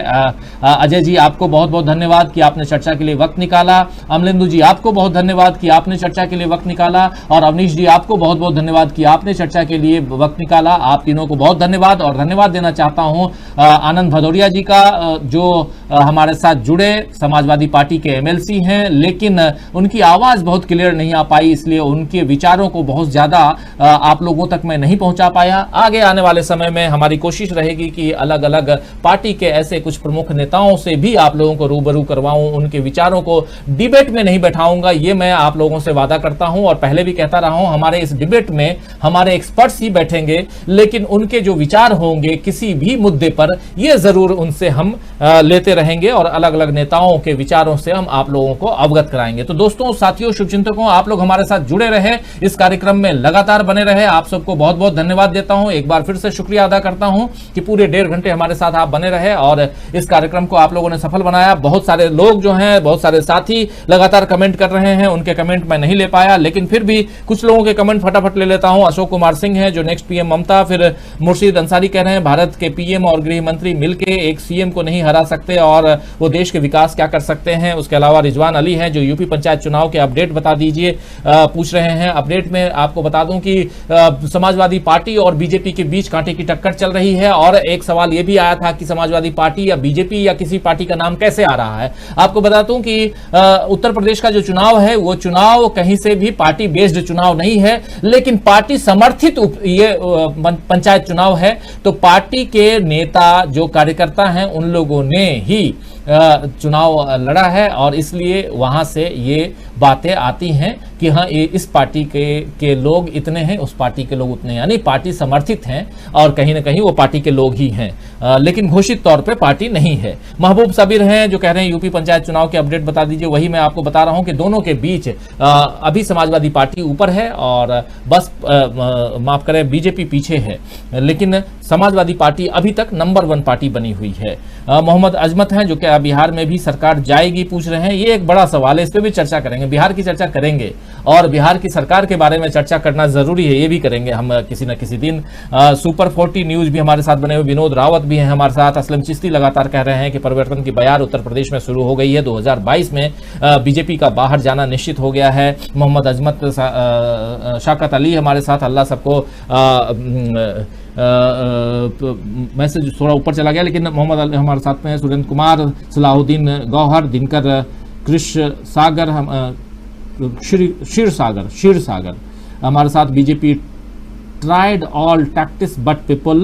A: अजय जी, आपको बहुत बहुत धन्यवाद कि आपने चर्चा के लिए वक्त निकाला। अमलेंदु जी, आपको बहुत धन्यवाद कि आपने चर्चा के लिए वक्त निकाला। और अवनीश जी, आपको बहुत बहुत धन्यवाद कि आपने चर्चा के लिए वक्त निकाला। आप तीनों को बहुत धन्यवाद। और धन्यवाद देना चाहता हूं आनंद भदौरिया जी का, जो हमारे साथ जुड़े, समाजवादी पार्टी के एमएलसी हैं, लेकिन उनकी आवाज बहुत क्लियर नहीं आ पाई, इसलिए उनके विचारों को बहुत ज्यादा आप लोगों तक मैं नहीं पहुंचा पाया। आगे आने वाले समय में हमारी कोशिश रहेगी कि अलग अलग पार्टी के ऐसे कुछ प्रमुख नेताओं से भी आप लोगों को रूबरू करवाऊं, उनके विचारों को डिबेट में नहीं बैठाऊंगा, ये मैं आप लोगों से वादा करता हूं। और पहले भी कहता रहा हूं, हमारे इस डिबेट में हमारे एक्सपर्ट्स ही बैठेंगे, लेकिन उनके जो विचार होंगे किसी भी मुद्दे पर, ये जरूर उनसे हम लेते रहेंगे और अलग अलग नेताओं के विचारों से हम आप लोगों को अवगत कराएंगे। तो दोस्तों, साथियों, शुभचिंतकों, आप लोग हमारे साथ जुड़े रहे, इस कार्यक्रम में लगातार बने रहे। आप सबको बहुत बहुत धन्यवाद देता हूं। एक बार फिर से शुक्रिया अदा करता हूं कि पूरे 1.5 घंटे हमारे साथ आप बने रहे और इस कार्यक्रम को आप लोगों ने सफल बनाया। बहुत सारे लोग जो हैं, बहुत सारे साथी लगातार कमेंट कर रहे हैं, उनके कमेंट मैं नहीं ले पाया, लेकिन फिर भी कुछ लोगों के कमेंट फटाफट ले लेता हूं। अशोक कुमार सिंह हैं जो नेक्स्ट पीएम ममता, फिर मुर्शीद अंसारी कह रहे हैं भारत के पीएम और गृह मंत्री मिलकर एक सीएम को नहीं हरा सकते और वो देश के विकास क्या कर सकते हैं। उसके अलावा रिजवान अली हैं जो यूपी पंचायत चुनाव के अपडेट बता दीजिए पूछ रहे हैं। अपडेट में आपको बता दूं कि समाजवादी पार्टी और बीजेपी के बीच कांटे की टक्कर चल रही है और एक सवाल यह भी आया था कि समाजवादी पार्टी या बीजेपी या किसी पार्टी का नाम कैसे आ रहा है। आपको बता दूं कि उत्तर प्रदेश का जो चुनाव है वो चुनाव कहीं से भी पार्टी बेस्ड चुनाव नहीं है, लेकिन पार्टी समर्थित ये पंचायत चुनाव है। तो पार्टी के नेता जो कार्यकर्ता हैं उन लोगों ने ही चुनाव लड़ा है और इसलिए वहां से ये बातें आती हैं कि हाँ, इस पार्टी के लोग इतने हैं, उस पार्टी के लोग उतने हैं, यानी पार्टी समर्थित हैं और कहीं ना कहीं वो पार्टी के लोग ही हैं, लेकिन घोषित तौर पे पार्टी नहीं है। महबूब सबीर हैं जो कह रहे हैं यूपी पंचायत चुनाव के अपडेट बता दीजिए। वही मैं आपको बता रहा हूं कि दोनों के बीच अभी समाजवादी पार्टी ऊपर है और बस माफ करें बीजेपी पीछे है, लेकिन समाजवादी पार्टी अभी तक नंबर 1 पार्टी बनी हुई है। मोहम्मद अजमत हैं जो क्या बिहार में भी सरकार जाएगी, पूछ रहे हैं। ये एक बड़ा सवाल है, इस पर भी चर्चा करेंगे, बिहार की चर्चा करेंगे और बिहार की सरकार के बारे में चर्चा करना जरूरी है, ये भी करेंगे हम किसी न किसी दिन। सुपर 40 न्यूज भी हमारे साथ बने हुए विनोद रावत भी हैं हमारे साथ। असलम चिश्ती लगातार कह रहे हैं कि परिवर्तन की बयार उत्तर प्रदेश में शुरू हो गई है, 2022 में बीजेपी का बाहर जाना निश्चित हो गया है। मोहम्मद अजमत शौकत अली हमारे साथ, अल्लाह सबको मैसेज थोड़ा ऊपर चला गया, लेकिन मोहम्मद अली हमारे साथ में है, सुरेंद्र कुमार, सलाहुद्दीन गौहर, दिनकर कृष्ण सागर, क्षीर सागर हमारे साथ। BJP tried all tactics but people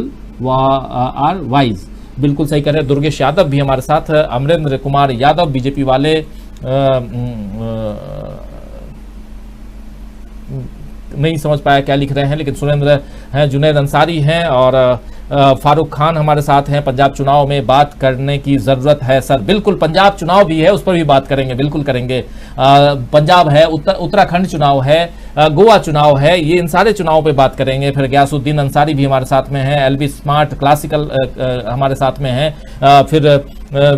A: are wise, बिल्कुल सही कह रहे हैं। दुर्गेश यादव भी हमारे साथ, अमरेंद्र कुमार यादव बीजेपी वाले, नहीं समझ पाया क्या लिख रहे हैं, लेकिन सुरेंद्र हैं, जुनैद अंसारी हैं और फारूक खान हमारे साथ हैं। पंजाब चुनाव में बात करने की जरूरत है सर, बिल्कुल पंजाब चुनाव भी है, उस पर भी बात करेंगे, बिल्कुल करेंगे। पंजाब है, उत्तराखंड चुनाव है, गोवा चुनाव है, ये इन सारे चुनावों पे बात करेंगे। फिर गयासुद्दीन अंसारी भी हमारे साथ में है, एलबी स्मार्ट क्लासिकल हमारे साथ में है, फिर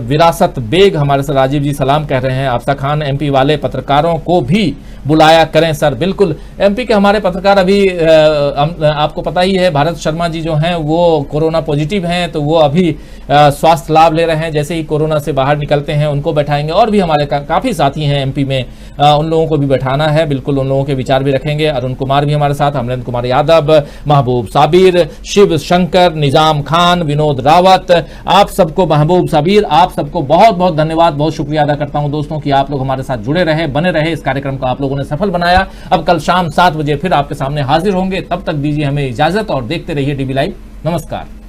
A: विरासत बेग हमारे साथ, राजीव जी सलाम कह रहे हैं। आफसा खान, एमपी वाले पत्रकारों को भी बुलाया करें सर, बिल्कुल। एमपी के हमारे पत्रकार अभी आपको पता ही है, भारत शर्मा जी जो हैं वो कोरोना पॉजिटिव हैं, तो वो अभी स्वास्थ्य लाभ ले रहे हैं। जैसे ही कोरोना से बाहर निकलते हैं उनको बैठाएंगे, और भी हमारे काफ़ी साथी हैं एमपी में, उन लोगों को भी बैठाना है, बिल्कुल उन लोगों के विचार भी रखेंगे। अरुण कुमार भी हमारे साथ, अमरेंद्र कुमार यादव, महबूब साबिर, शिव शंकर, निजाम खान, विनोद रावत, आप सबको, महबूब साबिर, आप सबको बहुत बहुत धन्यवाद, बहुत शुक्रिया अदा करता हूं दोस्तों कि आप लोग हमारे साथ जुड़े रहे, बने रहे, इस कार्यक्रम को आप लोगों ने सफल बनाया। अब कल शाम 7 बजे फिर आपके सामने हाजिर होंगे, तब तक दीजिए हमें इजाजत और देखते रहिए डीबी लाइव। नमस्कार।